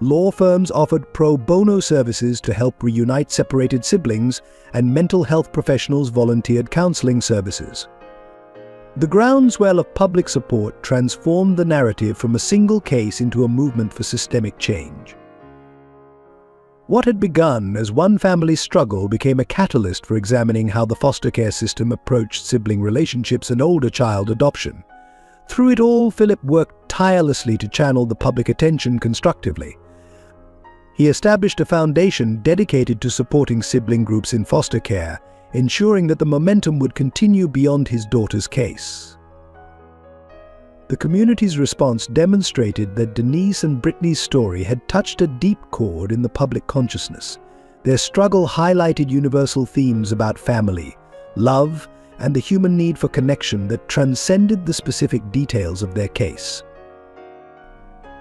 Law firms offered pro bono services to help reunite separated siblings, and mental health professionals volunteered counseling services. The groundswell of public support transformed the narrative from a single case into a movement for systemic change. What had begun as one family's struggle became a catalyst for examining how the foster care system approached sibling relationships and older child adoption. Through it all, Philip worked tirelessly to channel the public attention constructively. He established a foundation dedicated to supporting sibling groups in foster care, ensuring that the momentum would continue beyond his daughter's case. The community's response demonstrated that Denise and Brittany's story had touched a deep chord in the public consciousness. Their struggle highlighted universal themes about family, love, and the human need for connection that transcended the specific details of their case.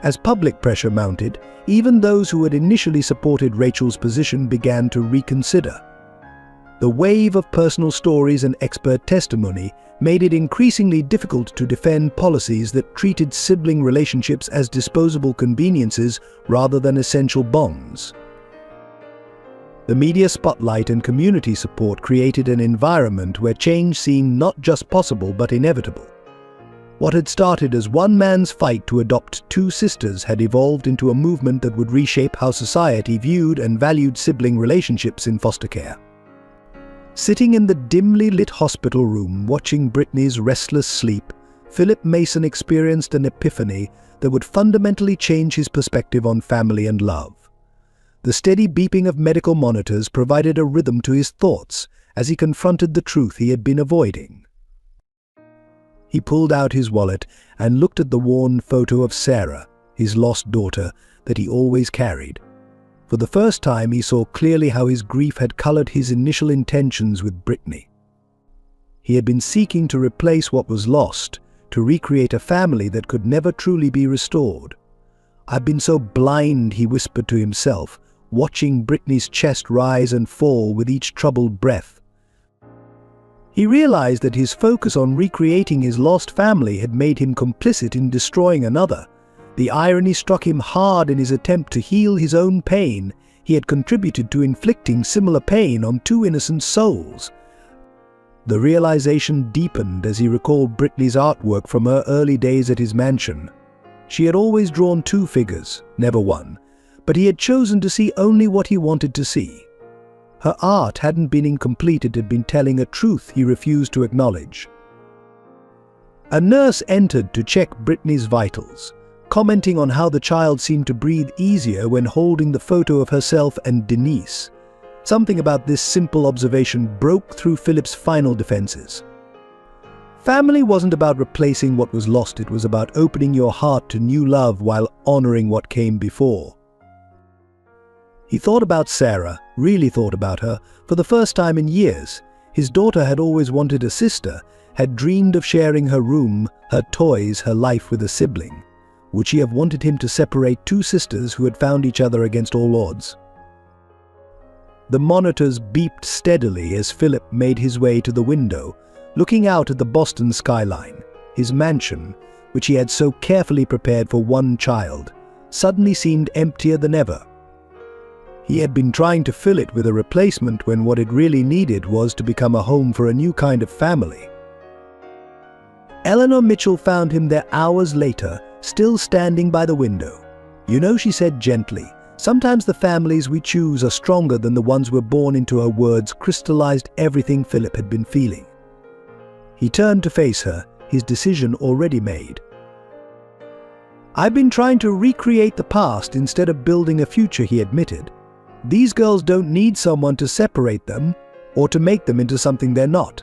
As public pressure mounted, even those who had initially supported Rachel's position began to reconsider. The wave of personal stories and expert testimony made it increasingly difficult to defend policies that treated sibling relationships as disposable conveniences rather than essential bonds. The media spotlight and community support created an environment where change seemed not just possible but inevitable. What had started as one man's fight to adopt two sisters had evolved into a movement that would reshape how society viewed and valued sibling relationships in foster care. Sitting in the dimly lit hospital room watching Brittany's restless sleep, Philip Mason experienced an epiphany that would fundamentally change his perspective on family and love. The steady beeping of medical monitors provided a rhythm to his thoughts as he confronted the truth he had been avoiding. He pulled out his wallet and looked at the worn photo of Sarah, his lost daughter, that he always carried. For the first time, he saw clearly how his grief had colored his initial intentions with Brittany. He had been seeking to replace what was lost, to recreate a family that could never truly be restored. "I've been so blind," he whispered to himself, watching Brittany's chest rise and fall with each troubled breath. He realized that his focus on recreating his lost family had made him complicit in destroying another. The irony struck him hard in his attempt to heal his own pain. He had contributed to inflicting similar pain on two innocent souls. The realization deepened as he recalled Brittany's artwork from her early days at his mansion. She had always drawn two figures, never one, but he had chosen to see only what he wanted to see. Her art hadn't been incomplete, it had been telling a truth he refused to acknowledge. A nurse entered to check Brittany's vitals, commenting on how the child seemed to breathe easier when holding the photo of herself and Denise. Something about this simple observation broke through Philip's final defenses. Family wasn't about replacing what was lost, it was about opening your heart to new love while honoring what came before. He thought about Sarah, really thought about her, for the first time in years. His daughter had always wanted a sister, had dreamed of sharing her room, her toys, her life with a sibling. Would she have wanted him to separate two sisters who had found each other against all odds? The monitors beeped steadily as Philip made his way to the window, looking out at the Boston skyline. His mansion, which he had so carefully prepared for one child, suddenly seemed emptier than ever. He had been trying to fill it with a replacement when what it really needed was to become a home for a new kind of family. Eleanor Mitchell found him there hours later, still standing by the window. "You know," she said gently, "sometimes the families we choose are stronger than the ones we're born into." Her words crystallized everything Philip had been feeling. He turned to face her, his decision already made. "I've been trying to recreate the past instead of building a future," he admitted. "These girls don't need someone to separate them or to make them into something they're not.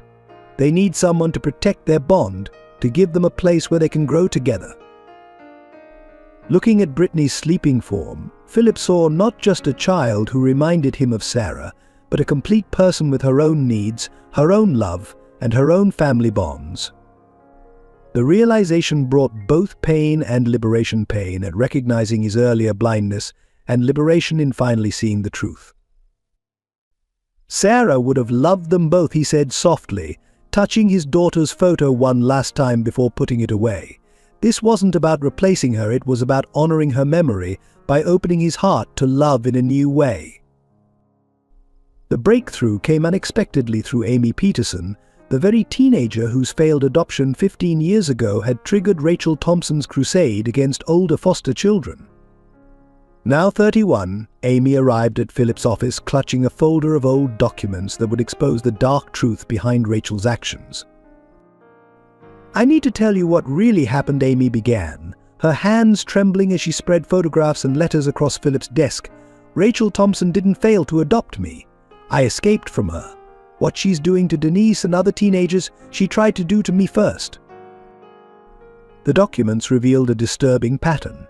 They need someone to protect their bond, to give them a place where they can grow together." Looking at Brittany's sleeping form, Philip saw not just a child who reminded him of Sarah, but a complete person with her own needs, her own love, and her own family bonds. The realization brought both pain and liberation: pain at recognizing his earlier blindness, and liberation in finally seeing the truth. "Sarah would have loved them both," he said softly, touching his daughter's photo one last time before putting it away. This wasn't about replacing her, it was about honoring her memory by opening his heart to love in a new way. The breakthrough came unexpectedly through Amy Peterson, the very teenager whose failed adoption 15 years ago had triggered Rachel Thompson's crusade against older foster children. Now 31, Amy arrived at Philip's office clutching a folder of old documents that would expose the dark truth behind Rachel's actions. "I need to tell you what really happened," Amy began, her hands trembling as she spread photographs and letters across Philip's desk. "Rachel Thompson didn't fail to adopt me. I escaped from her. What she's doing to Denise and other teenagers, she tried to do to me first." The documents revealed a disturbing pattern.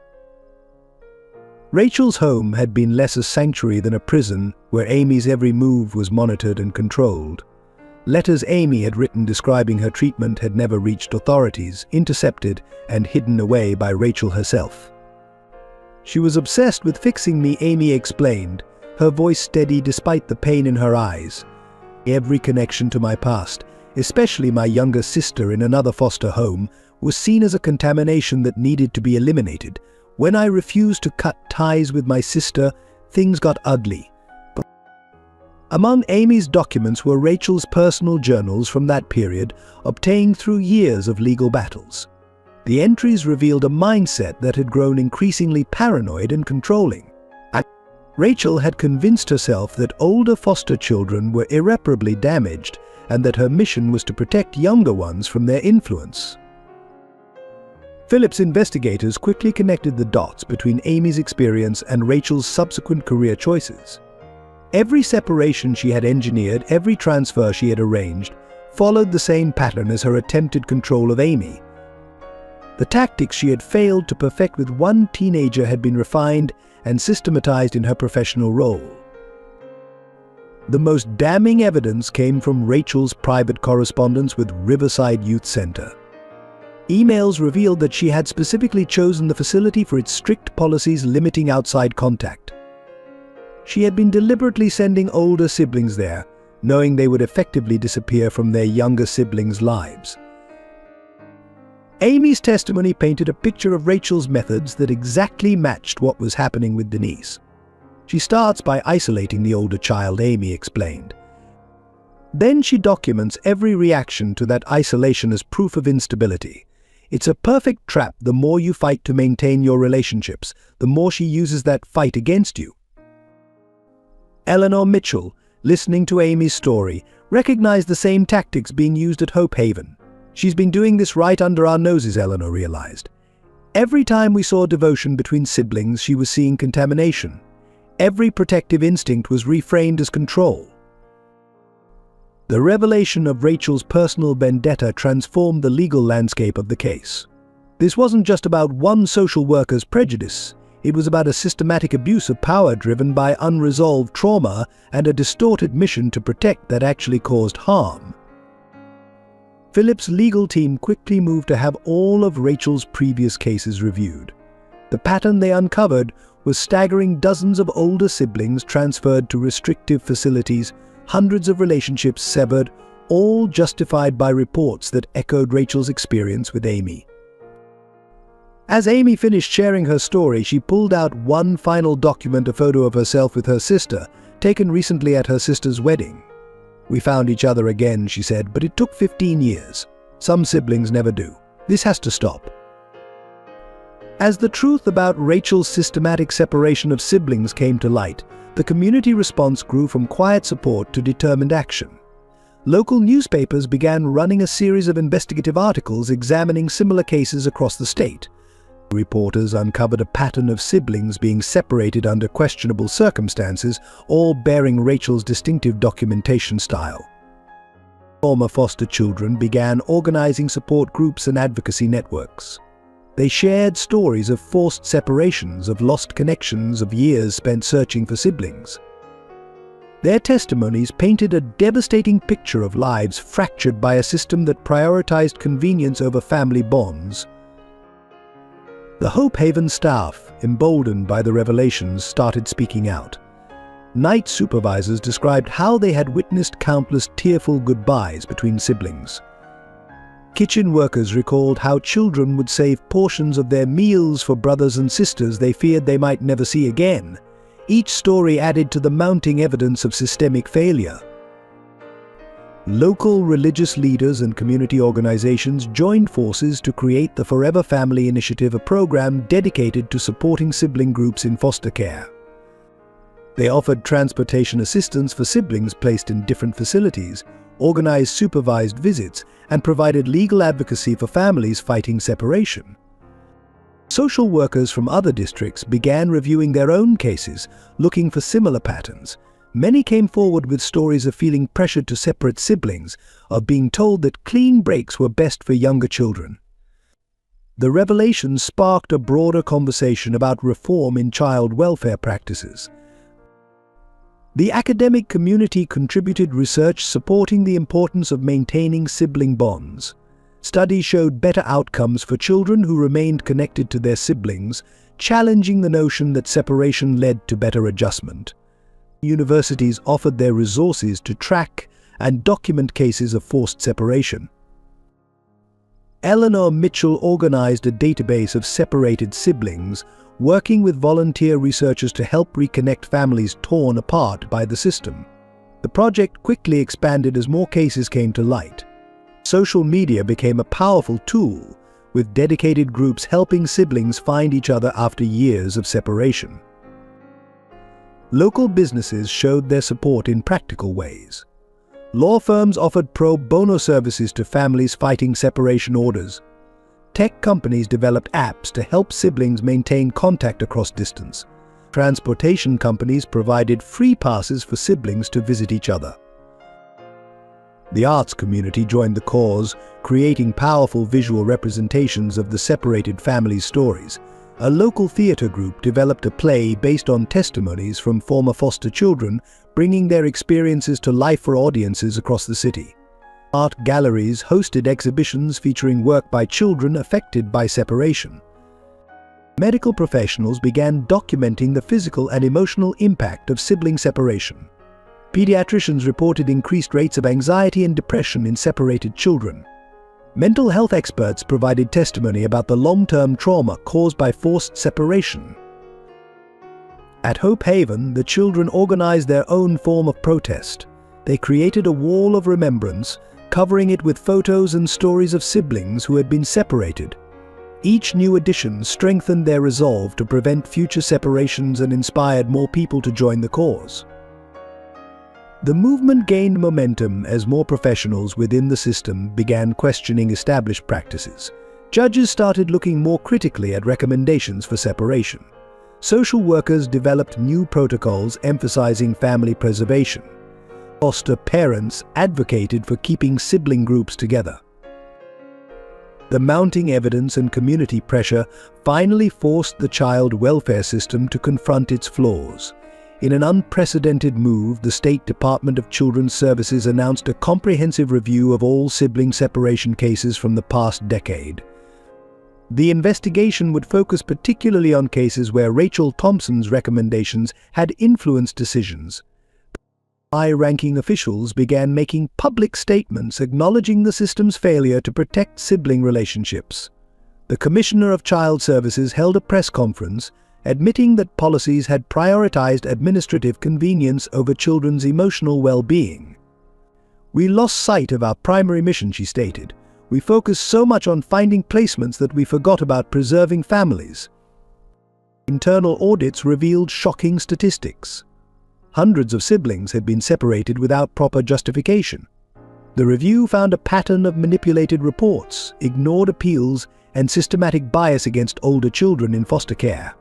Rachel's home had been less a sanctuary than a prison where Amy's every move was monitored and controlled. Letters Amy had written describing her treatment had never reached authorities, intercepted and hidden away by Rachel herself. "She was obsessed with fixing me," Amy explained, her voice steady despite the pain in her eyes. "Every connection to my past, especially my younger sister in another foster home, was seen as a contamination that needed to be eliminated. When I refused to cut ties with my sister, things got ugly." Among Amy's documents were Rachel's personal journals from that period, obtained through years of legal battles. The entries revealed a mindset that had grown increasingly paranoid and controlling. Rachel had convinced herself that older foster children were irreparably damaged and that her mission was to protect younger ones from their influence. Philip's investigators quickly connected the dots between Amy's experience and Rachel's subsequent career choices. Every separation she had engineered, every transfer she had arranged, followed the same pattern as her attempted control of Amy. The tactics she had failed to perfect with one teenager had been refined and systematized in her professional role. The most damning evidence came from Rachel's private correspondence with Riverside Youth Center. Emails revealed that she had specifically chosen the facility for its strict policies limiting outside contact. She had been deliberately sending older siblings there, knowing they would effectively disappear from their younger siblings' lives. Amy's testimony painted a picture of Rachel's methods that exactly matched what was happening with Denise. She starts by isolating the older child, Amy explained. Then she documents every reaction to that isolation as proof of instability. It's a perfect trap. The more you fight to maintain your relationships, the more she uses that fight against you. Eleanor Mitchell, listening to Amy's story, recognized the same tactics being used at Hope Haven. "She's been doing this right under our noses," Eleanor realized. "Every time we saw devotion between siblings, she was seeing contamination. Every protective instinct was reframed as control." The revelation of Rachel's personal vendetta transformed the legal landscape of the case. This wasn't just about one social worker's prejudice. It was about a systematic abuse of power driven by unresolved trauma and a distorted mission to protect that actually caused harm. Philip's legal team quickly moved to have all of Rachel's previous cases reviewed. The pattern they uncovered was staggering: dozens of older siblings transferred to restrictive facilities, hundreds of relationships severed, all justified by reports that echoed Rachel's experience with Amy. As Amy finished sharing her story, she pulled out one final document, a photo of herself with her sister, taken recently at her sister's wedding. "We found each other again," she said, "but it took 15 years. Some siblings never do. This has to stop." As the truth about Rachel's systematic separation of siblings came to light, the community response grew from quiet support to determined action. Local newspapers began running a series of investigative articles examining similar cases across the state. Reporters uncovered a pattern of siblings being separated under questionable circumstances, all bearing Rachel's distinctive documentation style. Former foster children began organizing support groups and advocacy networks. They shared stories of forced separations, of lost connections, of years spent searching for siblings. Their testimonies painted a devastating picture of lives fractured by a system that prioritized convenience over family bonds. The Hope Haven staff, emboldened by the revelations, started speaking out. Night supervisors described how they had witnessed countless tearful goodbyes between siblings. Kitchen workers recalled how children would save portions of their meals for brothers and sisters they feared they might never see again. Each story added to the mounting evidence of systemic failure. Local religious leaders and community organizations joined forces to create the Forever Family Initiative, a program dedicated to supporting sibling groups in foster care. They offered transportation assistance for siblings placed in different facilities, organized supervised visits, and provided legal advocacy for families fighting separation. Social workers from other districts began reviewing their own cases, looking for similar patterns. Many came forward with stories of feeling pressured to separate siblings, of being told that clean breaks were best for younger children. The revelations sparked a broader conversation about reform in child welfare practices. The academic community contributed research supporting the importance of maintaining sibling bonds. Studies showed better outcomes for children who remained connected to their siblings, challenging the notion that separation led to better adjustment. Universities offered their resources to track and document cases of forced separation. Eleanor Mitchell organized a database of separated siblings, working with volunteer researchers to help reconnect families torn apart by the system. The project quickly expanded as more cases came to light. Social media became a powerful tool, with dedicated groups helping siblings find each other after years of separation. Local businesses showed their support in practical ways. Law firms offered pro bono services to families fighting separation orders. Tech companies developed apps to help siblings maintain contact across distance. Transportation companies provided free passes for siblings to visit each other. The arts community joined the cause, creating powerful visual representations of the separated families' stories. A local theater group developed a play based on testimonies from former foster children, bringing their experiences to life for audiences across the city. Art galleries hosted exhibitions featuring work by children affected by separation. Medical professionals began documenting the physical and emotional impact of sibling separation. Pediatricians reported increased rates of anxiety and depression in separated children. Mental health experts provided testimony about the long-term trauma caused by forced separation. At Hope Haven, the children organized their own form of protest. They created a wall of remembrance, covering it with photos and stories of siblings who had been separated. Each new addition strengthened their resolve to prevent future separations and inspired more people to join the cause. The movement gained momentum as more professionals within the system began questioning established practices. Judges started looking more critically at recommendations for separation. Social workers developed new protocols emphasizing family preservation. Foster parents advocated for keeping sibling groups together. The mounting evidence and community pressure finally forced the child welfare system to confront its flaws. In an unprecedented move, the State Department of Children's Services announced a comprehensive review of all sibling separation cases from the past decade. The investigation would focus particularly on cases where Rachel Thompson's recommendations had influenced decisions. High-ranking officials began making public statements acknowledging the system's failure to protect sibling relationships. The Commissioner of Child Services held a press conference, admitting that policies had prioritized administrative convenience over children's emotional well-being. "We lost sight of our primary mission," she stated. "We focused so much on finding placements that we forgot about preserving families." Internal audits revealed shocking statistics. Hundreds of siblings had been separated without proper justification. The review found a pattern of manipulated reports, ignored appeals, and systematic bias against older children in foster care.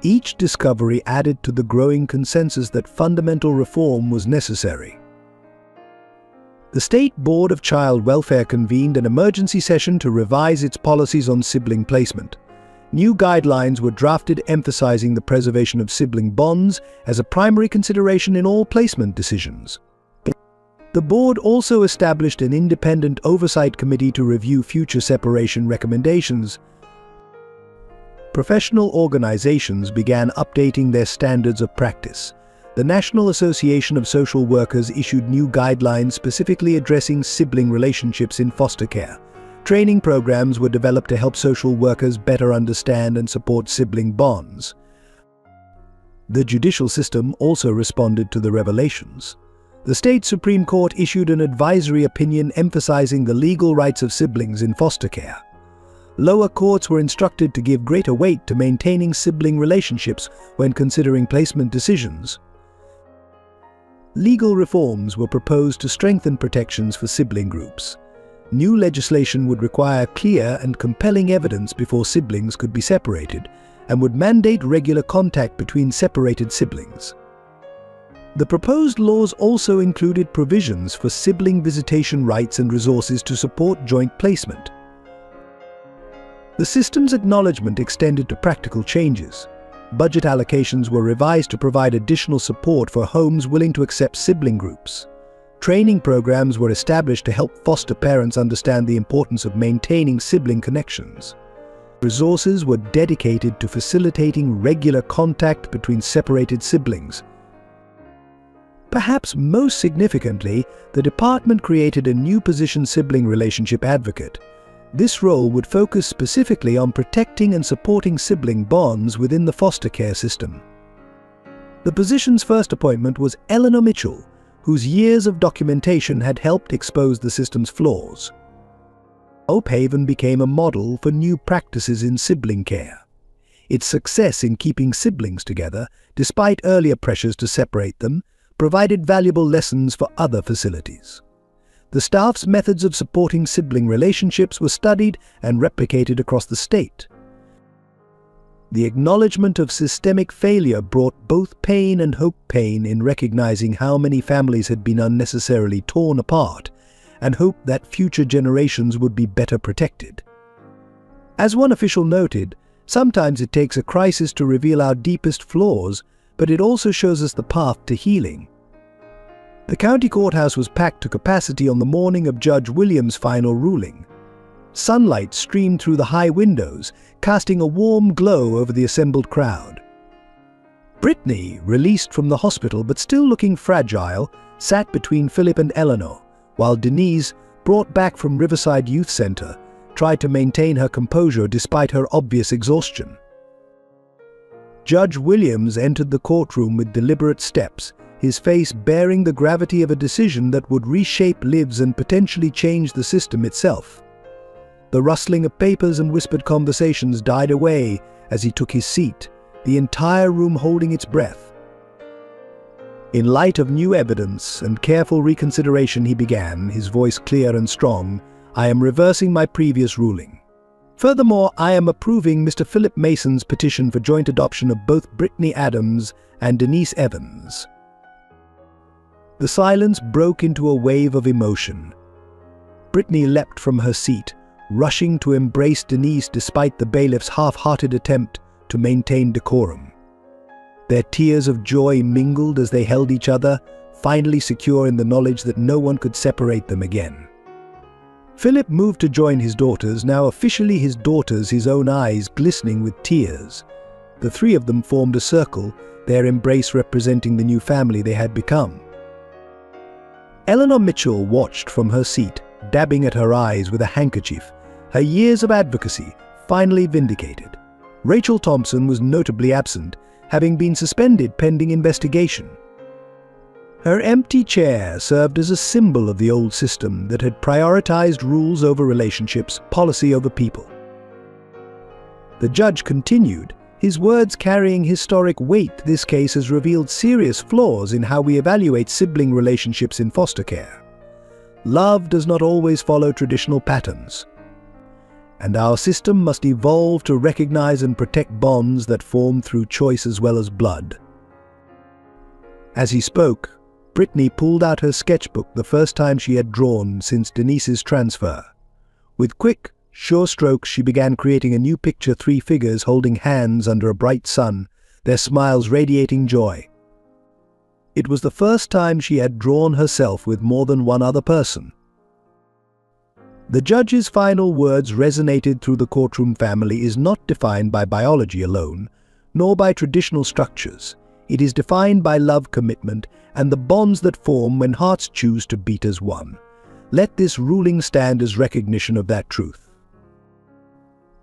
Each discovery added to the growing consensus that fundamental reform was necessary. The State Board of Child Welfare convened an emergency session to revise its policies on sibling placement. New guidelines were drafted emphasizing the preservation of sibling bonds as a primary consideration in all placement decisions. The board also established an independent oversight committee to review future separation recommendations. Professional organizations began updating their standards of practice. The National Association of Social Workers issued new guidelines specifically addressing sibling relationships in foster care. Training programs were developed to help social workers better understand and support sibling bonds. The judicial system also responded to the revelations. The state Supreme Court issued an advisory opinion emphasizing the legal rights of siblings in foster care. Lower courts were instructed to give greater weight to maintaining sibling relationships when considering placement decisions. Legal reforms were proposed to strengthen protections for sibling groups. New legislation would require clear and compelling evidence before siblings could be separated, and would mandate regular contact between separated siblings. The proposed laws also included provisions for sibling visitation rights and resources to support joint placement. The system's acknowledgement extended to practical changes. Budget allocations were revised to provide additional support for homes willing to accept sibling groups. Training programs were established to help foster parents understand the importance of maintaining sibling connections. Resources were dedicated to facilitating regular contact between separated siblings. Perhaps most significantly, the department created a new position, sibling relationship advocate. This role would focus specifically on protecting and supporting sibling bonds within the foster care system. The position's first appointment was Eleanor Mitchell, whose years of documentation had helped expose the system's flaws. Hope Haven became a model for new practices in sibling care. Its success in keeping siblings together, despite earlier pressures to separate them, provided valuable lessons for other facilities. The staff's methods of supporting sibling relationships were studied and replicated across the state. The acknowledgement of systemic failure brought both pain and hope. Pain in recognizing how many families had been unnecessarily torn apart, and hope that future generations would be better protected. As one official noted, sometimes it takes a crisis to reveal our deepest flaws, but it also shows us the path to healing. The county courthouse was packed to capacity on the morning of Judge Williams' final ruling. Sunlight streamed through the high windows, casting a warm glow over the assembled crowd. Brittany, released from the hospital but still looking fragile, sat between Philip and Eleanor, while Denise, brought back from Riverside Youth Center, tried to maintain her composure despite her obvious exhaustion. Judge Williams entered the courtroom with deliberate steps, his face bearing the gravity of a decision that would reshape lives and potentially change the system itself. The rustling of papers and whispered conversations died away as he took his seat, the entire room holding its breath. In light of new evidence and careful reconsideration, he began, his voice clear and strong, "I am reversing my previous ruling. Furthermore, I am approving Mr. Philip Mason's petition for joint adoption of both Brittany Adams and Denise Evans." The silence broke into a wave of emotion. Brittany leapt from her seat, rushing to embrace Denise despite the bailiff's half-hearted attempt to maintain decorum. Their tears of joy mingled as they held each other, finally secure in the knowledge that no one could separate them again. Philip moved to join his daughters, now officially his daughters, his own eyes glistening with tears. The three of them formed a circle, their embrace representing the new family they had become. Eleanor Mitchell watched from her seat, dabbing at her eyes with a handkerchief, her years of advocacy finally vindicated. Rachel Thompson was notably absent, having been suspended pending investigation. Her empty chair served as a symbol of the old system that had prioritized rules over relationships, policy over people. The judge continued, his words carrying historic weight. This case has revealed serious flaws in how we evaluate sibling relationships in foster care. Love does not always follow traditional patterns, and our system must evolve to recognize and protect bonds that form through choice as well as blood. As he spoke, Brittany pulled out her sketchbook, the first time she had drawn since Denise's transfer. With quick, sure strokes, she began creating a new picture, three figures holding hands under a bright sun, their smiles radiating joy. It was the first time she had drawn herself with more than one other person. The judge's final words resonated through the courtroom. Family is not defined by biology alone, nor by traditional structures. It is defined by love, commitment, and the bonds that form when hearts choose to beat as one. Let this ruling stand as recognition of that truth.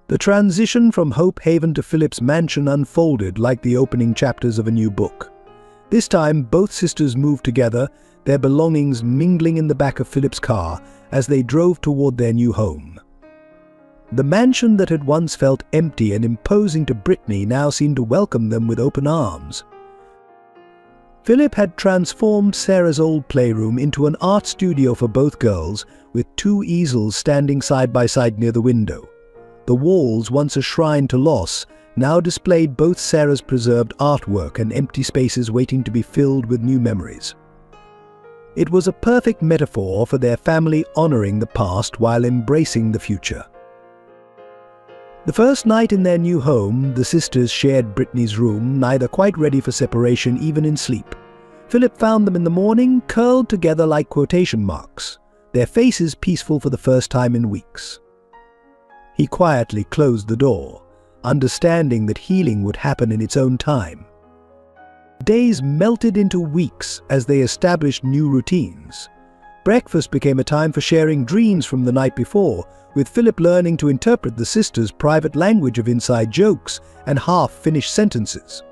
The transition from Hope Haven to Philip's mansion unfolded like the opening chapters of a new book. This time, both sisters moved together, their belongings mingling in the back of Philip's car as they drove toward their new home. The mansion that had once felt empty and imposing to Brittany now seemed to welcome them with open arms. Philip had transformed Sarah's old playroom into an art studio for both girls, with two easels standing side by side near the window. The walls, once a shrine to loss, now displayed both Sarah's preserved artwork and empty spaces waiting to be filled with new memories. It was a perfect metaphor for their family honoring the past while embracing the future. The first night in their new home, the sisters shared Brittany's room, neither quite ready for separation even in sleep. Philip found them in the morning, curled together like quotation marks, their faces peaceful for the first time in weeks. He quietly closed the door, understanding that healing would happen in its own time. Days melted into weeks as they established new routines. Breakfast became a time for sharing dreams from the night before, with Philip learning to interpret the sisters' private language of inside jokes and half-finished sentences.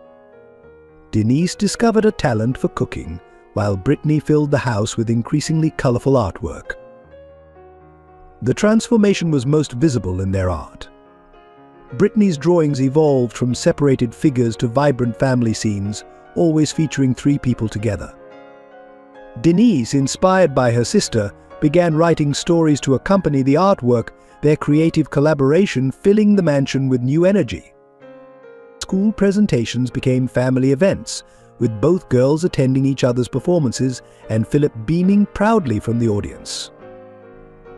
Denise discovered a talent for cooking, while Brittany filled the house with increasingly colorful artwork. The transformation was most visible in their art. Brittany's drawings evolved from separated figures to vibrant family scenes, always featuring three people together. Denise, inspired by her sister, began writing stories to accompany the artwork, their creative collaboration filling the mansion with new energy. School presentations became family events, with both girls attending each other's performances and Philip beaming proudly from the audience.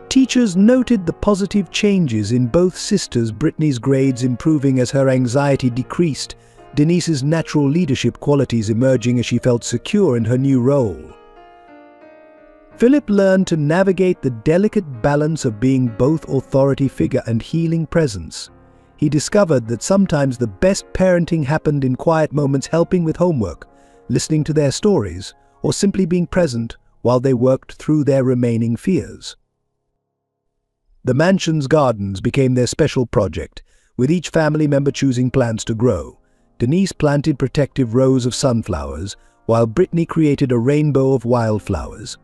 Teachers noted the positive changes in both sisters, Brittany's grades improving as her anxiety decreased, Denise's natural leadership qualities emerging as she felt secure in her new role. Philip learned to navigate the delicate balance of being both authority figure and healing presence. He discovered that sometimes the best parenting happened in quiet moments, helping with homework, listening to their stories, or simply being present while they worked through their remaining fears. The mansion's gardens became their special project, with each family member choosing plants to grow. Denise planted protective rows of sunflowers, while Brittany created a rainbow of wildflowers.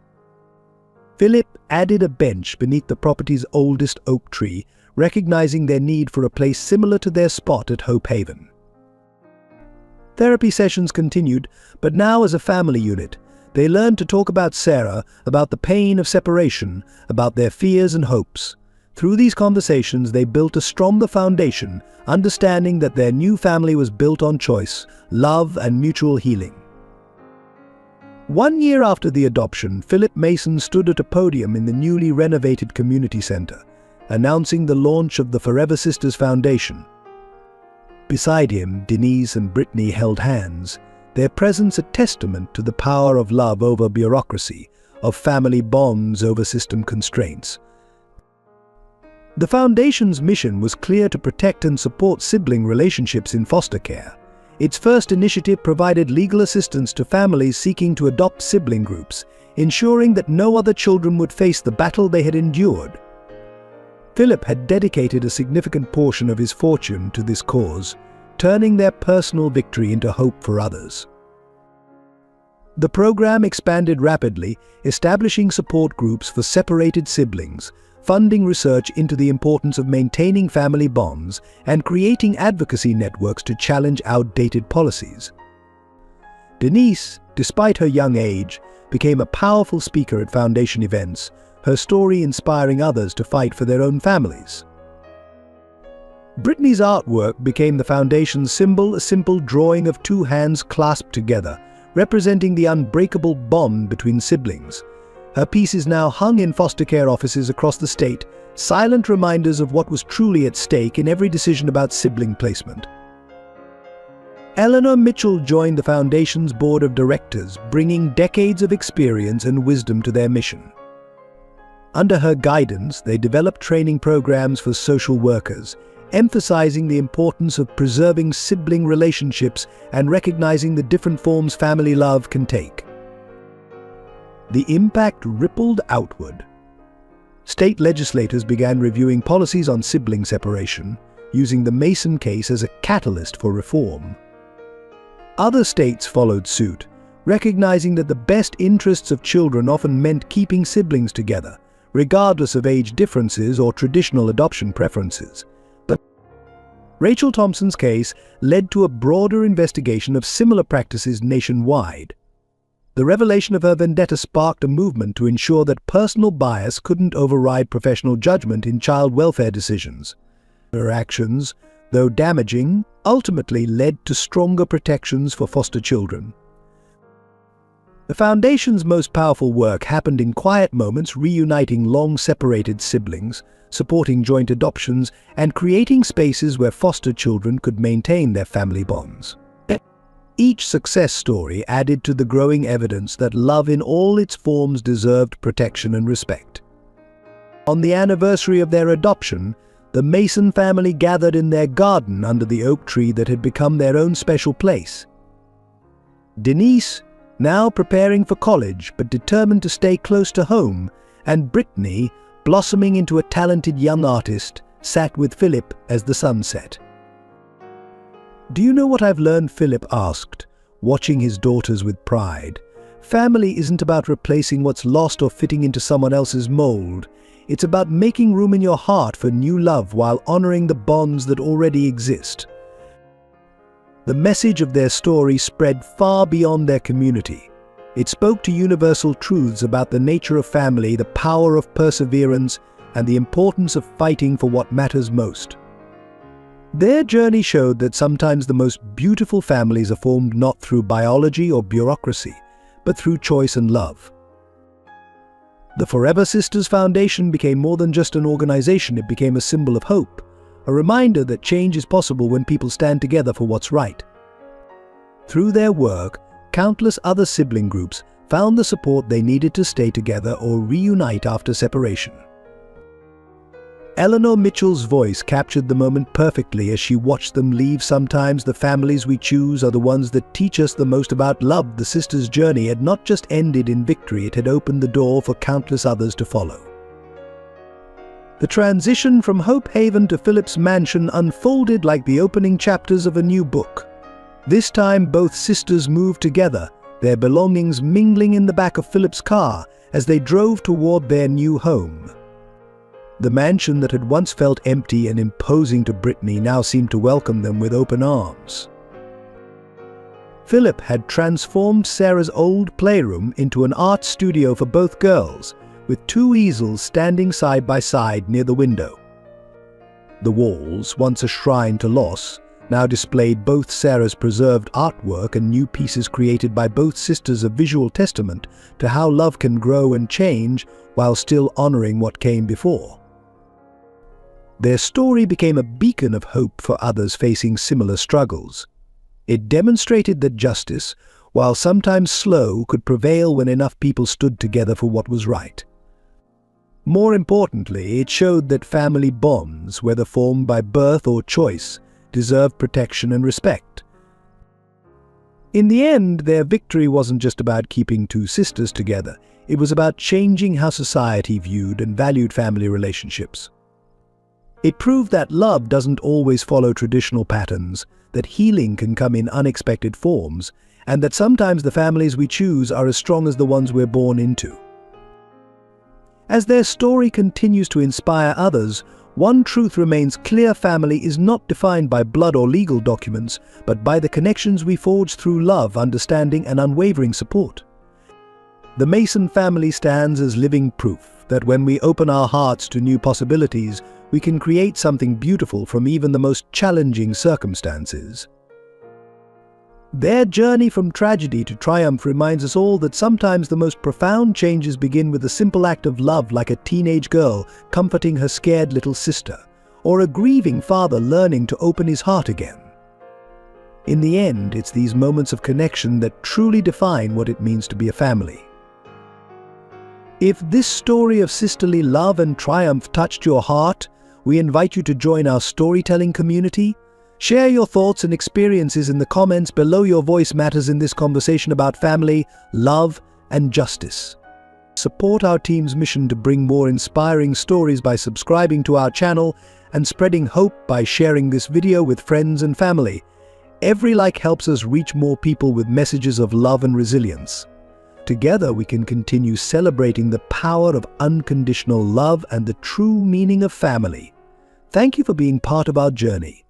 Philip added a bench beneath the property's oldest oak tree, recognizing their need for a place similar to their spot at Hope Haven. Therapy sessions continued, but now as a family unit. They learned to talk about Sarah, about the pain of separation, about their fears and hopes. Through these conversations, they built a stronger foundation, understanding that their new family was built on choice, love, and mutual healing. 1 year after the adoption, Philip Mason stood at a podium in the newly renovated community center. announcing the launch of the Forever Sisters Foundation. Beside him, Denise and Brittany held hands, their presence a testament to the power of love over bureaucracy, of family bonds over system constraints. The Foundation's mission was clear: to protect and support sibling relationships in foster care. Its first initiative provided legal assistance to families seeking to adopt sibling groups, ensuring that no other children would face the battle they had endured. Philip had dedicated a significant portion of his fortune to this cause, turning their personal victory into hope for others. The program expanded rapidly, establishing support groups for separated siblings, funding research into the importance of maintaining family bonds, and creating advocacy networks to challenge outdated policies. Denise, despite her young age, became a powerful speaker at Foundation events, her story inspiring others to fight for their own families. Brittany's artwork became the Foundation's symbol, a simple drawing of two hands clasped together, representing the unbreakable bond between siblings. Her piece is now hung in foster care offices across the state, silent reminders of what was truly at stake in every decision about sibling placement. Eleanor Mitchell joined the Foundation's board of directors, bringing decades of experience and wisdom to their mission. Under her guidance, they developed training programs for social workers, emphasizing the importance of preserving sibling relationships and recognizing the different forms family love can take. The impact rippled outward. State legislators began reviewing policies on sibling separation, using the Mason case as a catalyst for reform. Other states followed suit, recognizing that the best interests of children often meant keeping siblings together, regardless of age differences or traditional adoption preferences. But Rachel Thompson's case led to a broader investigation of similar practices nationwide. The revelation of her vendetta sparked a movement to ensure that personal bias couldn't override professional judgment in child welfare decisions. Her actions, though damaging, ultimately led to stronger protections for foster children. The Foundation's most powerful work happened in quiet moments, reuniting long-separated siblings, supporting joint adoptions, and creating spaces where foster children could maintain their family bonds. Each success story added to the growing evidence that love in all its forms deserved protection and respect. On the anniversary of their adoption, the Mason family gathered in their garden under the oak tree that had become their own special place. Denise, now preparing for college but determined to stay close to home, and Brittany, blossoming into a talented young artist, sat with Philip as the sun set. "Do you know what I've learned?" Philip asked, watching his daughters with pride. "Family isn't about replacing what's lost or fitting into someone else's mold. It's about making room in your heart for new love while honoring the bonds that already exist." The message of their story spread far beyond their community. It spoke to universal truths about the nature of family, the power of perseverance, and the importance of fighting for what matters most. Their journey showed that sometimes the most beautiful families are formed not through biology or bureaucracy, but through choice and love. The Forever Sisters Foundation became more than just an organization. It became a symbol of hope, a reminder that change is possible when people stand together for what's right. Through their work, countless other sibling groups found the support they needed to stay together or reunite after separation. Eleanor Mitchell's voice captured the moment perfectly as she watched them leave. "Sometimes the families we choose are the ones that teach us the most about love." The sisters' journey had not just ended in victory, it had opened the door for countless others to follow. The transition from Hope Haven to Philip's mansion unfolded like the opening chapters of a new book. This time both sisters moved together, their belongings mingling in the back of Philip's car as they drove toward their new home. The mansion that had once felt empty and imposing to Brittany now seemed to welcome them with open arms. Philip had transformed Sarah's old playroom into an art studio for both girls, with two easels standing side by side near the window. The walls, once a shrine to loss, now displayed both Sarah's preserved artwork and new pieces created by both sisters, a visual testament to how love can grow and change while still honoring what came before. Their story became a beacon of hope for others facing similar struggles. It demonstrated that justice, while sometimes slow, could prevail when enough people stood together for what was right. More importantly, it showed that family bonds, whether formed by birth or choice, deserve protection and respect. In the end, their victory wasn't just about keeping two sisters together. It was about changing how society viewed and valued family relationships. It proved that love doesn't always follow traditional patterns, that healing can come in unexpected forms, and that sometimes the families we choose are as strong as the ones we're born into. As their story continues to inspire others, one truth remains clear: family is not defined by blood or legal documents, but by the connections we forge through love, understanding, and unwavering support. The Mason family stands as living proof that when we open our hearts to new possibilities, we can create something beautiful from even the most challenging circumstances. Their journey from tragedy to triumph reminds us all that sometimes the most profound changes begin with a simple act of love, like a teenage girl comforting her scared little sister, or a grieving father learning to open his heart again. In the end, it's these moments of connection that truly define what it means to be a family. If this story of sisterly love and triumph touched your heart, we invite you to join our storytelling community. Share your thoughts and experiences in the comments below. Your voice matters in this conversation about family, love, and justice. Support our team's mission to bring more inspiring stories by subscribing to our channel and spreading hope by sharing this video with friends and family. Every like helps us reach more people with messages of love and resilience. Together, we can continue celebrating the power of unconditional love and the true meaning of family. Thank you for being part of our journey.